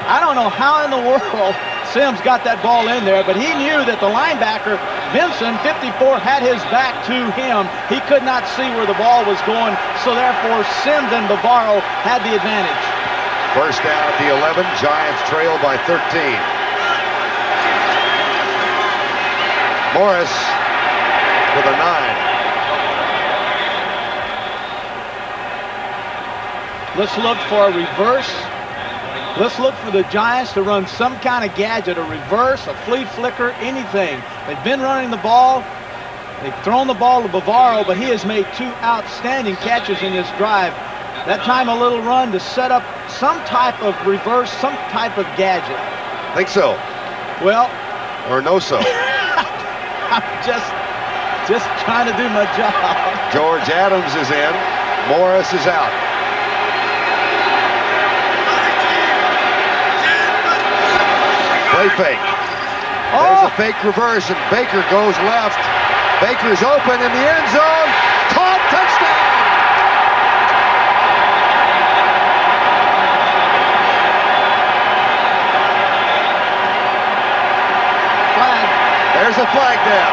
I don't know how in the world Sims got that ball in there, but he knew that the linebacker, Benson 54, had his back to him. He could not see where the ball was going, so therefore Sims and Bavaro had the advantage. First down at the 11, Giants trail by 13. Morris with a 9. Let's look for a reverse. Let's look for the Giants to run some kind of gadget, a reverse, a flea flicker, anything. They've been running the ball. They've thrown the ball to Bavaro, but he has made 2 outstanding catches in this drive. That time a little run to set up some type of reverse, some type of gadget. Think so? Well. Or no so? I'm just trying to do my job. George Adams is in. Morris is out. Play fake. There's a fake reverse, and Baker goes left. Baker's open in the end zone. Caught, touchdown! Flag. There's a flag down.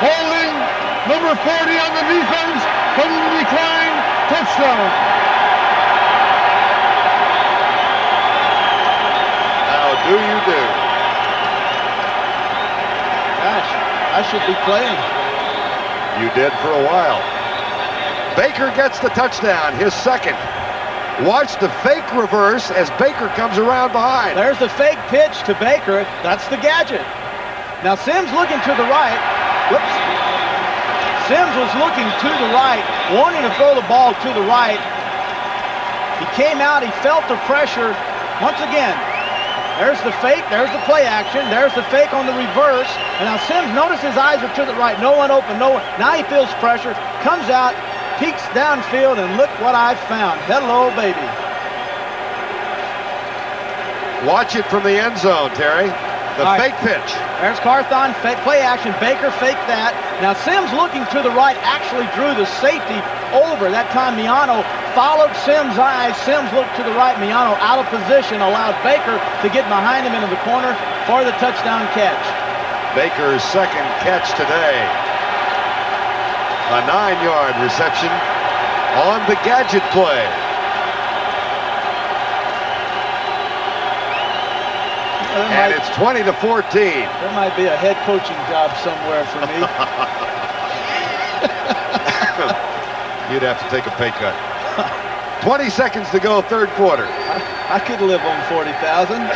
Holding number 40 on the defense. Couldn't decline. Touchdown. How do you do? Gosh, I should be playing. You did for a while. Baker gets the touchdown, his second. Watch the fake reverse as Baker comes around behind. There's the fake pitch to Baker. That's the gadget. Now Sims looking to the right. Whoops. Sims was looking to the right, wanting to throw the ball to the right. He came out, he felt the pressure. Once again, there's the fake, there's the play action, there's the fake on the reverse. And now Sims, notice his eyes are to the right. No one open, no one. Now he feels pressure, comes out, peeks downfield, and look what I found. Hello, baby. Watch it from the end zone, Terry. The fake pitch. There's Carthon, play action. Baker faked that. Now Sims looking to the right actually drew the safety over. That time Miano followed Sims' eyes. Sims looked to the right. Miano out of position, allowed Baker to get behind him into the corner for the touchdown catch. Baker's second catch today. A 9-yard reception on the gadget play. And it's 20-14. There might be a head coaching job somewhere for me. You'd have to take a pay cut. 20 seconds to go, third quarter. I could live on 40,000.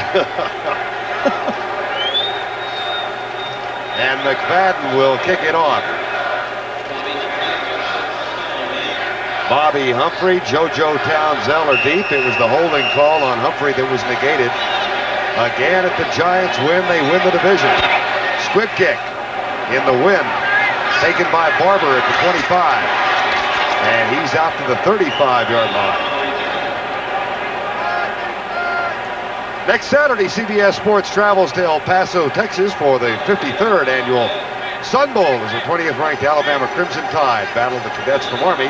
And McFadden will kick it off. Bobby Humphrey, JoJo Townsell are deep. It was the holding call on Humphrey that was negated. Again, if the Giants win, they win the division. Squib kick in the wind, taken by Barber at the 25. And he's out to the 35-yard line. Next Saturday, CBS Sports travels to El Paso, Texas for the 53rd annual Sun Bowl as the 20th-ranked Alabama Crimson Tide battle the cadets from Army.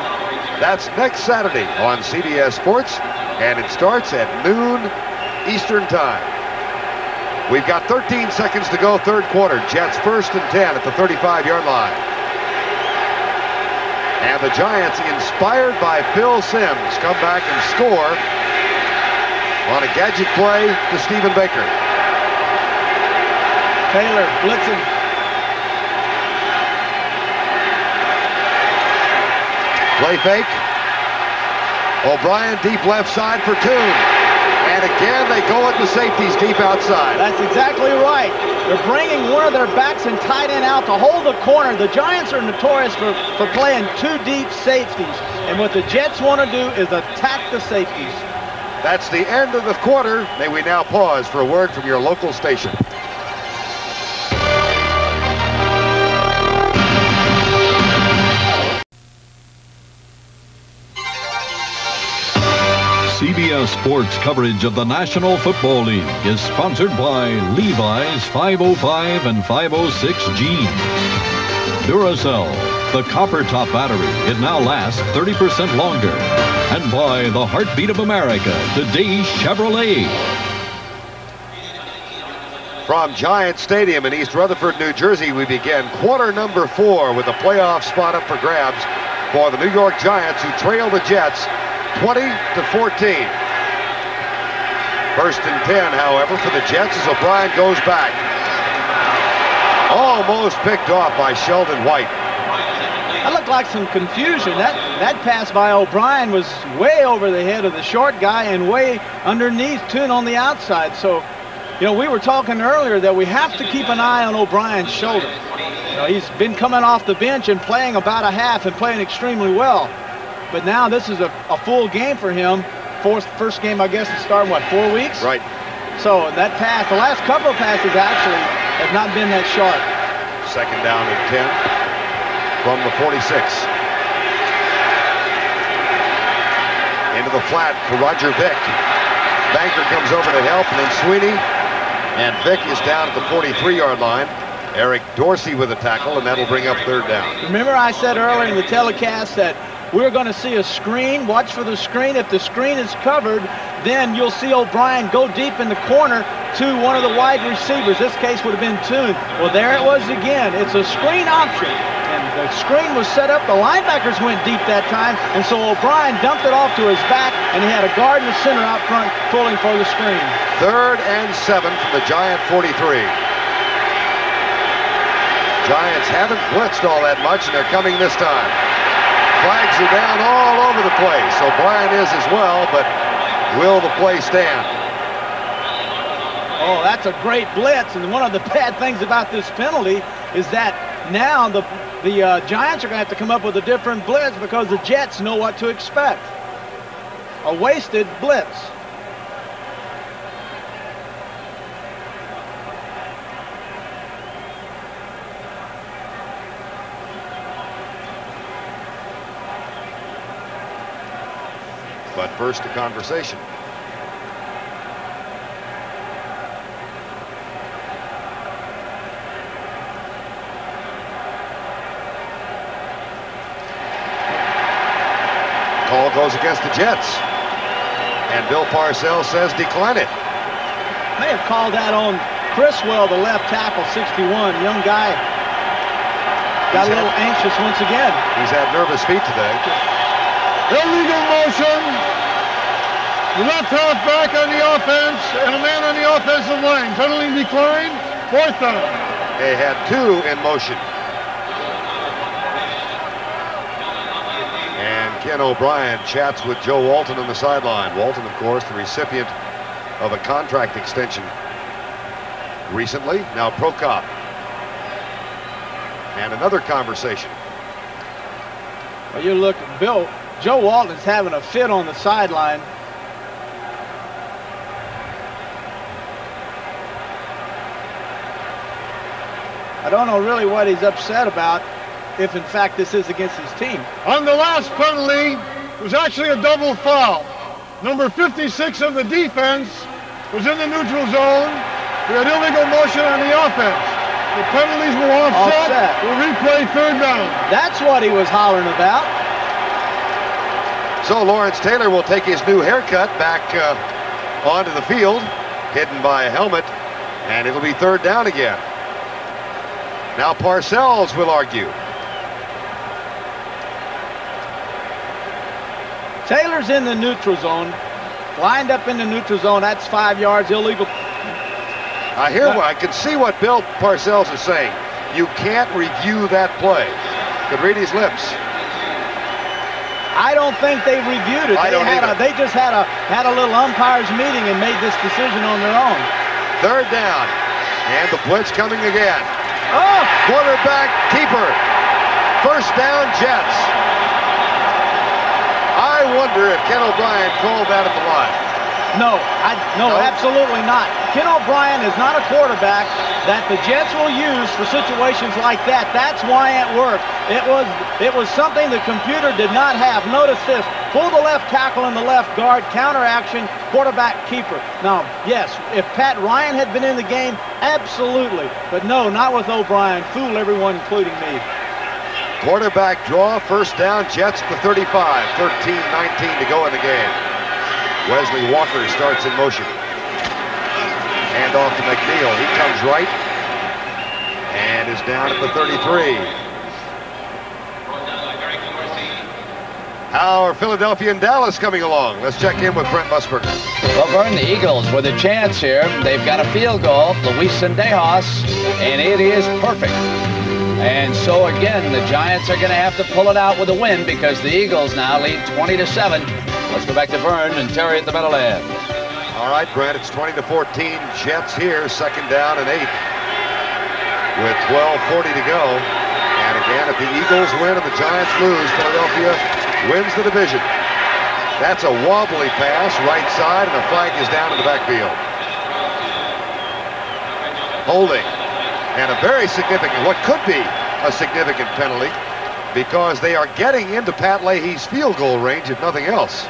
That's next Saturday on CBS Sports, and it starts at noon Eastern Time. We've got 13 seconds to go, third quarter. Jets first and 10 at the 35-yard line. And the Giants, inspired by Phil Sims, come back and score on a gadget play to Stephen Baker. Taylor blitzing. Play fake. O'Brien deep left side for Toon. And again, they go at the safeties deep outside. That's exactly right. They're bringing one of their backs and tight end out to hold the corner. The Giants are notorious for playing two deep safeties. And what the Jets want to do is attack the safeties. That's the end of the quarter. May we now pause for a word from your local station. CBS Sports coverage of the National Football League is sponsored by Levi's 505 and 506 jeans. Duracell, the copper top battery. It now lasts 30% longer. And by the heartbeat of America, today's Chevrolet. From Giant Stadium in East Rutherford, New Jersey, we begin quarter number 4 with a playoff spot up for grabs for the New York Giants, who trail the Jets 20-14. First and 10, however, for the Jets as O'Brien goes back. Almost picked off by Sheldon White. That looked like some confusion. That pass by O'Brien was way over the head of the short guy and way underneath, too, on the outside. So, you know, we were talking earlier that we have to keep an eye on O'Brien's shoulder. You know, he's been coming off the bench and playing about a half and playing extremely well. But now this is a full game for him. First game, I guess, to start in, what, 4 weeks? Right. So that pass, the last couple of passes actually have not been that sharp. Second down and 10 from the 46. Into the flat for Roger Vick. Banker comes over to help, and then Sweeney. And Vick is down at the 43-yard line. Eric Dorsey with a tackle, and that'll bring up third down. Remember I said earlier in the telecast that we're going to see a screen. Watch for the screen. If the screen is covered, then you'll see O'Brien go deep in the corner to one of the wide receivers. This case would have been Toon. Well, there it was again. It's a screen option. And the screen was set up. The linebackers went deep that time. And so O'Brien dumped it off to his back, and he had a guard in the center out front pulling for the screen. 3rd and 7 from the Giant 43. Giants haven't blitzed all that much, and they're coming this time. Flags are down all over the place. O'Brien is as well, but will the play stand? Oh, that's a great blitz, and one of the bad things about this penalty is that now the Giants are going to have to come up with a different blitz because the Jets know what to expect. A wasted blitz. But first, a conversation. Call goes against the Jets. And Bill Parcells says decline it. May have called that on Criswell, the left tackle, 61. Young guy. Got a little anxious once again. He's had nervous feet today. Illegal motion. Left halfback on the offense and a man on the offensive line. Penalty declined. 4th down. They had 2 in motion. And Ken O'Brien chats with Joe Walton on the sideline. Walton, of course, the recipient of a contract extension recently. Now Prokop. And another conversation. Well, you look, Joe Walton's having a fit on the sideline. I don't know really what he's upset about, if in fact this is against his team. On the last penalty, it was actually a double foul. Number 56 of the defense was in the neutral zone. We had illegal motion on the offense. The penalties were offset. We'll replay 3rd down. That's what he was hollering about. So Lawrence Taylor will take his new haircut back onto the field, hidden by a helmet, and it'll be 3rd down again. Now Parcells will argue. Taylor's in the neutral zone, lined up in the neutral zone. That's 5 yards illegal. I can see what Bill Parcells is saying. You can't review that play. Could read his lips. I don't think they reviewed it. They just had a little umpires meeting and made this decision on their own. 3rd down, and the blitz coming again. Oh! Quarterback keeper. 1st down, Jets. I wonder if Ken O'Brien called that at the line. No, absolutely not. Ken O'Brien is not a quarterback that the Jets will use for situations like that. That's why it worked. It was something the computer did not have. Notice this. Pull the left tackle and the left guard, counter action, quarterback keeper. Now, yes, if Pat Ryan had been in the game, absolutely. But no, not with O'Brien. Fool everyone, including me. Quarterback draw, first down, Jets at the 35. 13-19 to go in the game. Wesley Walker starts in motion. Hand off to McNeil. He comes right and is down at the 33. How are Philadelphia and Dallas coming along? Let's check in with Brent Musburger. Well, Verne, the Eagles with a chance here. They've got a field goal, Luis Sendejas, and it is perfect. And so again, the Giants are going to have to pull it out with a win because the Eagles now lead 20-7. Let's go back to Verne and Terry at the Meadowlands. All right, Brent, it's 20-14. Jets here, second down and 8 with 12:40 to go. And again, if the Eagles win and the Giants lose, Philadelphia wins the division. That's a wobbly pass, right side, and the flag is down in the backfield. Holding. And a very significant, what could be a significant penalty, because they are getting into Pat Leahy's field goal range, if nothing else.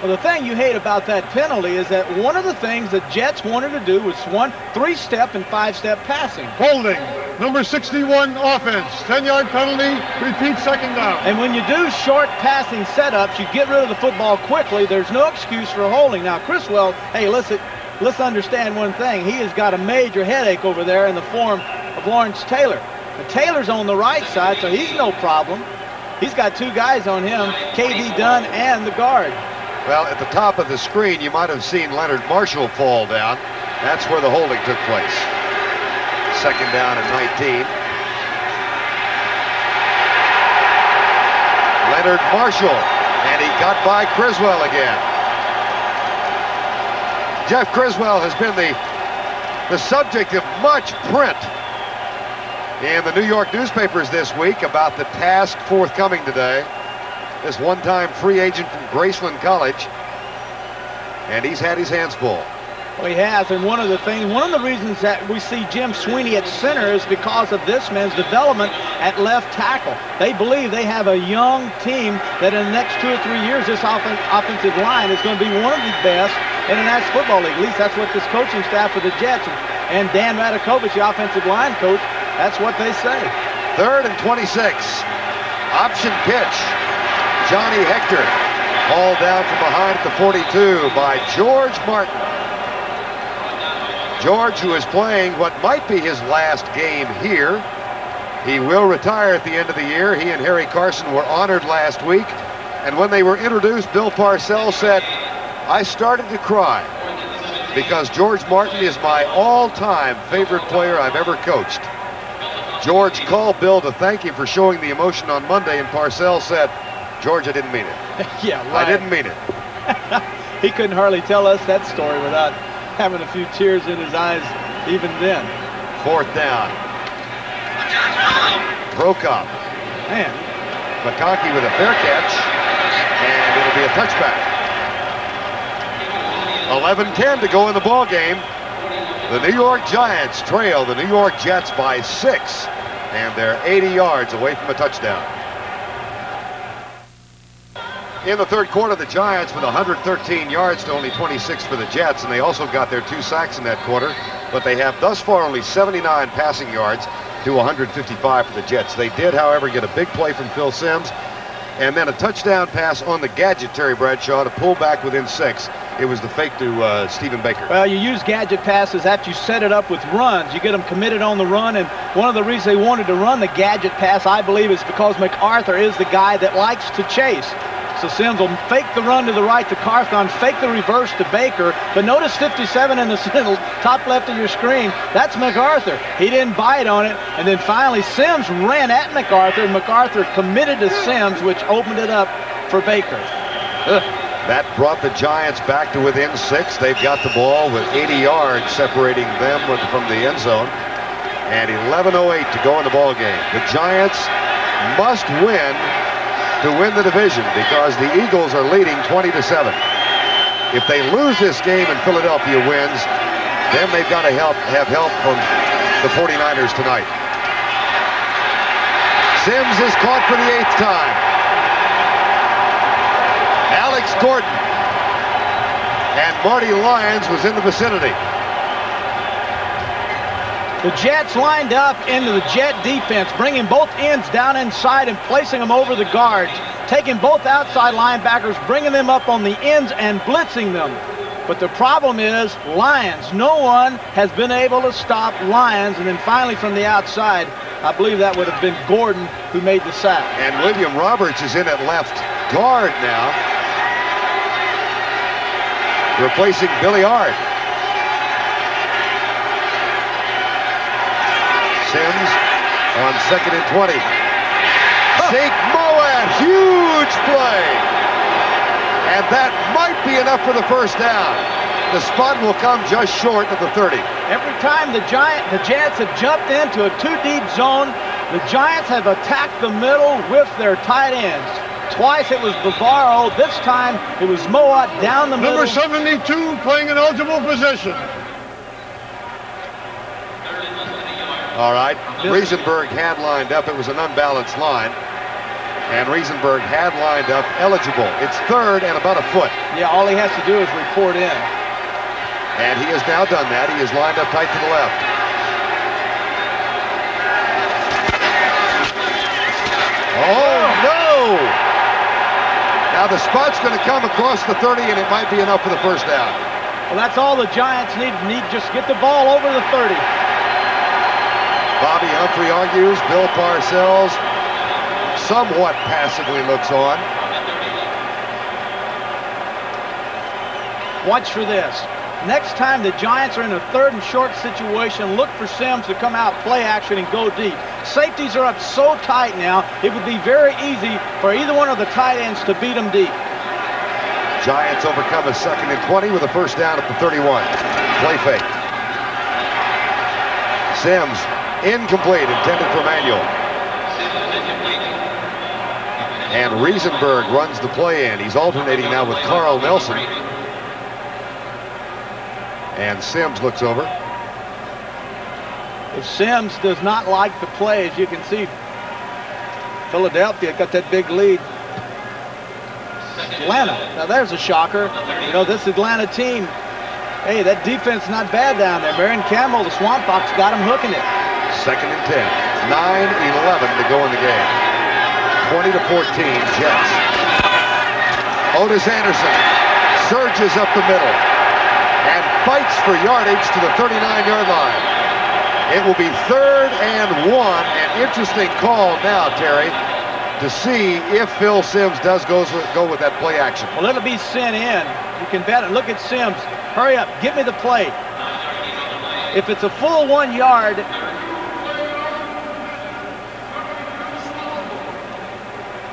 Well, the thing you hate about that penalty is that one of the things the Jets wanted to do was 3-step and 5-step passing. Holding. Number 61 offense. 10-yard penalty. Repeat, second down. And when you do short passing setups, you get rid of the football quickly. There's no excuse for holding. Now, Criswell, hey, let's understand one thing. He has got a major headache over there in the form of Lawrence Taylor. But Taylor's on the right side, so he's no problem. He's got two guys on him, K.D. Dunn and the guard. Well, at the top of the screen, you might have seen Leonard Marshall fall down. That's where the holding took place. Second down and 19. Leonard Marshall, and he got by Criswell again. Jeff Criswell has been the subject of much print in the New York newspapers this week about the task forthcoming today. This one-time free agent from Graceland College, and he's had his hands full. Well, he has, and one of the reasons that we see Jim Sweeney at center is because of this man's development at left tackle. They believe they have a young team that in the next 2 or 3 years, this offensive line is going to be one of the best in the National Football League. At least that's what this coaching staff for the Jets and Dan Radakovich, the offensive line coach, that's what they say. 3rd and 26. Option pitch. Johnny Hector hauled down from behind at the 42 by George Martin. George, who is playing what might be his last game here. He will retire at the end of the year. He and Harry Carson were honored last week. And when they were introduced, Bill Parcells said, I started to cry because George Martin is my all-time favorite player I've ever coached. George called Bill to thank him for showing the emotion on Monday, and Parcells said, George, I didn't mean it. Yeah, right. I didn't mean it. He couldn't hardly tell us that story without having a few tears in his eyes even then. 4th down. Prokop. Man. McConkey with a fair catch, and it'll be a touchback. 11-10 to go in the ball game. The New York Giants trail the New York Jets by 6, and they're 80 yards away from a touchdown. In the 3rd quarter, the Giants with 113 yards to only 26 for the Jets, and they also got their 2 sacks in that quarter, but they have thus far only 79 passing yards to 155 for the Jets. They did, however, get a big play from Phil Simms, and then a touchdown pass on the gadget, Terry Bradshaw, to pull back within 6. It was the fake to Stephen Baker. Well, you use gadget passes after you set it up with runs. You get them committed on the run, and one of the reasons they wanted to run the gadget pass, I believe, is because MacArthur is the guy that likes to chase. So Simms will fake the run to the right to Carthon, fake the reverse to Baker. But notice 57 in the top left of your screen. That's MacArthur. He didn't bite on it. And then finally, Simms ran at MacArthur, and MacArthur committed to Simms, which opened it up for Baker. That brought the Giants back to within 6. They've got the ball with 80 yards separating them from the end zone. And 11:08 to go in the ball game. The Giants must win to win the division because the Eagles are leading 20-7. If they lose this game and Philadelphia wins, then they've got to have help from the 49ers tonight. Simms is caught for the 8th time. Alex Gordon. And Marty Lyons was in the vicinity. The Jets lined up into the Jet defense, bringing both ends down inside and placing them over the guards, taking both outside linebackers, bringing them up on the ends and blitzing them. But the problem is Lyons. No one has been able to stop Lyons. And then finally from the outside, I believe that would have been Gordon who made the sack. And William Roberts is in at left guard now, replacing Billy Ard. Sims on 2nd and 20. Sheikh Moab, huge play. And that might be enough for the first down. The spot will come just short of the 30. Every time the Jets have jumped into a two-deep zone, the Giants have attacked the middle with their tight ends. Twice it was Bavaro. This time it was Moab down the middle. Number 72 playing an eligible position. All right, Riesenberg had lined up. It was an unbalanced line. And Riesenberg had lined up eligible. It's 3rd and about a foot. Yeah, all he has to do is report in. And he has now done that. He is lined up tight to the left. Oh, no! Now the spot's going to come across the 30, and it might be enough for the first down. Well, that's all the Giants need. Just get the ball over the 30. Bobby Humphrey argues. Bill Parcells somewhat passively looks on. Watch for this. Next time the Giants are in a 3rd and short situation, look for Sims to come out, play action, and go deep. Safeties are up so tight now, it would be very easy for either one of the tight ends to beat them deep. Giants overcome a 2nd and 20 with a first down at the 31. Play fake. Sims, incomplete, intended for Manuel. And Riesenberg runs the play in. He's alternating now with Carl Nelson. And Sims looks over. If Sims does not like the play, as you can see, Philadelphia got that big lead. Atlanta, now there's a shocker. You know, this Atlanta team, hey, that defense is not bad down there. Marion Campbell, the Swamp Fox, got him hooking it. 2nd and 10. 9-11 to go in the game. 20-14 Jets. Otis Anderson surges up the middle and fights for yardage to the 39-yard line. It will be 3rd and 1. An interesting call now, Terry, to see if Phil Sims does go with that play action. Well, it'll be sent in. You can bet it. Look at Sims. Hurry up. Give me the play. If it's a full 1 yard,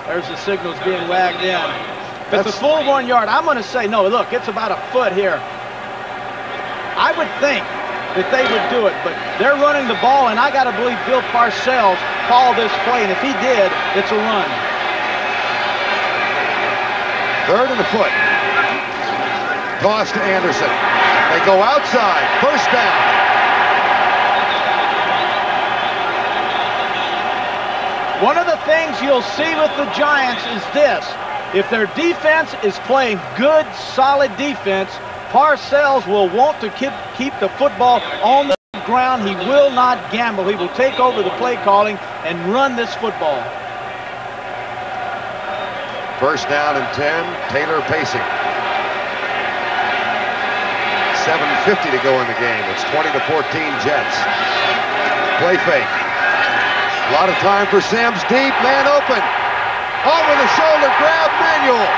there's the signals being wagged in. If it's a full 1 yard, I'm going to say, no, look, it's about a foot here. I would think that they would do it, but they're running the ball, and I got to believe Bill Parcells called this play, and if he did, it's a run. 3rd and a foot. Toss to Anderson. They go outside. First down. One of the things you'll see with the Giants is this. If their defense is playing good, solid defense, Parcells will want to keep the football on the ground. He will not gamble. He will take over the play calling and run this football. First down and 10. Taylor pacing. 7:50 to go in the game. It's 20-14 Jets. Play fake. A lot of time for Sims. Deep, man open. Over the shoulder grab, Manuel.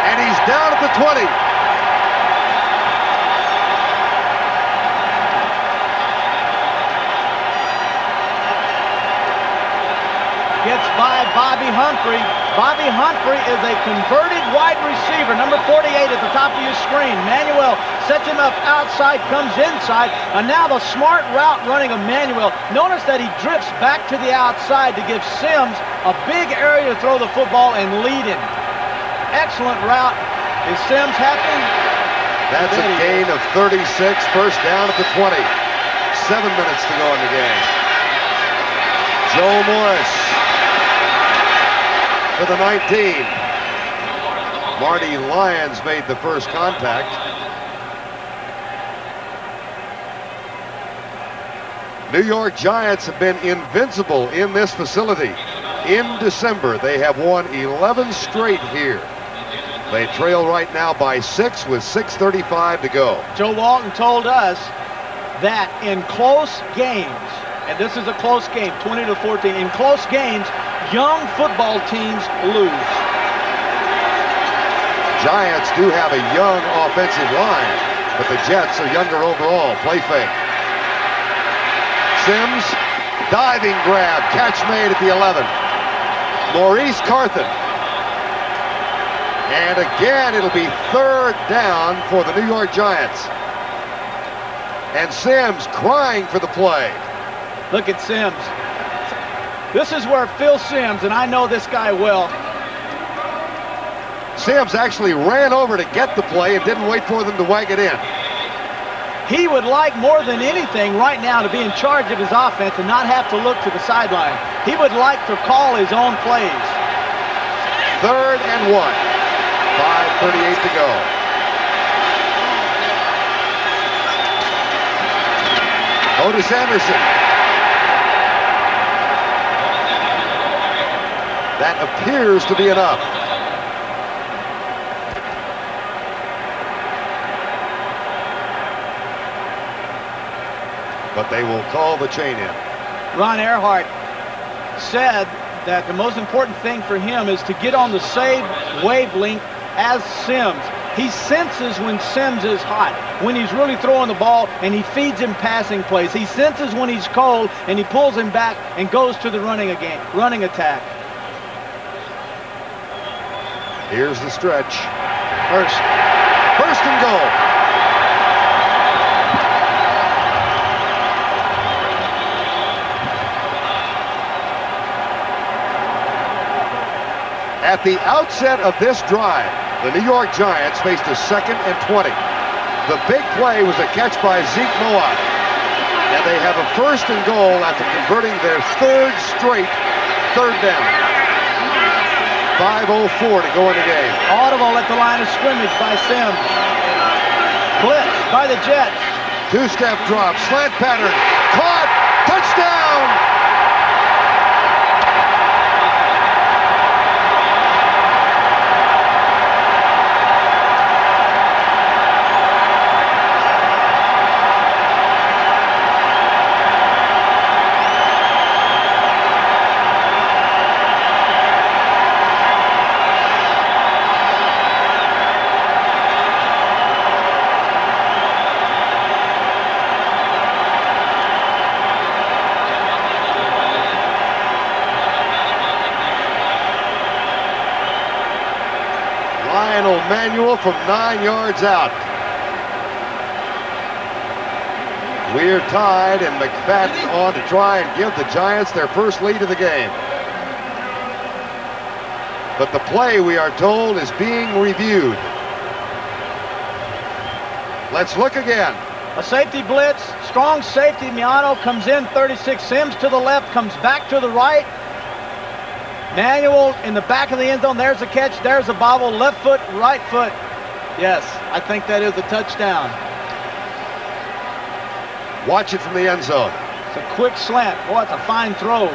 And he's down at the 20. Gets by Bobby Humphrey. Bobby Humphrey is a converted wide receiver, number 48 at the top of your screen. Manuel sets him up outside, comes inside, and now the smart route running of Manuel. Notice that he drifts back to the outside to give Sims a big area to throw the football and lead him. Excellent route. Is Sims happy? That's a gain of 36, first down at the 20. 7 minutes to go in the game. Joe Morris to the 19. Marty Lyons made the first contact. New York Giants have been invincible in this facility. In December, they have won 11 straight here. They trail right now by 6 with 6:35 to go. Joe Walton told us that in close games, and this is a close game, 20-14, in close games, young football teams lose. Giants do have a young offensive line, but the Jets are younger overall. Play fake. Sims, diving grab, catch made at the 11. Maurice Carthen. And again, it'll be 3rd down for the New York Giants. And Sims crying for the play. Look at Sims. This is where Phil Sims, and I know this guy well. Sims actually ran over to get the play and didn't wait for them to wag it in. He would like more than anything right now to be in charge of his offense and not have to look to the sideline. He would like to call his own plays. 3rd and 1. 5:38 to go. Otis Anderson. That appears to be enough. But they will call the chain in. Ron Earhart said that the most important thing for him is to get on the same wavelength as Sims. He senses when Sims is hot, when he's really throwing the ball, and he feeds him passing plays. He senses when he's cold, and he pulls him back and goes to the running attack. Here's the stretch. First and goal. At the outset of this drive, the New York Giants faced a 2nd and 20. The big play was a catch by Zeke Moab. And they have a 1st and goal after converting their 3rd straight 3rd down. 5:04 to go in the game. Audible at the line of scrimmage by Sims. Blitz by the Jets. 2-step drop, slant pattern, caught, touchdown! Manual from 9 yards out. We're tied, and McFadden on to try and give the Giants their first lead of the game. But the play, we are told, is being reviewed. Let's look again. A safety blitz, strong safety. Miano comes in, 36. Sims to the left, comes back to the right. Manuel in the back of the end zone. There's a catch. There's a bobble. Left foot, right foot. Yes, I think that is a touchdown. Watch it from the end zone. It's a quick slant. Boy, it's a fine throw.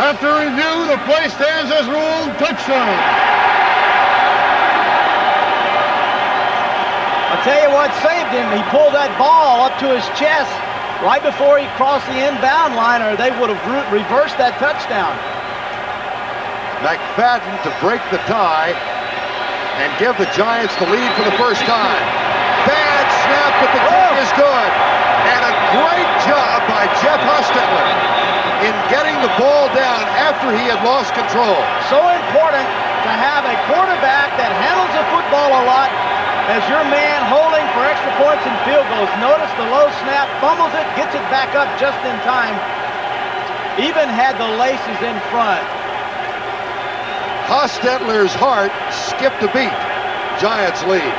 After review, the play stands as ruled. Touchdown. I'll tell you what saved him. He pulled that ball up to his chest right before he crossed the inbound line, or they would have reversed that touchdown. McFadden to break the tie and give the Giants the lead for the first time. Bad snap, but the kick is good. And a great job by Jeff Hostetler in getting the ball down after he had lost control. So important to have a quarterback that handles the football a lot as your man holding for extra points and field goals. Notice the low snap, fumbles it, gets it back up just in time. Even had the laces in front. Hostetler's heart skipped a beat. Giants lead.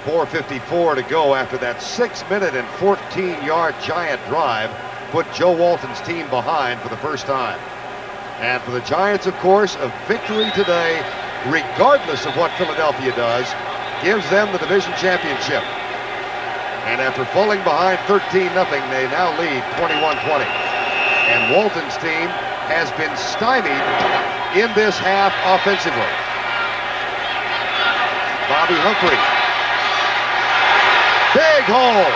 4:54 to go after that 6-minute and 14-yard Giant drive put Joe Walton's team behind for the first time. And for the Giants, of course, a victory today, regardless of what Philadelphia does, gives them the division championship. And after falling behind 13-0, they now lead 21-20. And Walton's team has been stymied in this half offensively. Bobby Humphrey. Big hole.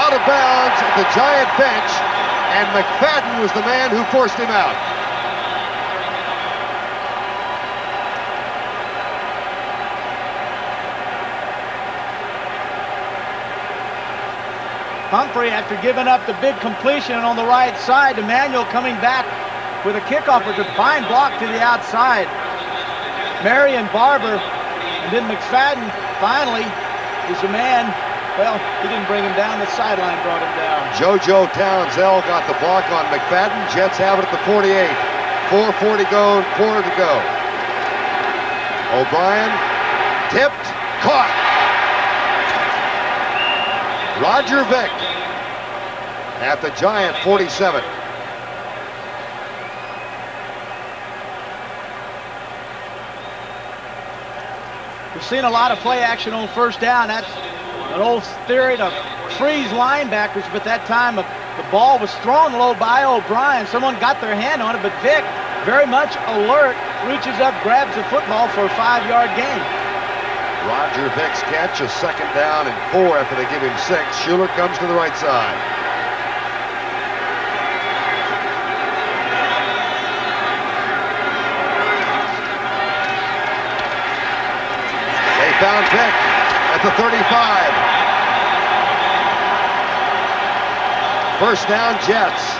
Out of bounds at the Giant bench, and McFadden was the man who forced him out. Humphrey, after giving up the big completion on the right side, Emmanuel coming back with a kickoff with a fine block to the outside. Marion Barber, and then McFadden finally is the man. Well, he didn't bring him down. The sideline brought him down. JoJo Townsell got the block on McFadden. Jets have it at the 48. 4:40 go, quarter to go. O'Brien tipped, caught. Roger Vick at the Giant 47. We've seen a lot of play action on first down. That's an old theory to freeze linebackers, but that time the ball was thrown low by O'Brien. Someone got their hand on it, but Vick, very much alert, reaches up, grabs the football for a 5-yard gain. Roger Vick's catch, a 2nd down and 4 after they give him 6. Schuler comes to the right side. They found Vick at the 35. First down, Jets.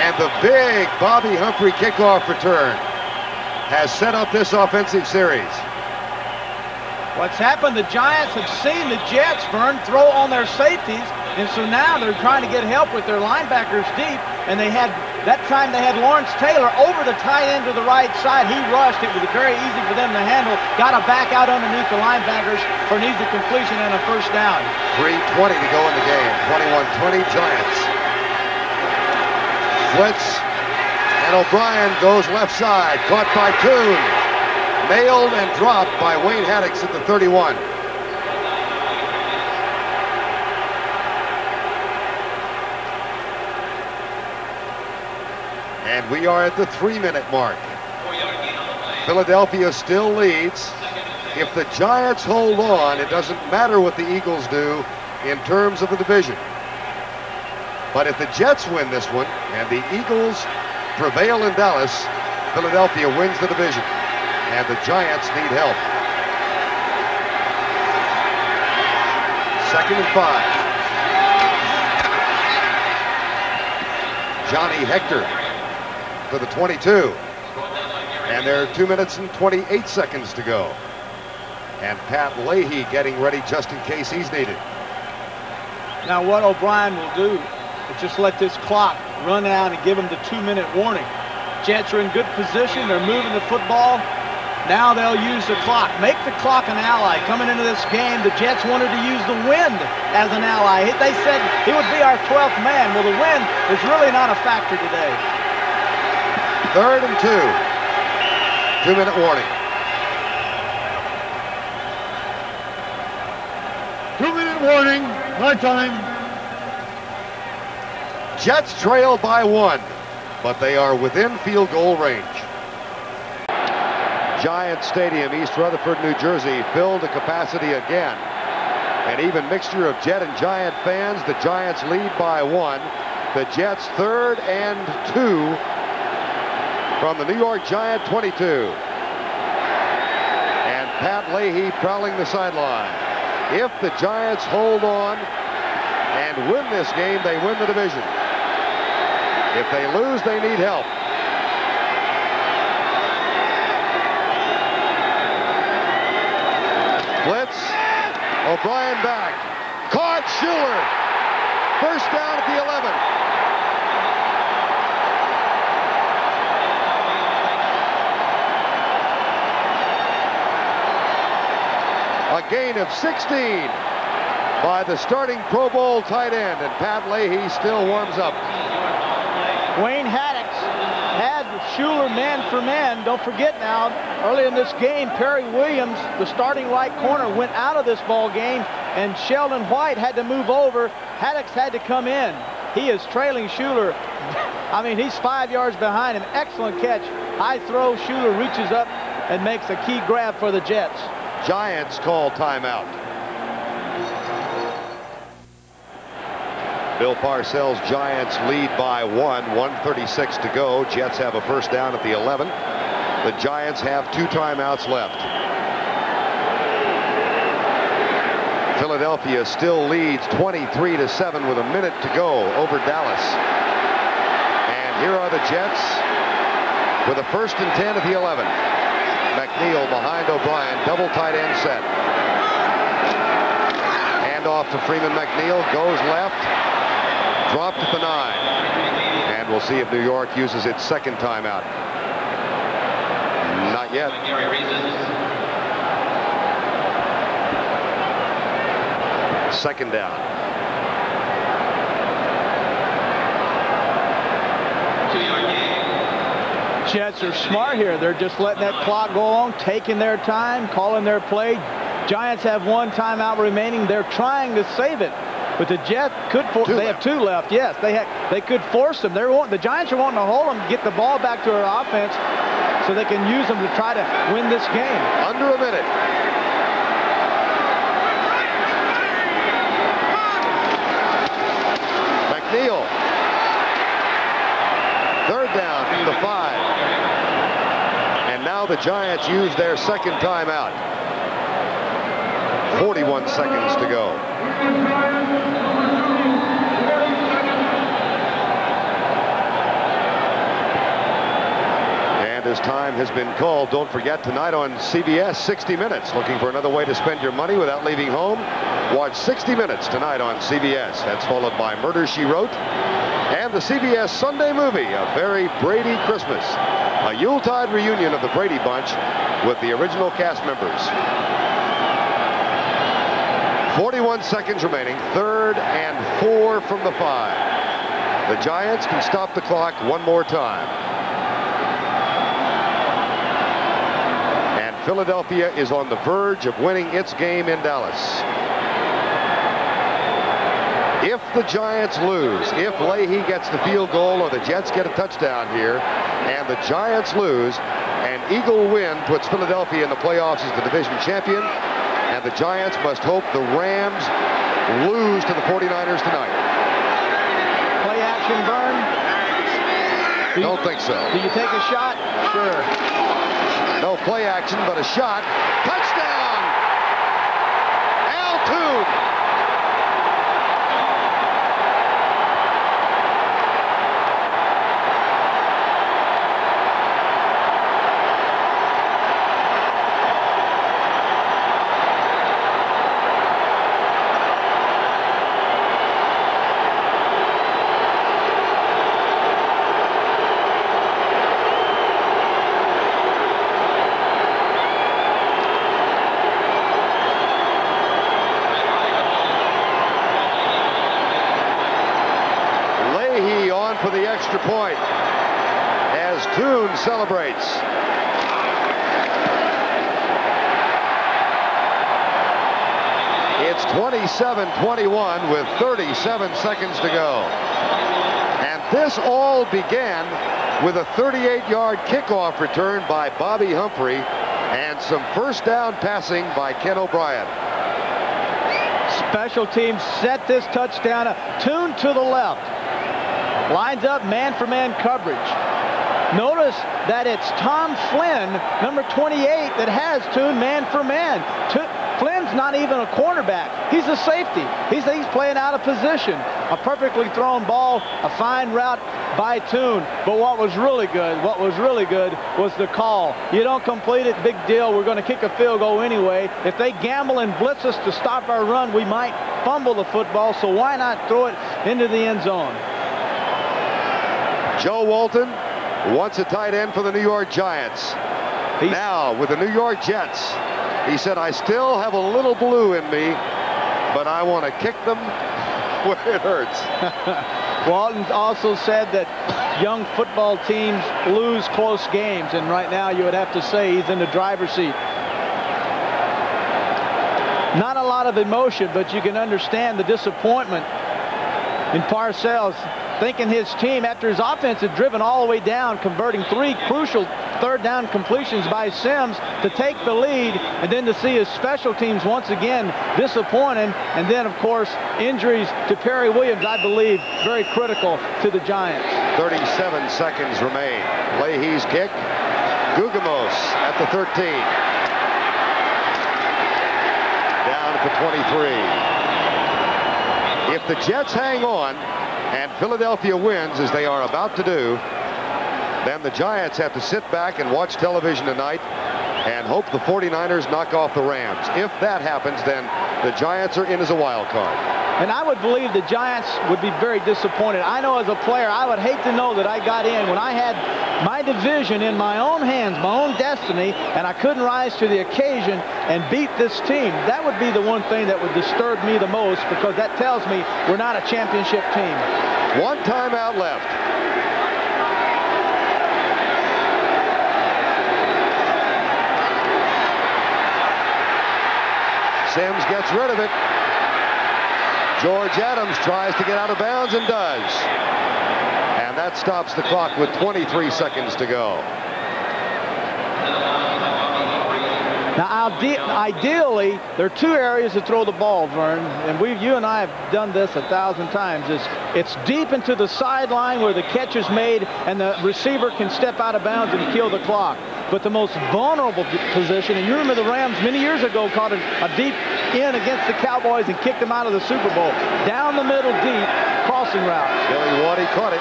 And the big Bobby Humphrey kickoff return has set up this offensive series. What's happened, the Giants have seen the Jets, Verne, throw on their safeties, and so now they're trying to get help with their linebackers deep, and that time they had Lawrence Taylor over the tight end to the right side. He rushed. It was very easy for them to handle. Got to back out underneath the linebackers for an easy completion and a first down. 3:20 to go in the game. 21-20 Giants. Blitz, and O'Brien goes left side. Caught by Kuhn. Nailed and dropped by Wayne Haddix at the 31. And we are at the 3-minute mark. Philadelphia still leads. If the Giants hold on, it doesn't matter what the Eagles do in terms of the division. But if the Jets win this one and the Eagles prevail in Dallas, Philadelphia wins the division. And the Giants need help. 2nd and 5. Johnny Hector to the 22. And there are 2 minutes and 28 seconds to go. And Pat Leahy getting ready just in case he's needed. Now what O'Brien will do is just let this clock run out and give him the 2-minute warning. Jets are in good position. They're moving the football. Now they'll use the clock. Make the clock an ally. Coming into this game, the Jets wanted to use the wind as an ally. They said he would be our 12th man. Well, the wind is really not a factor today. 3rd and 2. 2-minute warning. 2-minute warning. My time. Jets trail by 1, but they are within field goal range. Giant Stadium, East Rutherford, New Jersey, filled to capacity again. An even mixture of Jet and Giant fans. The Giants lead by 1. The Jets 3rd and 2 from the New York Giant 22. And Pat Leahy prowling the sideline. If the Giants hold on and win this game, they win the division. If they lose, they need help. Blitz, O'Brien back, caught, Schuler, first down at the 11. A gain of 16 by the starting Pro Bowl tight end, and Pat Leahy still warms up. Wayne Haddix had Schuler man for man. Don't forget now, early in this game, Perry Williams, the starting right corner, went out of this ball game, and Sheldon White had to move over. Haddix had to come in. He is trailing Schuler. I mean, he's 5 yards behind him. Excellent catch. High throw. Schuler reaches up and makes a key grab for the Jets. Giants call timeout. Bill Parcells' Giants lead by 1:36 to go. Jets have a first down at the 11. The Giants have 2 timeouts left. Philadelphia still leads 23-7 with a minute to go over Dallas. And here are the Jets with a 1st and 10 at the 11. McNeil behind O'Brien, double tight end set. Hand off to Freeman. McNeil goes left. Dropped at the 9. And we'll see if New York uses its 2nd timeout. Not yet. Second down. Jets are smart here. They're just letting that clock go on, taking their time, calling their play. Giants have 1 timeout remaining. They're trying to save it. But the Jets could force. They have 2 left. Yes, they could force them. The Giants are wanting to hold them, get the ball back to their offense, so they can use them to try to win this game. Under a minute. McNeil. 3rd down from the 5. And now the Giants use their 2nd timeout. 41 seconds to go. And as time has been called, don't forget tonight on CBS, 60 Minutes. Looking for another way to spend your money without leaving home? Watch 60 Minutes tonight on CBS. That's followed by Murder, She Wrote, and the CBS Sunday movie, A Very Brady Christmas, a Yuletide reunion of the Brady Bunch with the original cast members. 41 seconds remaining, 3rd and 4 from the 5. The Giants can stop the clock one more time. And Philadelphia is on the verge of winning its game in Dallas. If the Giants lose, if Leahy gets the field goal or the Jets get a touchdown here, and the Giants lose, an Eagle win puts Philadelphia in the playoffs as the division champion, and the Giants must hope the Rams lose to the 49ers tonight. Play action, Verne? Don't think so. Do you take a shot? Sure. No play action, but a shot. Touchdown! Al Toon! For the extra point as Toon celebrates. It's 27-21 with 37 seconds to go. And this all began with a 38-yard kickoff return by Bobby Humphrey and some first down passing by Ken O'Brien. Special teams set this touchdown up. Toon to the left. Lines up man-for-man coverage. Notice that it's Tom Flynn, number 28, that has Toon man-for-man. Flynn's not even a cornerback. He's a safety. He's playing out of position. A perfectly thrown ball, a fine route by Toon. But what was really good was the call. You don't complete it, big deal. We're going to kick a field goal anyway. If they gamble and blitz us to stop our run, we might fumble the football, so why not throw it into the end zone? Joe Walton once a tight end for the New York Giants. Now with the New York Jets, he said, I still have a little blue in me, but I want to kick them where it hurts. Walton also said that young football teams lose close games, and right now you would have to say he's in the driver's seat. Not a lot of emotion, but you can understand the disappointment in Parcells, thinking his team, after his offense had driven all the way down, converting 3 crucial third down completions by Sims to take the lead, and then to see his special teams once again disappointing, and then of course injuries to Perry Williams, I believe, very critical to the Giants. 37 seconds remain. Leahy's kick. Gugamos at the 13. Down at the 23. If the Jets hang on and Philadelphia wins, as they are about to do, then the Giants have to sit back and watch television tonight and hope the 49ers knock off the Rams. If that happens, then the Giants are in as a wild card. And I would believe the Giants would be very disappointed. I know as a player, I would hate to know that I got in when I had my division in my own hands, my own destiny, and I couldn't rise to the occasion and beat this team. That would be the one thing that would disturb me the most, because that tells me we're not a championship team. 1 timeout left. Sims gets rid of it. George Adams tries to get out of bounds and does. And that stops the clock with 23 seconds to go. Now, ideally, there are 2 areas to throw the ball, Verne, and you and I have done this 1,000 times. It's deep into the sideline where the catch is made and the receiver can step out of bounds and kill the clock. But the most vulnerable position, and you remember the Rams many years ago caught a deep in against the Cowboys and kicked them out of the Super Bowl. Down the middle deep, crossing route. Billy Waddy caught it.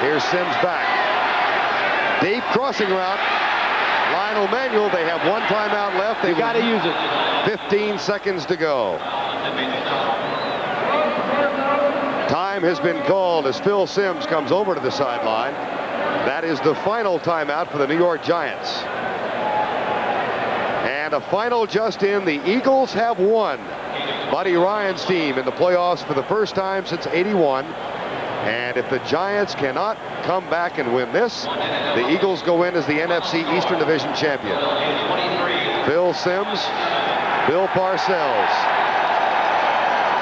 Here's Sims back. Deep crossing route. Lionel Manuel, they have 1 timeout left. They got to use it. 15 seconds to go. Time has been called as Phil Sims comes over to the sideline. That is the final timeout for the New York Giants. And a final just in, the Eagles have won. Buddy Ryan's team in the playoffs for the first time since '81. And if the Giants cannot come back and win this, the Eagles go in as the NFC Eastern Division champion. Phil Sims, Bill Parcells.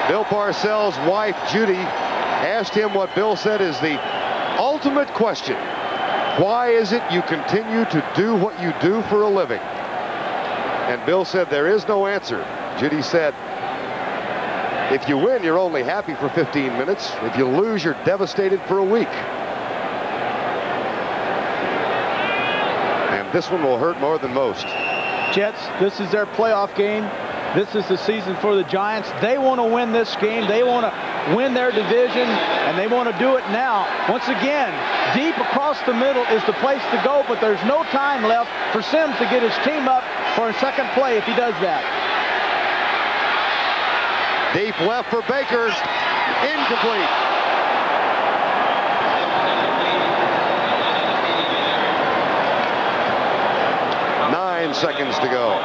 Bill Parcells' wife, Judy, asked him what Bill said is the ultimate question. Why is it you continue to do what you do for a living? And Bill said, there is no answer. Judy said, if you win, you're only happy for 15 minutes. If you lose, you're devastated for a week. And this one will hurt more than most. Jets, this is their playoff game. This is the season for the Giants. They want to win this game. They want to win their division, and they want to do it now. Once again, deep across the middle is the place to go, but there's no time left for Sims to get his team up for a second play if he does that. Deep left for Baker. Incomplete. Nine seconds to go.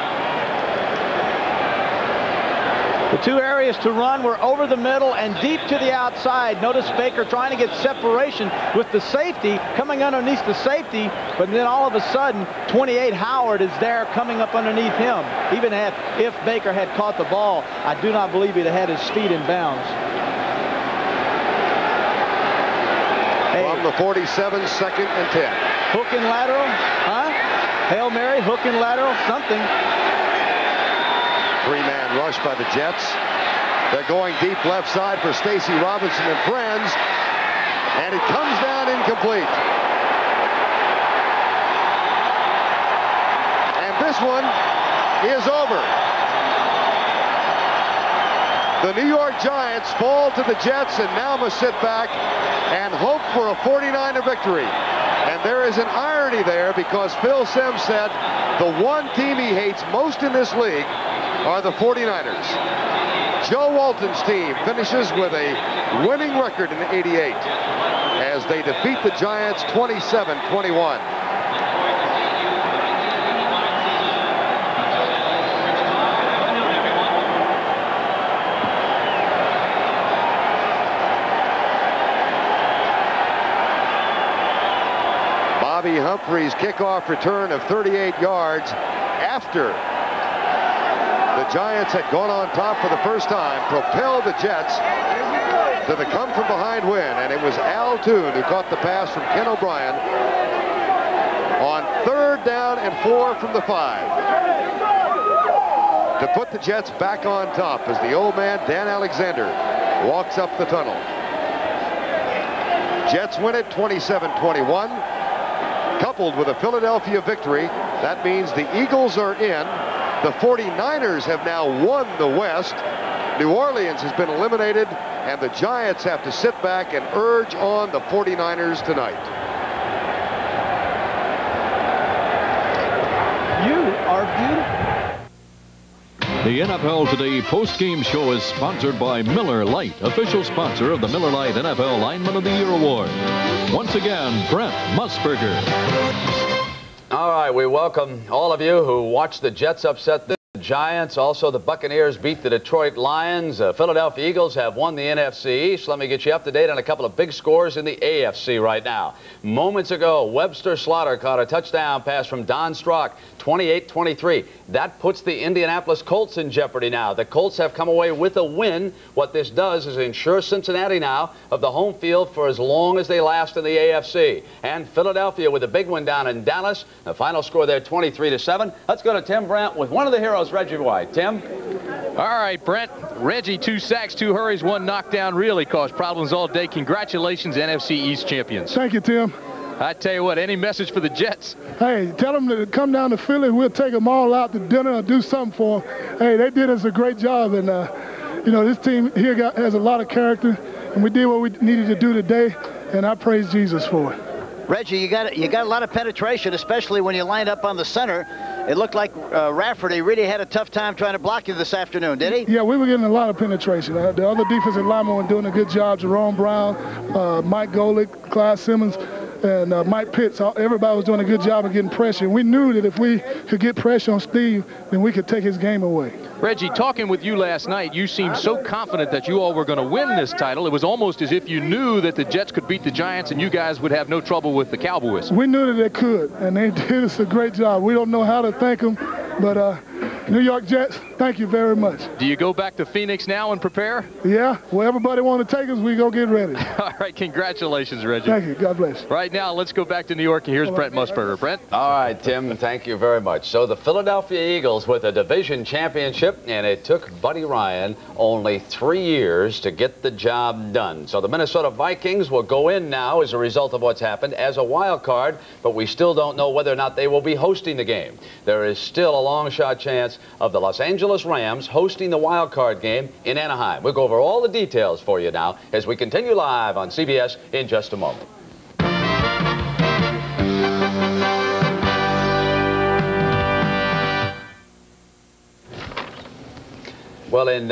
The 2 areas to run were over the middle and deep to the outside. Notice Baker trying to get separation with the safety, coming underneath the safety, but then all of a sudden, 28 Howard is there coming up underneath him. Even if Baker had caught the ball, I do not believe he'd have had his feet in bounds. From the 47, 2nd and 10. Hook and lateral, huh? Hail Mary, hook and lateral, something. 3-man rush by the Jets. They're going deep left side for Stacy Robinson and friends. And it comes down incomplete. And this one is over. The New York Giants fall to the Jets and now must sit back and hope for a 49er victory. And there is an irony there, because Phil Sims said the one team he hates most in this league are the 49ers. Joe Walton's team finishes with a winning record in '88 as they defeat the Giants 27-21. Bobby Humphrey's kickoff return of 38 yards after the Giants had gone on top for the first time, propelled the Jets to the come-from-behind win. And it was Al Toon who caught the pass from Ken O'Brien on 3rd down and 4 from the 5 to put the Jets back on top as the old man, Dan Alexander, walks up the tunnel. Jets win it 27-21. Coupled with a Philadelphia victory, that means the Eagles are in. The 49ers have now won the West. New Orleans has been eliminated, and the Giants have to sit back and urge on the 49ers tonight. You are beautiful. The NFL Today post-game show is sponsored by Miller Lite, official sponsor of the Miller Lite NFL Lineman of the Year Award. Once again, Brent Musburger. All right, we welcome all of you who watched the Jets upset the Giants. Also, the Buccaneers beat the Detroit Lions. Philadelphia Eagles have won the NFC East. Let me get you up to date on a couple of big scores in the AFC right now. Moments ago, Webster Slaughter caught a touchdown pass from Don Strock, 28-23. That puts the Indianapolis Colts in jeopardy now. The Colts have come away with a win. What this does is ensure Cincinnati now of the home field for as long as they last in the AFC. And Philadelphia with a big one down in Dallas. The final score there, 23-7. Let's go to Tim Brandt with one of the heroes, Reggie White. Tim? All right, Brent. Reggie, 2 sacks, 2 hurries, 1 knockdown. Really caused problems all day. Congratulations, NFC East champions. Thank you, Tim. I tell you what, any message for the Jets? Hey, tell them to come down to Philly. We'll take them all out to dinner or do something for them. Hey, they did us a great job. And, you know, this team here has a lot of character. And we did what we needed to do today. And I praise Jesus for it. Reggie, you got a lot of penetration, especially when you lined up on the center. It looked like Rafferty really had a tough time trying to block you this afternoon, did he? Yeah, we were getting a lot of penetration. The other defensive linemen were doing a good job. Jerome Brown, Mike Golick, Clyde Simmons, and Mike Pitts. Everybody was doing a good job of getting pressure. We knew that if we could get pressure on Steve, then we could take his game away. Reggie, talking with you last night, you seemed so confident that you all were going to win this title. It was almost as if you knew that the Jets could beat the Giants and you guys would have no trouble with the Cowboys. We knew that they could, and they did us a great job. We don't know how to thank them, but New York Jets, thank you very much. Do you go back to Phoenix now and prepare? Yeah, where everybody want to take us, we go get ready. All right, congratulations, Reggie. Thank you. God bless. Right now, let's go back to New York, and here's Brent Musburger. Brent? All right, Tim, thank you very much. So the Philadelphia Eagles with a division championship, and it took Buddy Ryan only 3 years to get the job done. So the Minnesota Vikings will go in now as a result of what's happened as a wild card, but we still don't know whether or not they will be hosting the game. There is still a long shot chance of the Los Angeles Rams hosting the wild card game in Anaheim. We'll go over all the details for you now as we continue live on CBS in just a moment. Well, in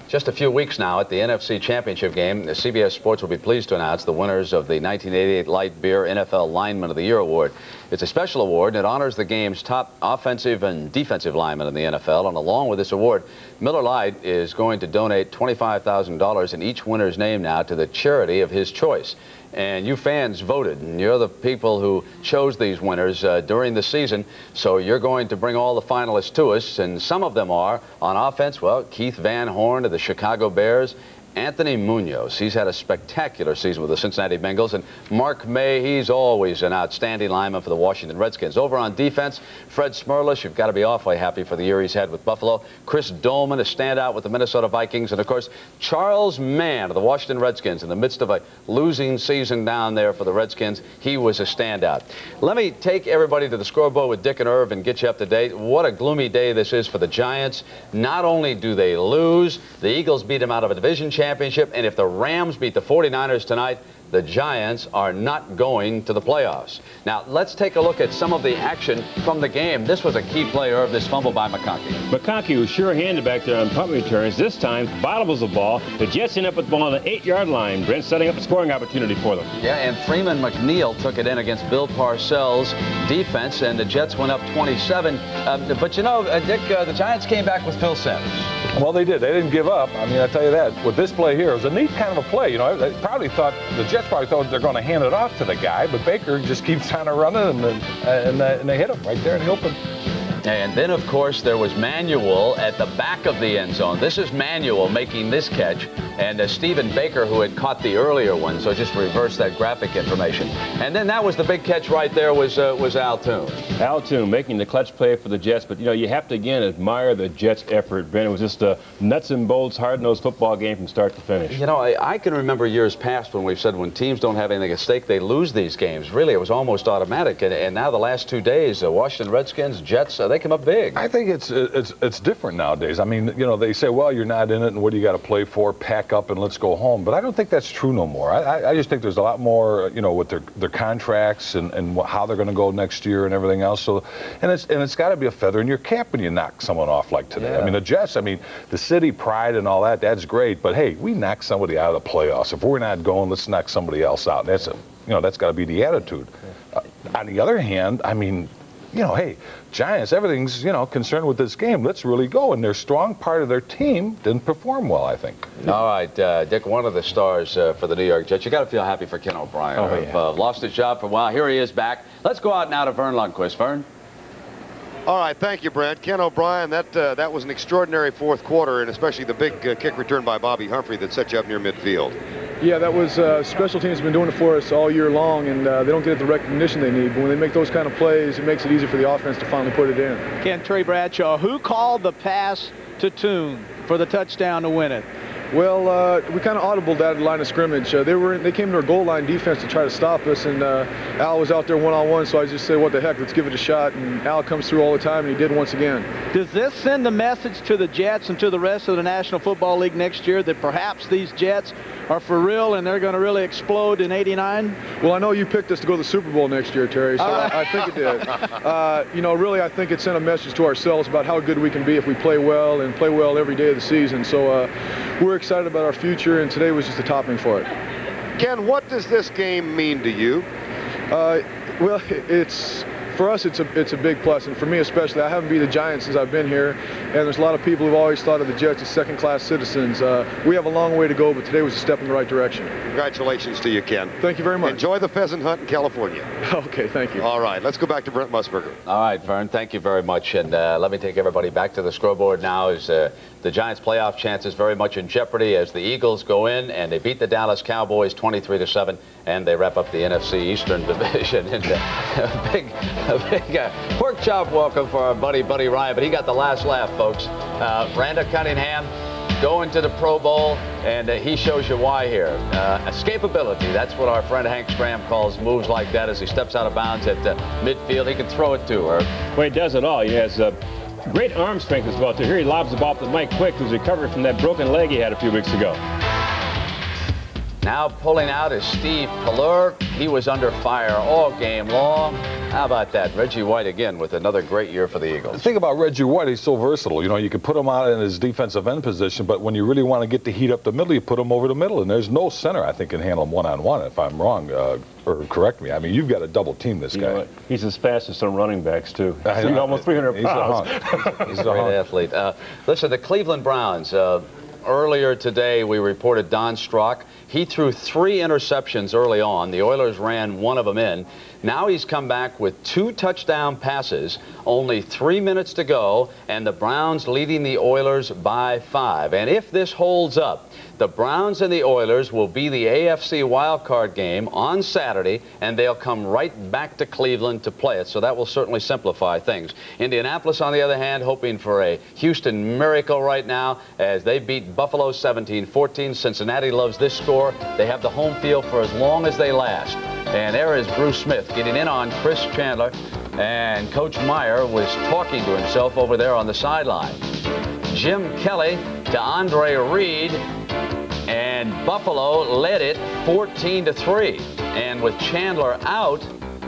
just a few weeks now at the NFC Championship game, the CBS Sports will be pleased to announce the winners of the 1988 Light Beer NFL Lineman of the Year Award. It's a special award, and it honors the game's top offensive and defensive linemen in the NFL. And along with this award, Miller Lite is going to donate $25,000 in each winner's name now to the charity of his choice. And you fans voted, and you're the people who chose these winners during the season. So you're going to bring all the finalists to us, and some of them are on offense. Well, Keith Van Horn of the Chicago Bears, Anthony Munoz. He's had a spectacular season with the Cincinnati Bengals. And Mark May, he's always an outstanding lineman for the Washington Redskins. Over on defense, Fred Smerlish, you've got to be awfully happy for the year he's had with Buffalo. Chris Dolman, a standout with the Minnesota Vikings. And, of course, Charles Mann of the Washington Redskins. In the midst of a losing season down there for the Redskins, he was a standout. Let me take everybody to the scoreboard with Dick and Irv and get you up to date. What a gloomy day this is for the Giants. Not only do they lose, the Eagles beat them out of a division championship, and if the Rams beat the 49ers tonight, the Giants are not going to the playoffs. Now, let's take a look at some of the action from the game. This was a key player of this fumble by McConkey. McConkey was sure-handed back there on punt returns. This time, bottoms the ball. The Jets end up with the ball on the 8-yard line. Brent setting up a scoring opportunity for them. Yeah, and Freeman McNeil took it in against Bill Parcells' defense, and the Jets went up 27. But, you know, Dick, the Giants came back with Phil Simms. Well, they did. They didn't give up. I mean, I tell you that. With this play here, it was a neat kind of a play. You know, they probably thought, the Jets probably thought they're going to hand it off to the guy, but Baker just keeps kind of running, and they hit him right there in the open. And then, of course, there was Manuel at the back of the end zone. This is Manuel making this catch, and Stephen Baker, who had caught the earlier one, so just reverse that graphic information. And then that was the big catch right there was Al Toon. Al Toon making the clutch play for the Jets, but, you know, you have to, again, admire the Jets' effort, Ben. It was just a nuts and bolts, hard-nosed football game from start to finish. You know, I can remember years past when we've said when teams don't have anything at stake, they lose these games. Really, it was almost automatic. And now the last 2 days, Washington Redskins, Jets, they come up big. I think it's different nowadays. I mean, you know, they say, well, you're not in it, and what do you got to play for? Pack up and let's go home. But I don't think that's true no more. I just think there's a lot more, you know, with their contracts and how they're going to go next year and everything else. So, and it's got to be a feather in your cap when you knock someone off like today. Yeah. I mean, the Jets, I mean, the city pride and all that, that's great. But hey, we knocked somebody out of the playoffs. If we're not going, let's knock somebody else out. That's that's got to be the attitude. On the other hand, I mean, you know, hey, Giants, everything's, you know, concerned with this game. Let's really go. And their strong part of their team didn't perform well, I think. All right, Dick, one of the stars for the New York Jets. You got to feel happy for Ken O'Brien. Oh, yeah. Lost his job for a while. Here he is back. Let's go out now to Verne Lundquist. Verne? All right, thank you, Brent. Ken O'Brien, that was an extraordinary fourth quarter, and especially the big kick return by Bobby Humphrey that set you up near midfield. Yeah, that was special teams have been doing it for us all year long, and they don't get the recognition they need. But when they make those kind of plays, it makes it easy for the offense to finally put it in. Ken, Trey Bradshaw, who called the pass to Toon for the touchdown to win it? Well, we kind of audibled that at the line of scrimmage. They came to our goal line defense to try to stop us, and Al was out there one-on-one, so I just said, what the heck, let's give it a shot. And Al comes through all the time, and he did once again. Does this send a message to the Jets and to the rest of the National Football League next year that perhaps these Jets are for real and they're going to really explode in '89? Well, I know you picked us to go to the Super Bowl next year, Terry, so I think it did. You know, really, I think it sent a message to ourselves about how good we can be if we play well and play well every day of the season. So we're excited about our future, and today was just a topping for it. Ken, what does this game mean to you? Well, for us, it's a big plus, and for me especially. I haven't beat the Giants since I've been here, and there's a lot of people who've always thought of the Jets as second-class citizens. We have a long way to go, but today was a step in the right direction. Congratulations to you, Ken. Thank you very much. Enjoy the pheasant hunt in California. Okay, thank you. All right, let's go back to Brent Musburger. All right, Verne, thank you very much, and let me take everybody back to the scoreboard now. As the Giants' playoff chances very much in jeopardy as the Eagles go in and they beat the Dallas Cowboys 23-7, and they wrap up the NFC Eastern Division. And a big pork chop welcome for our buddy Ryan, but he got the last laugh, folks. Randall Cunningham going to the Pro Bowl, and he shows you why here. Escapability, that's what our friend Hank Stram calls moves like that as he steps out of bounds at midfield. He can throw it to her. Well, he does it all. He has great arm strength as well, too. Here he lobs the ball to Mike Quick, who's recovered from that broken leg he had a few weeks ago. Now pulling out is Steve Pallur. He was under fire all game long. How about that? Reggie White again with another great year for the Eagles. The thing about Reggie White, he's so versatile. You know, you can put him out in his defensive end position, but when you really want to get the heat up the middle, you put him over the middle. And there's no center, I think, can handle him one-on-one, if I'm wrong. Or correct me. I mean, you've got to double team this guy. He's as fast as some running backs, too. He's almost 300 pounds. He's a great athlete. Listen, the Cleveland Browns. Earlier today, we reported Don Strock. He threw 3 interceptions early on. The Oilers ran one of them in. Now he's come back with 2 touchdown passes, only 3 minutes to go, and the Browns leading the Oilers by 5. And if this holds up, the Browns and the Oilers will be the AFC wildcard game on Saturday, and they'll come right back to Cleveland to play it. So that will certainly simplify things. Indianapolis, on the other hand, hoping for a Houston miracle right now as they beat Buffalo 17-14. Cincinnati loves this score. They have the home field for as long as they last. And there is Bruce Smith getting in on Chris Chandler, and Coach Meyer was talking to himself over there on the sideline. Jim Kelly to Andre Reed, and Buffalo led it 14-3. And with Chandler out,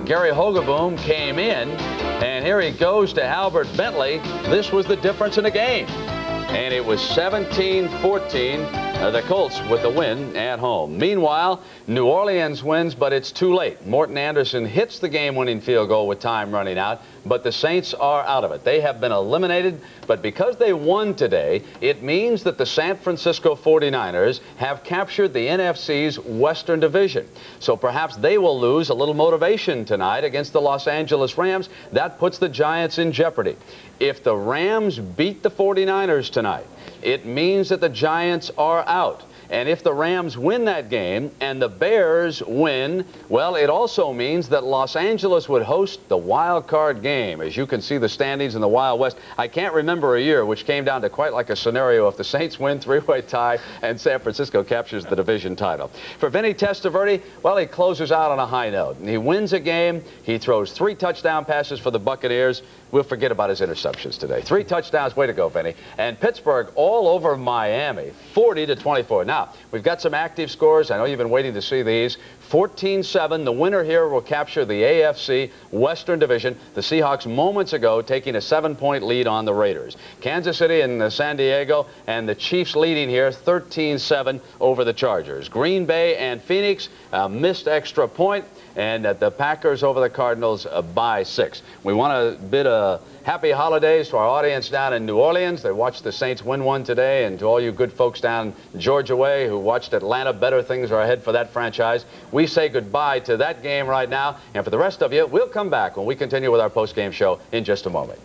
Gary Hogaboom came in, and here he goes to Albert Bentley. This was the difference in the game. And it was 17-14 The Colts with the win at home. Meanwhile, New Orleans wins, but it's too late. Morton Anderson hits the game-winning field goal with time running out, but the Saints are out of it. They have been eliminated, but because they won today, it means that the San Francisco 49ers have captured the NFC's Western Division. So perhaps they will lose a little motivation tonight against the Los Angeles Rams. That puts the Giants in jeopardy. If the Rams beat the 49ers tonight, it means that the Giants are out. And if the Rams win that game and the Bears win, well, it also means that Los Angeles would host the wild card game. As you can see the standings in the Wild West, I can't remember a year which came down to quite like a scenario if the Saints win, three-way tie, and San Francisco captures the division title. For Vinny Testaverde, well, he closes out on a high note. He wins a game. He throws 3 touchdown passes for the Buccaneers. We'll forget about his interceptions today. 3 touchdowns. Way to go, Vinny. And Pittsburgh all over Miami, 40-24. Now, we've got some active scores. I know you've been waiting to see these. 14-7. The winner here will capture the AFC Western Division. The Seahawks moments ago taking a 7-point lead on the Raiders. Kansas City and San Diego, and the Chiefs leading here 13-7 over the Chargers. Green Bay and Phoenix missed extra point, and the Packers over the Cardinals by 6. We want to bid a happy holidays to our audience down in New Orleans. They watched the Saints win one today, and to all you good folks down Georgia way who watched Atlanta, better things are ahead for that franchise. We say goodbye to that game right now, and for the rest of you, we'll come back when we continue with our post-game show in just a moment.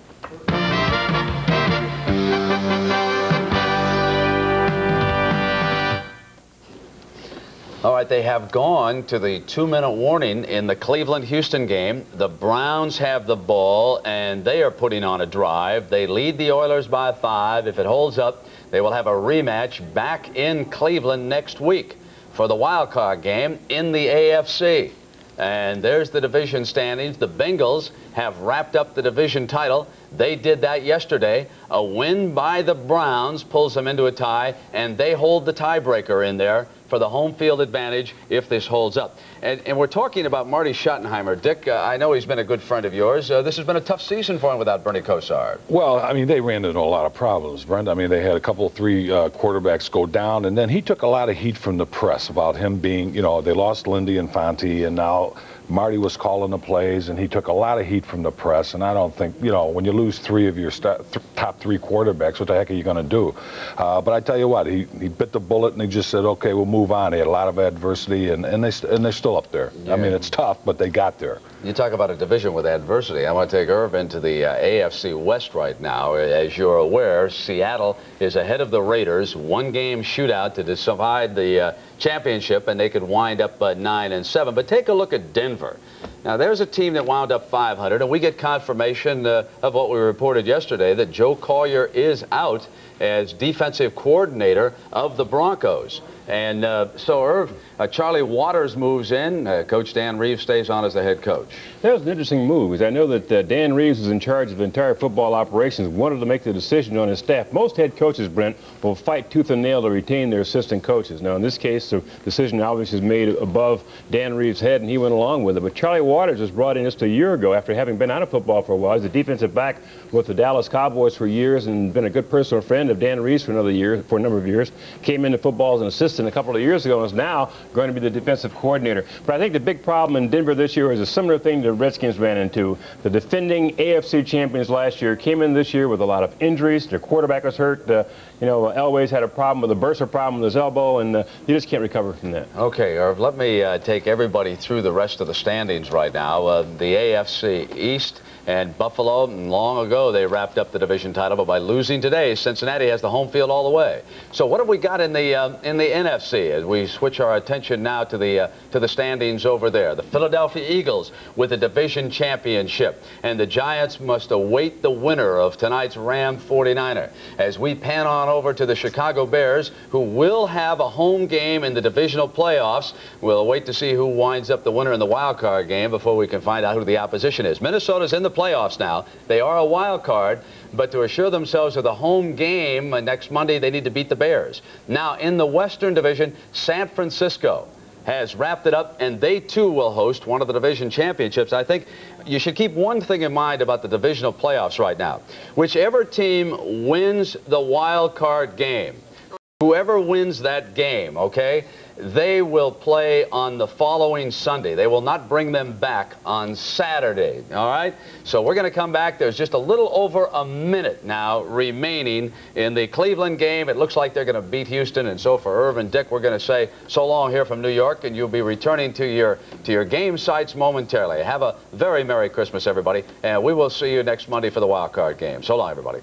All right, they have gone to the 2-minute warning in the Cleveland-Houston game. The Browns have the ball, and they are putting on a drive. They lead the Oilers by 5. If it holds up, they will have a rematch back in Cleveland next week for the wild card game in the AFC. And there's the division standings. The Bengals have wrapped up the division title. They did that yesterday. A win by the Browns pulls them into a tie, and they hold the tiebreaker in there for the home field advantage if this holds up. And we're talking about Marty Schottenheimer. Dick, I know he's been a good friend of yours. This has been a tough season for him without Bernie Kosar. Well, I mean, they ran into a lot of problems, Brent. I mean, they had a couple, 3 quarterbacks go down, and then he took a lot of heat from the press about him being, you know, they lost Lindy and Fonte, and now Marty was calling the plays, and he took a lot of heat from the press. And I don't think, you know, when you lose 3 of your top 3 quarterbacks, what the heck are you going to do? But I tell you what, he bit the bullet, and he just said, okay, we'll move on. They had a lot of adversity, and they're still up there. Yeah. I mean, it's tough, but they got there. You talk about a division with adversity. I want to take Irv into the AFC West right now. As you're aware, Seattle is ahead of the Raiders. 1-game shootout to decide the championship, and they could wind up 9-7. But take a look at Denver. Now, there's a team that wound up 500, and we get confirmation of what we reported yesterday, that Joe Collier is out as defensive coordinator of the Broncos. And so, Irv, Charlie Waters moves in. Coach Dan Reeves stays on as the head coach. That was an interesting move, because I know that Dan Reeves is in charge of entire football operations, wanted to make the decision on his staff. Most head coaches, Brent, will fight tooth and nail to retain their assistant coaches. Now, in this case, the decision obviously is made above Dan Reeves' head, and he went along with it. But Charlie Waters was brought in just a year ago after having been out of football for a while. He's a defensive back with the Dallas Cowboys for years and been a good personal friend of Dan Reeves for a number of years. Came into football as an assistant a couple of years ago and is now going to be the defensive coordinator. But I think the big problem in Denver this year is a similar thing the Redskins ran into. The defending AFC champions last year came in this year with a lot of injuries. Their quarterback was hurt. Elway's had a problem with a bursa problem with his elbow, and he just can't recover from that. Okay, Irv, let me take everybody through the rest of the standings right now. The AFC East and Buffalo, long ago they wrapped up the division title, but by losing today, Cincinnati has the home field all the way. So what have we got in the NFC as we switch our attention now to the standings over there? The Philadelphia Eagles with the division championship, and the Giants must await the winner of tonight's Ram 49er. As we pan on over to the Chicago Bears, who will have a home game in the divisional playoffs. We'll wait to see who winds up the winner in the wild card game before we can find out who the opposition is. Minnesota's in the playoffs now. They are a wild card, but to assure themselves of the home game next Monday, they need to beat the Bears. Now, in the Western Division, San Francisco has wrapped it up, and they too will host one of the division championships. I think you should keep one thing in mind about the divisional playoffs right now. Whichever team wins the wild card game Whoever wins that game, okay, they will play on the following Sunday. They will not bring them back on Saturday, all right? So we're going to come back. There's just a little over a minute now remaining in the Cleveland game. It looks like they're going to beat Houston, and so for Irv and Dick, we're going to say so long here from New York, and you'll be returning to your game sites momentarily. Have a very Merry Christmas, everybody, and we will see you next Monday for the wild card game. So long, everybody.